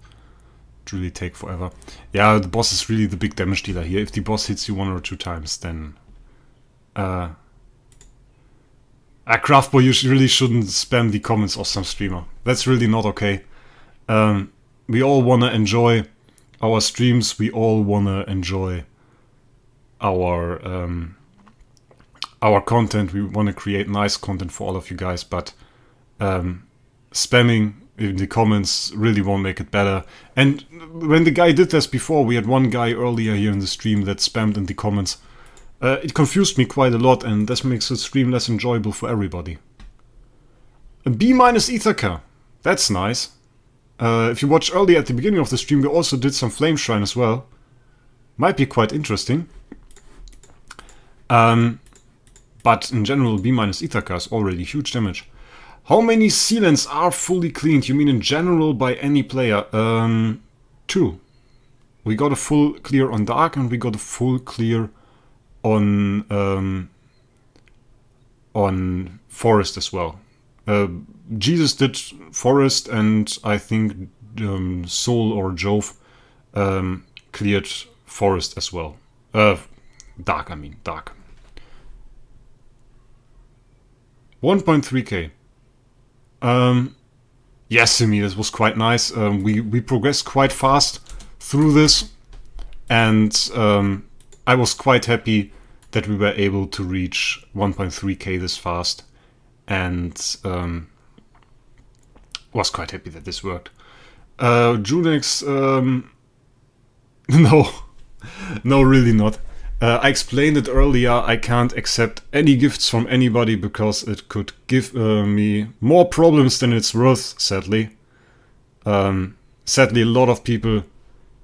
it really take forever. Yeah, the boss is really the big damage dealer here. If the boss hits you 1 or 2 times, then... Craftboy, you really shouldn't spam the comments of some streamer. That's really not okay. We all wanna enjoy our streams, we all wanna enjoy our content. We want to create nice content for all of you guys, but spamming in the comments really won't make it better. And when the guy did this before, we had one guy earlier here in the stream that spammed in the comments. It confused me quite a lot, and this makes the stream less enjoyable for everybody. A B- Ithaca, that's nice. If you watched earlier at the beginning of the stream, we also did some Flame Shrine as well. Might be quite interesting. But in general, B- Ithaca is already huge damage. How many sealants are fully cleaned? You mean in general by any player? 2. We got a full clear on Dark, and we got a full clear on Forest as well. Jesus did Forest, and I think Soul or Jove cleared Forest as well. Dark, I mean, Dark. 1.3k. Yes, Simi, this was quite nice. We progressed quite fast through this, and I was quite happy that we were able to reach 1.3k this fast, and was quite happy that this worked. Junex, no, really not. I explained it earlier, I can't accept any gifts from anybody because it could give me more problems than it's worth, sadly. Sadly, a lot of people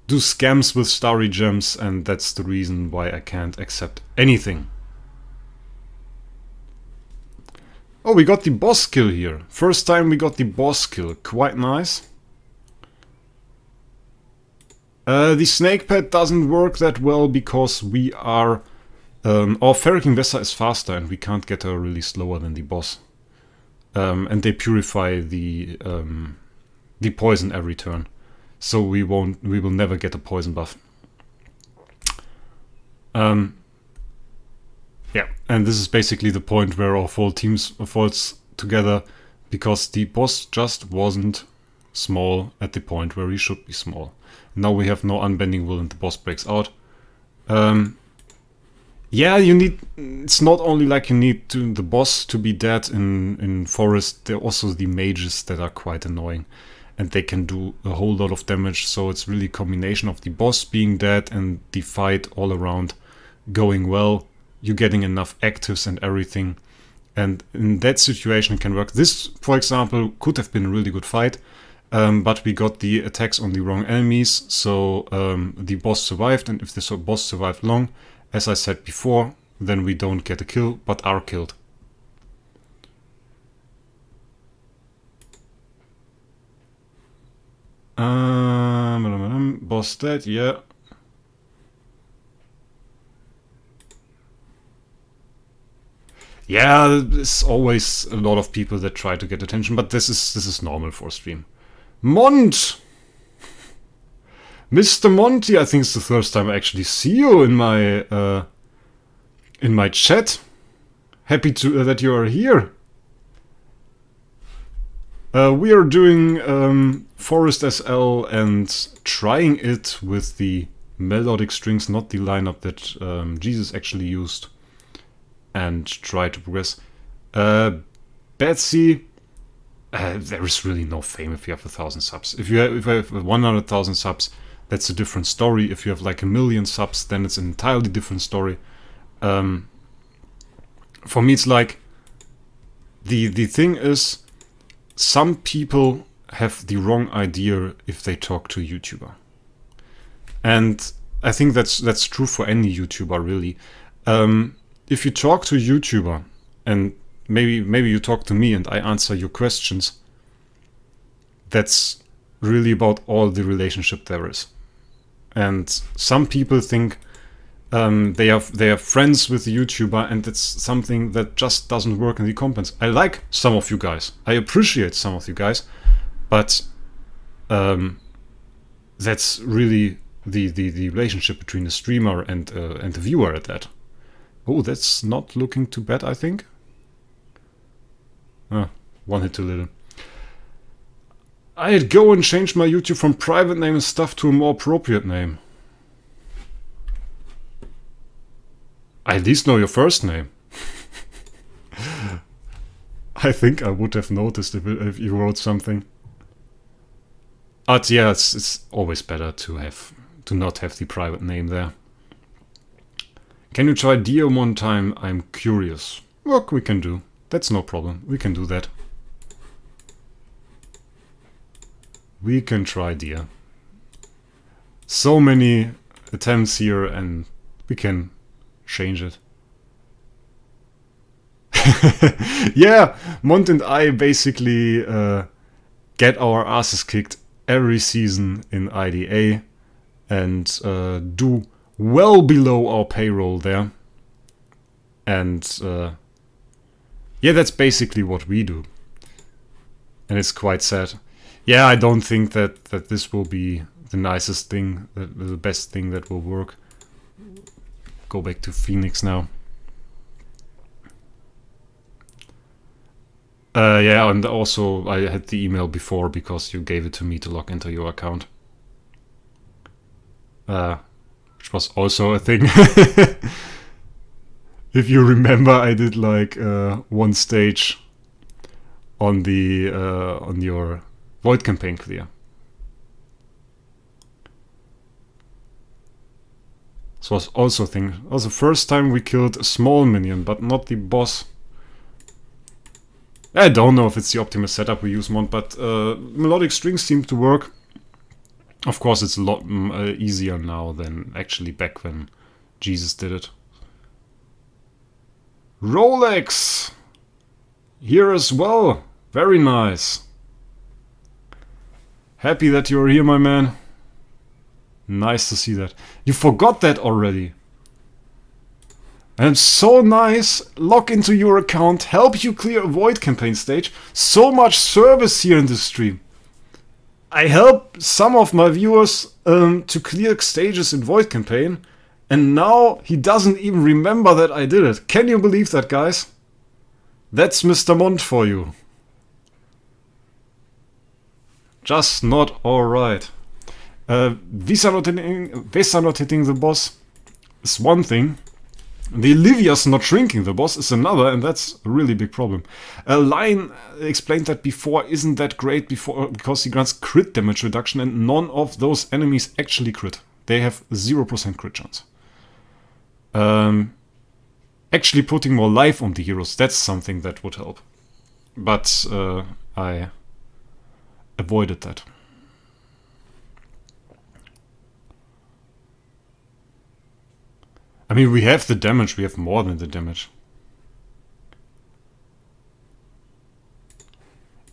do scams with starry gems, and that's the reason why I can't accept anything. Oh, we got the boss kill here. First time we got the boss kill. Quite nice. The snake pad doesn't work that well because we are... our Ferric Investor is faster and we can't get her really slower than the boss. And they purify the poison every turn. So we will never get a poison buff. Yeah, and this is basically the point where our whole team falls together, because the boss just wasn't small at the point where he should be small. Now we have no unbending will and the boss breaks out. Yeah, you need... It's not only like you need the boss to be dead in Forest, there are also the mages that are quite annoying. And they can do a whole lot of damage, so it's really a combination of the boss being dead and the fight all around going well. You're getting enough actives and everything. And in that situation it can work. This, for example, could have been a really good fight. But we got the attacks on the wrong enemies, so the boss survived. And if the boss survived long, as I said before, then we don't get a kill, but are killed. Boss dead, yeah. Yeah, there's always a lot of people that try to get attention, but this is normal for a stream. Mont! Mr. Monty, I think it's the first time I actually see you in my chat. Happy to that you are here. We are doing Forest SL and trying it with the melodic strings, not the lineup that Jesus actually used, and try to progress. Betsy, there is really no fame if you have 1,000 subs. If I have 100,000 subs, that's a different story. If you have like 1,000,000 subs, then it's an entirely different story. For me, it's like the thing is, some people have the wrong idea if they talk to a YouTuber, and I think that's true for any YouTuber really. If you talk to a YouTuber and maybe you talk to me and I answer your questions, that's really about all the relationship there is. And some people think they are friends with the YouTuber, and it's something that just doesn't work in the comments. I like some of you guys, I appreciate some of you guys, but that's really the relationship between the streamer and the viewer at that. Oh, that's not looking too bad, I think. One hit too little. I'd go and change my YouTube from private name and stuff to a more appropriate name. I at least know your first name. I think I would have noticed if you wrote something. But yeah, it's always better to not have the private name there. Can you try Dio one time? I'm curious. Look, we can do. That's no problem. We can do that. We can try Dio. So many attempts here and we can change it. Yeah, Mont and I basically get our asses kicked every season in IDA and do well below our payroll there. And yeah, that's basically what we do. And it's quite sad. Yeah, I don't think that this will be the nicest thing, the best thing that will work. Go back to Phoenix now. Yeah, and also I had the email before because you gave it to me to log into your account. Which was also a thing. If you remember, I did like one stage on the on your Void campaign clear. This was also a thing. It was the first time we killed a small minion, but not the boss. I don't know if it's the optimal setup we use, Mont, but melodic strings seem to work. Of course, it's a lot easier now than actually back when Jesus did it. Rolex! here as well. Very nice. Happy that you're here, my man. Nice to see that. You forgot that already. And so nice. Log into your account. Help you clear a void campaign stage. So much service here in the stream. I help some of my viewers to clear stages in void campaign. And now he doesn't even remember that I did it. Can you believe that, guys? That's Mr. Mond for you. Just not alright. Visa not hitting the boss is one thing. The Livia's not shrinking the boss is another, and that's a really big problem. Lion explained that before isn't that great because he grants crit damage reduction and none of those enemies actually crit. They have 0% crit chance. Actually putting more life on the heroes, that's something that would help. But I avoided that. I mean, we have the damage, we have more than the damage.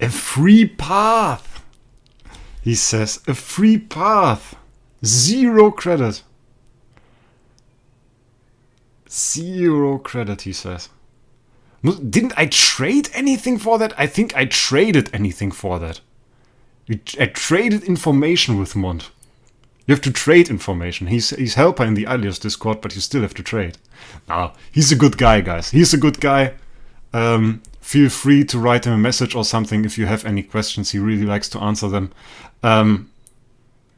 A free path, he says. A free path. 0 credit. 0 credit, he says. Didn't I trade anything for that? I think I traded anything for that. I traded information with Mond. You have to trade information. He's helper in the Alias Discord, but you still have to trade. Nah, he's a good guy, guys. He's a good guy. Feel free to write him a message or something if you have any questions. He really likes to answer them. And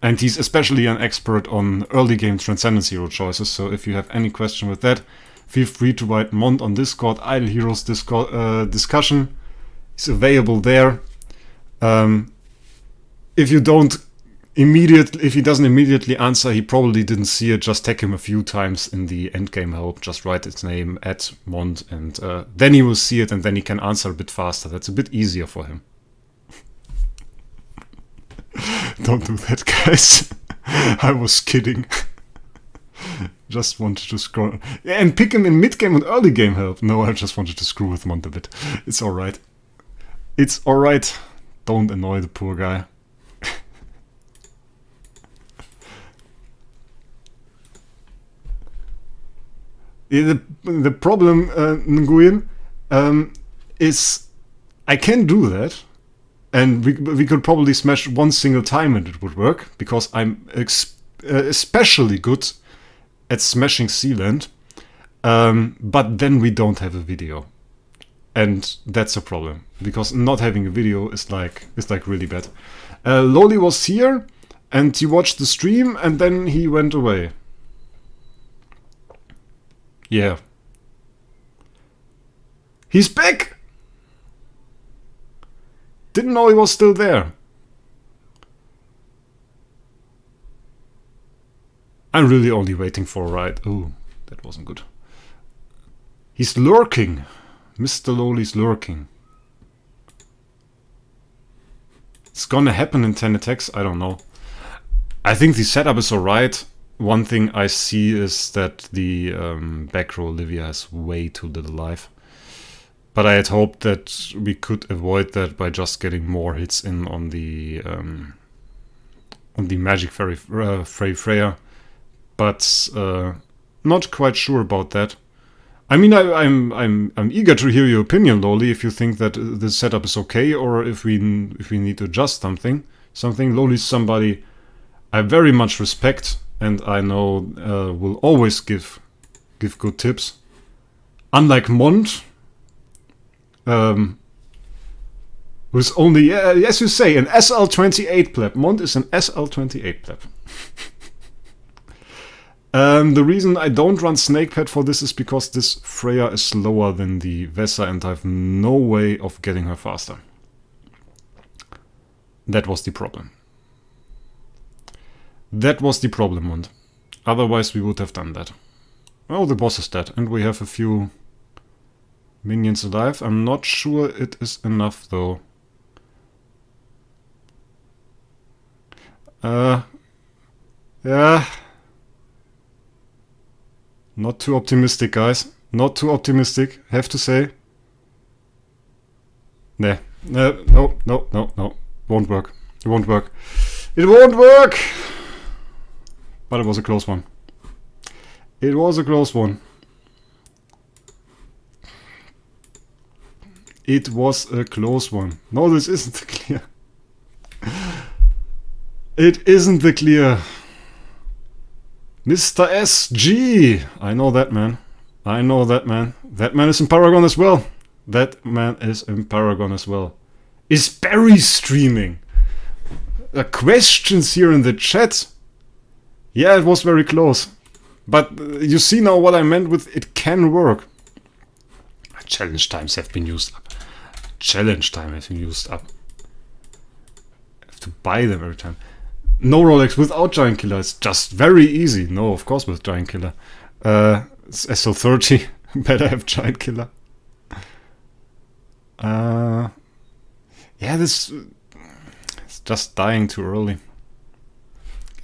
he's especially an expert on early game Transcendence hero choices. So if you have any question with that, feel free to write Mond on Discord, Idle Heroes Discord, discussion. He's available there. If he doesn't immediately answer, he probably didn't see it. Just tag him a few times in the endgame help. Just write his name at Mond, and then he will see it, and then he can answer a bit faster. That's a bit easier for him. Don't do that, guys. I was kidding. Just wanted to scroll. Yeah, and pick him in mid-game and early game help. No, I just wanted to screw with Mond a bit. It's alright. It's alright. Don't annoy the poor guy. The problem, Nguyen, is I can do that, and we could probably smash one single time and it would work, because I'm especially good at smashing Sealand, but then we don't have a video. And that's a problem, because not having a video is like really bad. Loli was here, and he watched the stream, and then he went away. Yeah. He's back! Didn't know he was still there. I'm really only waiting for a ride. Ooh, that wasn't good. He's lurking. Mr. Loli's lurking. It's gonna happen in 10 attacks? I don't know. I think the setup is alright. One thing I see is that the back row Olivia has way too little life. But I had hoped that we could avoid that by just getting more hits in on the Magic Fairy Freya. But not quite sure about that. I mean, I'm eager to hear your opinion, Loli, if you think that the setup is okay, or if we need to adjust something. Loli's somebody I very much respect, and I know will always give good tips. Unlike Mond, who's only, as you say, an SL28 pleb. Mond is an SL28 pleb. The reason I don't run Snakepad for this is because this Freya is slower than the Vesa, and I have no way of getting her faster. That was the problem. That was the problem, Mond. Otherwise we would have done that. Oh, the boss is dead, and we have a few minions alive. I'm not sure it is enough, though. Yeah. Not too optimistic, guys. Not too optimistic, have to say. Nah. No. Won't work. It won't work. It won't work! But it was a close one. It was a close one. It was a close one. No, this isn't the clear. It isn't the clear. Mr. SG! I know that man. I know that man. That man is in Paragon as well. That man is in Paragon as well. Is Barry streaming? Questions here in the chat. Yeah, it was very close. But you see now what I meant with it can work. Challenge times have been used up. Challenge time has been used up. I have to buy them every time. No Rolex without Giant Killer. It's just very easy. No, of course with Giant Killer. It's SL30. Better have Giant Killer. Yeah, this it's just dying too early.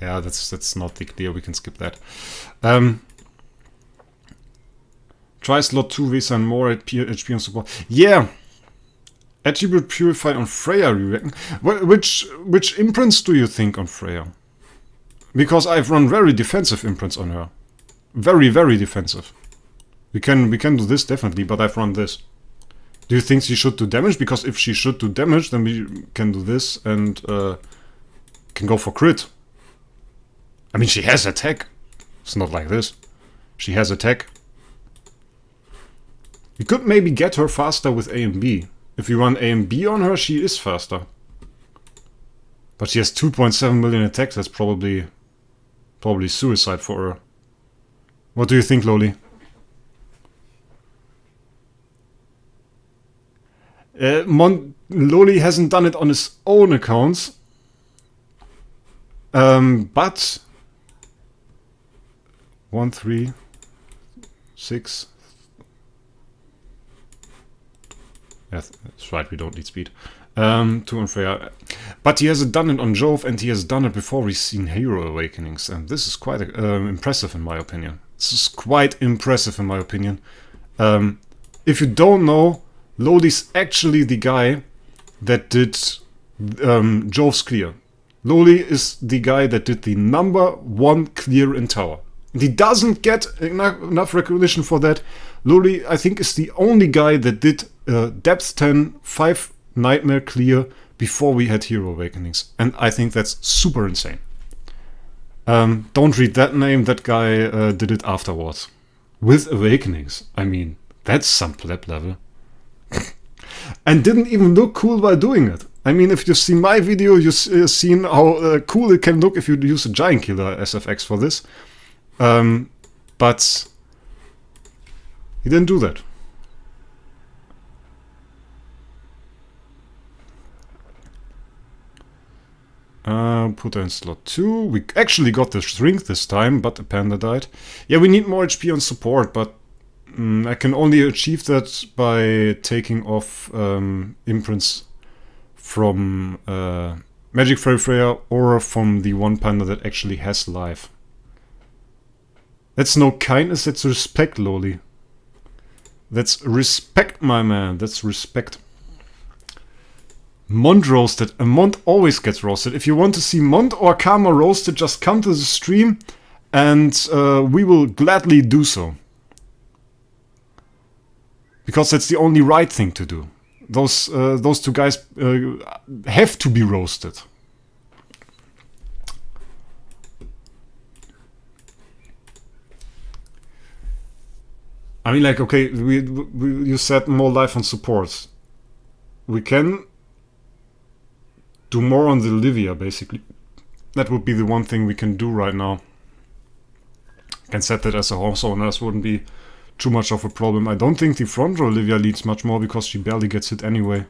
Yeah, that's not the clear. We can skip that. Try slot 2 Visa and more at HP and support. Yeah, attribute purify on Freya. You reckon? Which imprints do you think on Freya? Because I've run very defensive imprints on her. Very defensive. We can do this definitely, but I've run this. Do you think she should do damage? Because if she should do damage, then we can do this and can go for crit. I mean, she has attack. It's not like this. She has attack. We could maybe get her faster with A and B. If you run A and B on her, she is faster. But she has 2.7 million attacks. That's probably suicide for her. What do you think, Loli? Loli hasn't done it on his own accounts. But 1, 3, 6. Yeah, that's right, we don't need speed. 2 on Freya. But he hasn't done it on Jove, and he has done it before we've seen Hero Awakenings. And this is quite impressive in my opinion. This is quite impressive in my opinion. If you don't know, Loli's actually the guy that did Jove's clear. Loli is the guy that did the #1 clear in tower. And he doesn't get enough recognition for that. Loli, I think, is the only guy that did depth 10, 5 nightmare clear before we had Hero Awakenings. And I think that's super insane. Don't read that name, that guy did it afterwards. With Awakenings. I mean, that's some pleb level. And didn't even look cool while doing it. I mean, if you've seen my video, you've seen how cool it can look if you use a Giant Killer SFX for this. But he didn't do that. Put her in slot 2. We actually got the shrink this time, but the panda died. Yeah, we need more HP on support, but I can only achieve that by taking off imprints from Magic Fairy Freya or from the one panda that actually has life. That's no kindness, that's respect, Loli. That's respect, my man. That's respect. Mont roasted. A Mont always gets roasted. If you want to see Mont or Karma roasted, just come to the stream and we will gladly do so. Because that's the only right thing to do. Those two guys have to be roasted. I mean, like, okay, you said more life on support. We can do more on the Livia, basically. That would be the one thing we can do right now. Can set that as a horse owner, this wouldn't be too much of a problem. I don't think the front row Livia leads much more because she barely gets hit anyway.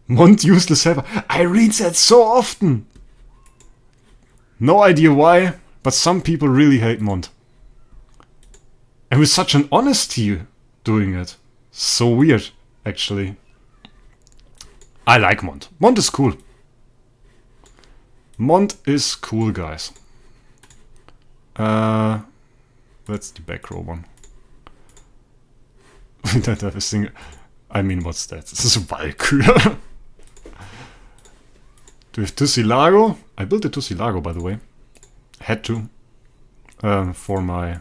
Mont useless helper. I read that so often. No idea why, but some people really hate Mont. And with such an honesty doing it. So weird, actually. I like Mont. Mont is cool. Mont is cool, guys. That's the back row one. We don't have a single... I mean, what's that? This is a Valkyrie. Do we have Tussilago? I built a Tussilago, by the way. Had to. For my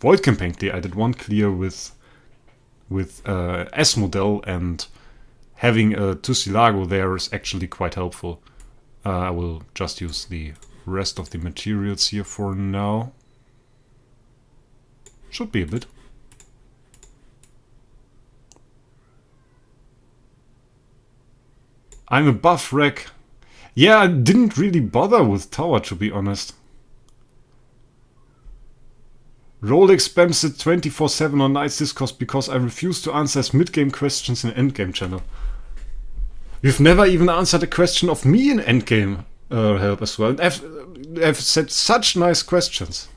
Void campaign clear. I did one clear with S model, and having a Tussilago there is actually quite helpful. I will just use the rest of the materials here for now. Should be a bit. I'm above Wraec. Yeah, I didn't really bother with tower, to be honest. Rolex spams it 24/7 on Night's Discourse because I refuse to answer his mid-game questions in endgame channel. You've never even answered a question of me in endgame help as well. I've said such nice questions.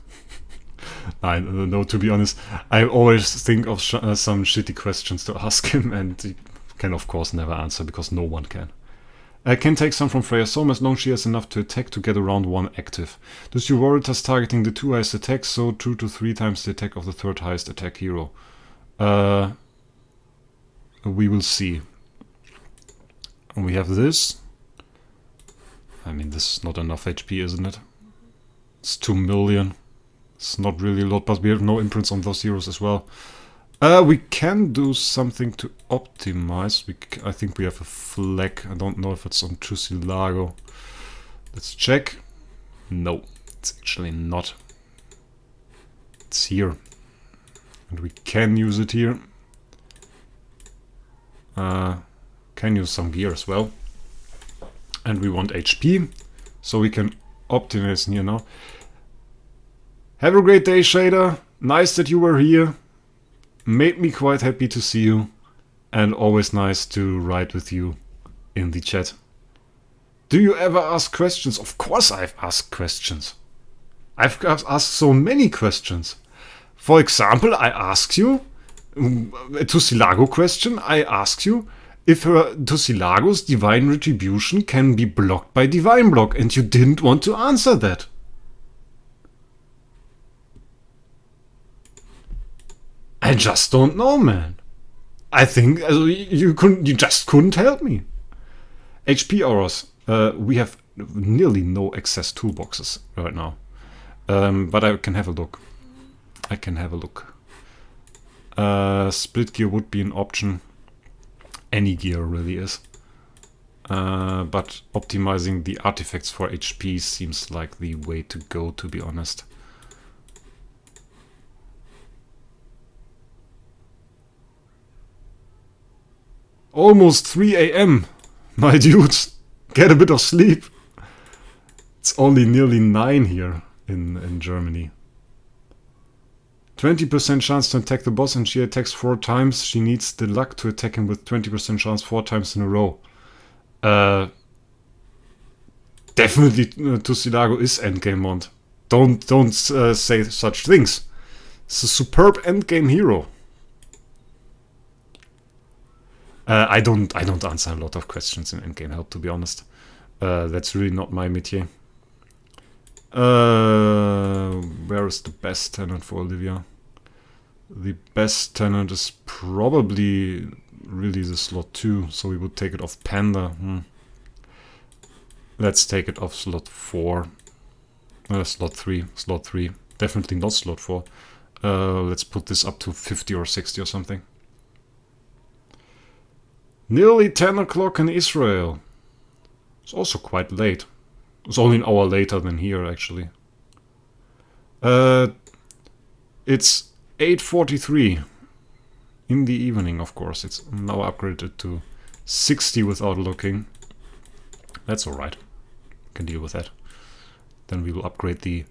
No, to be honest, I always think of some shitty questions to ask him, and he can of course never answer because no one can. I can take some from Freya Sohm as long as she has enough to attack to get around 1 active. Does your Warriors targeting the 2 highest attacks, so 2 to 3 times the attack of the 3rd highest attack hero? We will see. And we have this. I mean, this is not enough HP, isn't it? It's 2 million. It's not really a lot, but we have no imprints on those heroes as well. We can do something to optimize. I think we have a flag. I don't know if it's on Tussilago. Let's check. No, it's actually not. It's here. And we can use it here. Can use some gear as well. And we want HP, so we can optimize here now. Have a great day, Shader. Nice that you were here. Made me quite happy to see you, and always nice to write with you in the chat. Do you ever ask questions? Of course I've asked questions. I've asked so many questions. For example, I asked you a Tussilago question. I asked you if her Tussilago's Divine Retribution can be blocked by Divine Block, and you didn't want to answer that. I just don't know, man. I think you just couldn't help me. HP auras. We have nearly no access toolboxes right now, but I can have a look. Split gear would be an option. Any gear really is. But optimizing the artifacts for HP seems like the way to go, to be honest. Almost 3 AM, my dudes. Get a bit of sleep. It's only nearly 9 here in Germany. 20% chance to attack the boss, and she attacks 4 times. She needs the luck to attack him with 20% chance 4 times in a row. Definitely Tussilago is endgame mont. Don't say such things. It's a superb endgame hero. I don't answer a lot of questions in endgame help, to be honest. That's really not my métier. Where is the best tenant for Olivia? The best tenant is probably really the slot 2, so we would take it off Panda. Let's take it off slot 4. Slot 3. Slot 3. Definitely not slot 4. Let's put this up to 50 or 60 or something. Nearly 10 o'clock in Israel. It's also quite late. It's only an hour later than here, actually. It's 8:43 in the evening, of course. It's now upgraded to 60 without looking. That's alright. Can deal with that. Then we will upgrade the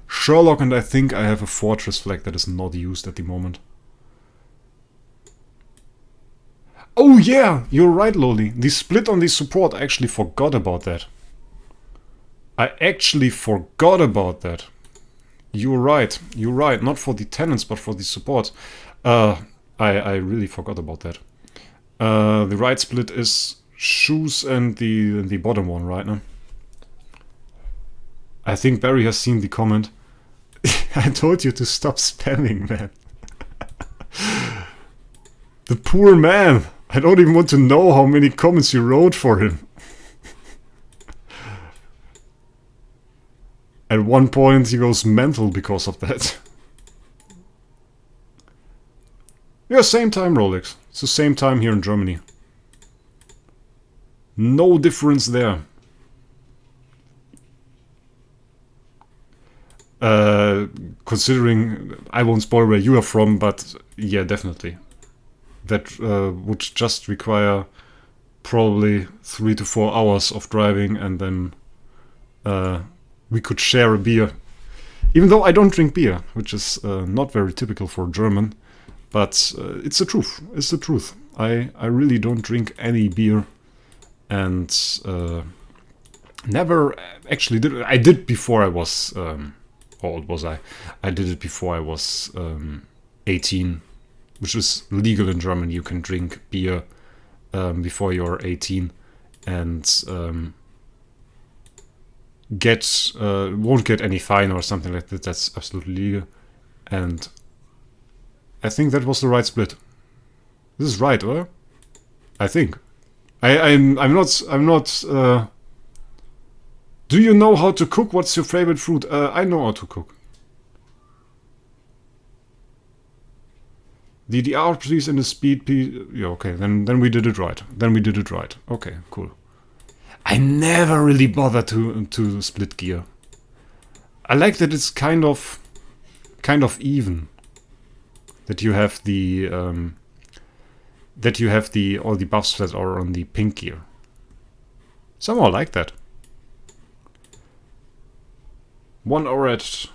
Sherlock, and I think I have a fortress flag that is not used at the moment. Oh yeah, you're right, Loli. The split on the support, I actually forgot about that. You're right. Not for the tenants, but for the support. I really forgot about that. The right split is shoes and the bottom one, right now. I think Barry has seen the comment. I told you to stop spamming, man. The poor man. I don't even want to know how many comments you wrote for him. At one point he goes mental because of that. Yeah, same time, Rolex. It's the same time here in Germany. No difference there. Considering, I won't spoil where you are from, but yeah, definitely. That would just require probably 3 to 4 hours of driving, and then we could share a beer. Even though I don't drink beer, which is not very typical for a German, but it's the truth. It's the truth. I really don't drink any beer, and never actually did. I did before I was... how old was I? I did it before I was 18, which is legal in Germany. You can drink beer before you're 18 and won't get any fine or something like that. That's absolutely legal. And I think that was the right split. This is right, or? I think. I'm not. Do you know how to cook? What's your favorite food? I know how to cook. The DDR please and the speed please. Yeah, okay, then we did it right. Then we did it right. Okay, cool. I never really bothered to split gear. I like that it's kind of even. That you have the all the buffs that are on the pink gear. Somehow I like that. 1 hour at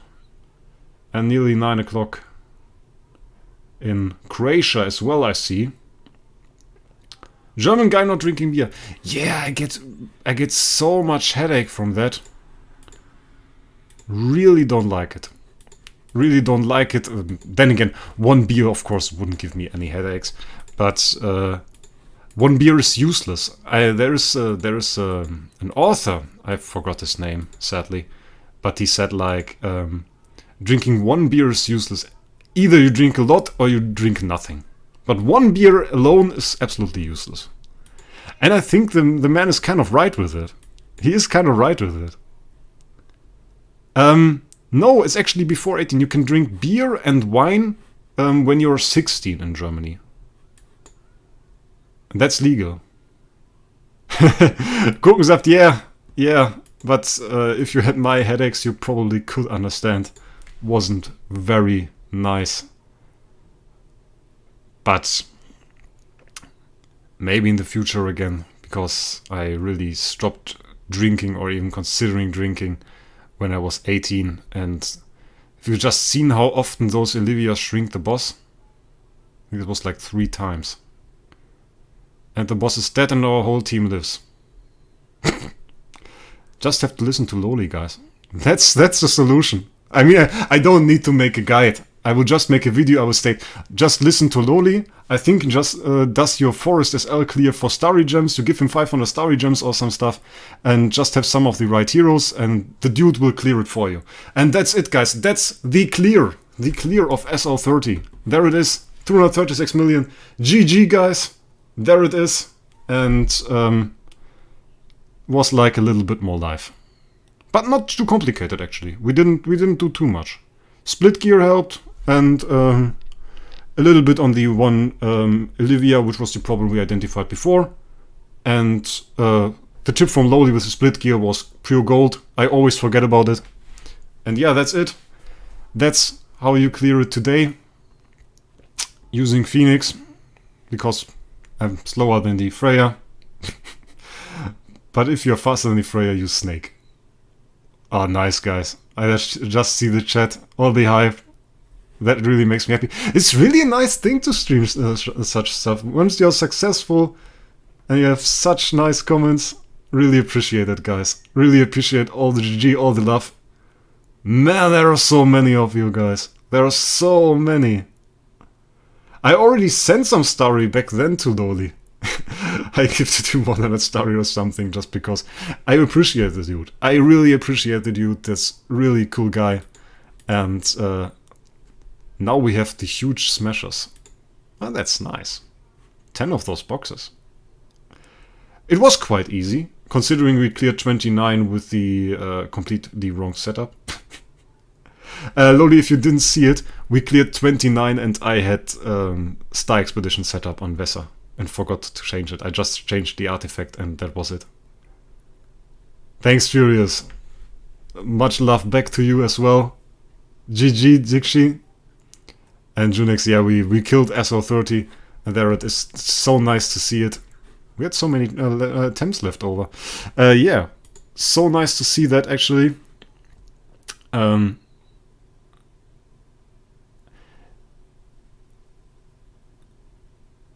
and nearly 9 o'clock in Croatia as well, I see. German guy not drinking beer. Yeah, I get so much headache from that. Really don't like it. Really don't like it. Then again, 1 beer of course wouldn't give me any headaches, but 1 beer is useless. There is an author, I forgot his name sadly, but he said like drinking 1 beer is useless. Either you drink a lot or you drink nothing. But 1 beer alone is absolutely useless. And I think the man is kind of right with it. He is kind of right with it. No, it's actually before 18. You can drink beer and wine when you're 16 in Germany. And that's legal. Gurken sagt, yeah. But if you had my headaches, you probably could understand. Wasn't very nice. But maybe in the future again, because I really stopped drinking or even considering drinking when I was 18. And if you've just seen how often those Olivias shrink the boss, I think it was like 3 times. And the boss is dead and our whole team lives. Just have to listen to Loli, guys. That's the solution. I mean, I don't need to make a guide. I will just make a video. I will state, just listen to Loli. I think just does your forest SL clear for starry gems. You give him 500 starry gems or some stuff, and just have some of the right heroes, and the dude will clear it for you. And that's it, guys. That's the clear of SL30. There it is. 236 million. GG, guys. There it is. And was like a little bit more life, but not too complicated actually. We didn't do too much. Split gear helped, and a little bit on the one Olivia, which was the problem we identified before, and the tip from Loli with the split gear was pure gold. I always forget about it. And yeah, that's it. That's how you clear it today using Phoenix, because I'm slower than the Freya. But if you're faster than the Freya, use Snake. Oh, nice, guys. I just see the chat, all the hype. That really makes me happy. It's really a nice thing to stream such stuff. Once you're successful and you have such nice comments, really appreciate it, guys. Really appreciate all the GG, all the love. Man, there are so many of you guys. There are so many. I already sent some starry back then to Loli. I gifted him 100 starry or something just because I appreciate the dude. I really appreciate the dude. That's really cool guy. And now we have the huge smashers. Well, that's nice. 10 of those boxes. It was quite easy, considering we cleared 29 with the completely wrong setup. Loli, if you didn't see it, we cleared 29 and I had Star Expedition set up on Vesa and forgot to change it. I just changed the artifact and that was it. Thanks, Furious. Much love back to you as well. GG, Dixie. And Junex, yeah, we killed SL30 and there it is. So nice to see it. We had so many attempts left over. Yeah, so nice to see that actually.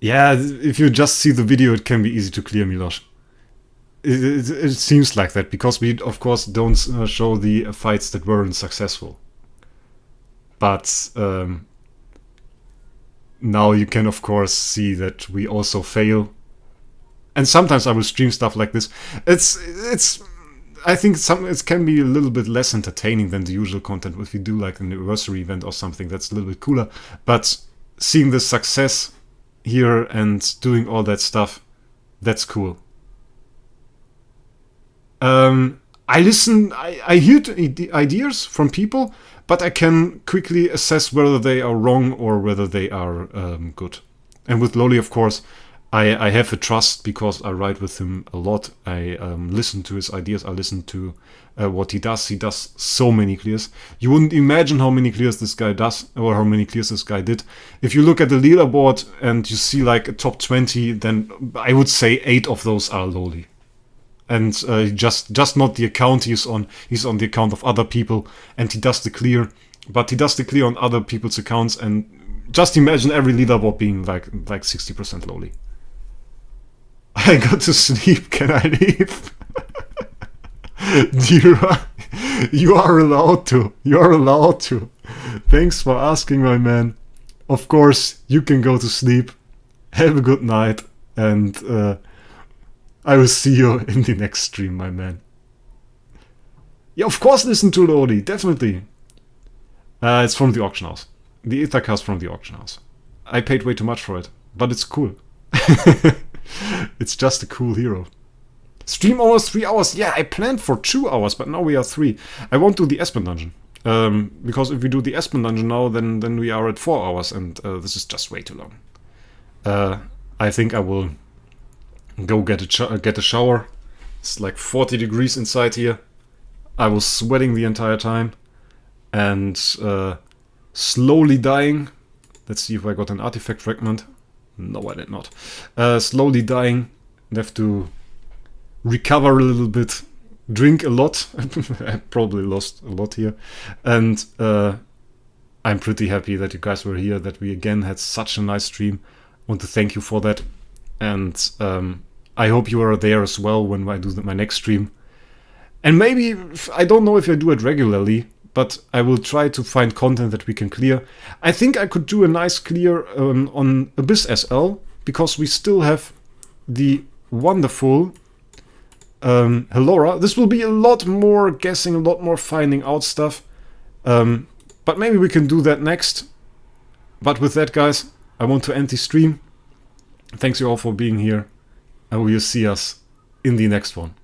Yeah, if you just see the video, it can be easy to clear, Milosh. It seems like that, because we, of course, don't show the fights that weren't successful. But now you can, of course, see that we also fail. And sometimes I will stream stuff like this. I think it can be a little bit less entertaining than the usual content if you do like an anniversary event or something that's a little bit cooler. But seeing the success here and doing all that stuff, that's cool. I listen, I hear ideas from people, but I can quickly assess whether they are wrong or whether they are good. And with Loli, of course, I have a trust because I write with him a lot. I listen to his ideas. I listen to what he does. He does so many clears. You wouldn't imagine how many clears this guy does or how many clears this guy did. If you look at the leaderboard and you see like a top 20, then I would say 8 of those are Loli. And just not the account he's on. He's on the account of other people and he does the clear. But he does the clear on other people's accounts, and just imagine every leaderboard being like 60% Loli. I got to sleep, can I leave? You are allowed to. You are allowed to. Thanks for asking, my man. Of course, you can go to sleep. Have a good night. And I will see you in the next stream, my man. Yeah, of course listen to Loli. Definitely. It's from the auction house. The Ithaca is from the auction house. I paid way too much for it. But it's cool. It's just a cool hero. Stream almost 3 hours. Yeah, I planned for 2 hours, but now we are 3. I won't do the Aspen dungeon. Because if we do the Aspen dungeon now, then we are at 4 hours, and this is just way too long. I think I will go get a shower. It's like 40 degrees inside here. I was sweating the entire time. And slowly dying. Let's see if I got an artifact fragment. No, I did not. Slowly dying. I have to recover a little bit. Drink a lot. I probably lost a lot here. And I'm pretty happy that you guys were here. That we again had such a nice stream. I want to thank you for that. And I hope you are there as well when I do my next stream. And maybe, I don't know if I do it regularly, but I will try to find content that we can clear. I think I could do a nice clear on Abyss SL, because we still have the wonderful Hellora. This will be a lot more guessing, a lot more finding out stuff. But maybe we can do that next. But with that, guys, I want to end the stream. Thanks you all for being here, and we will see us in the next one.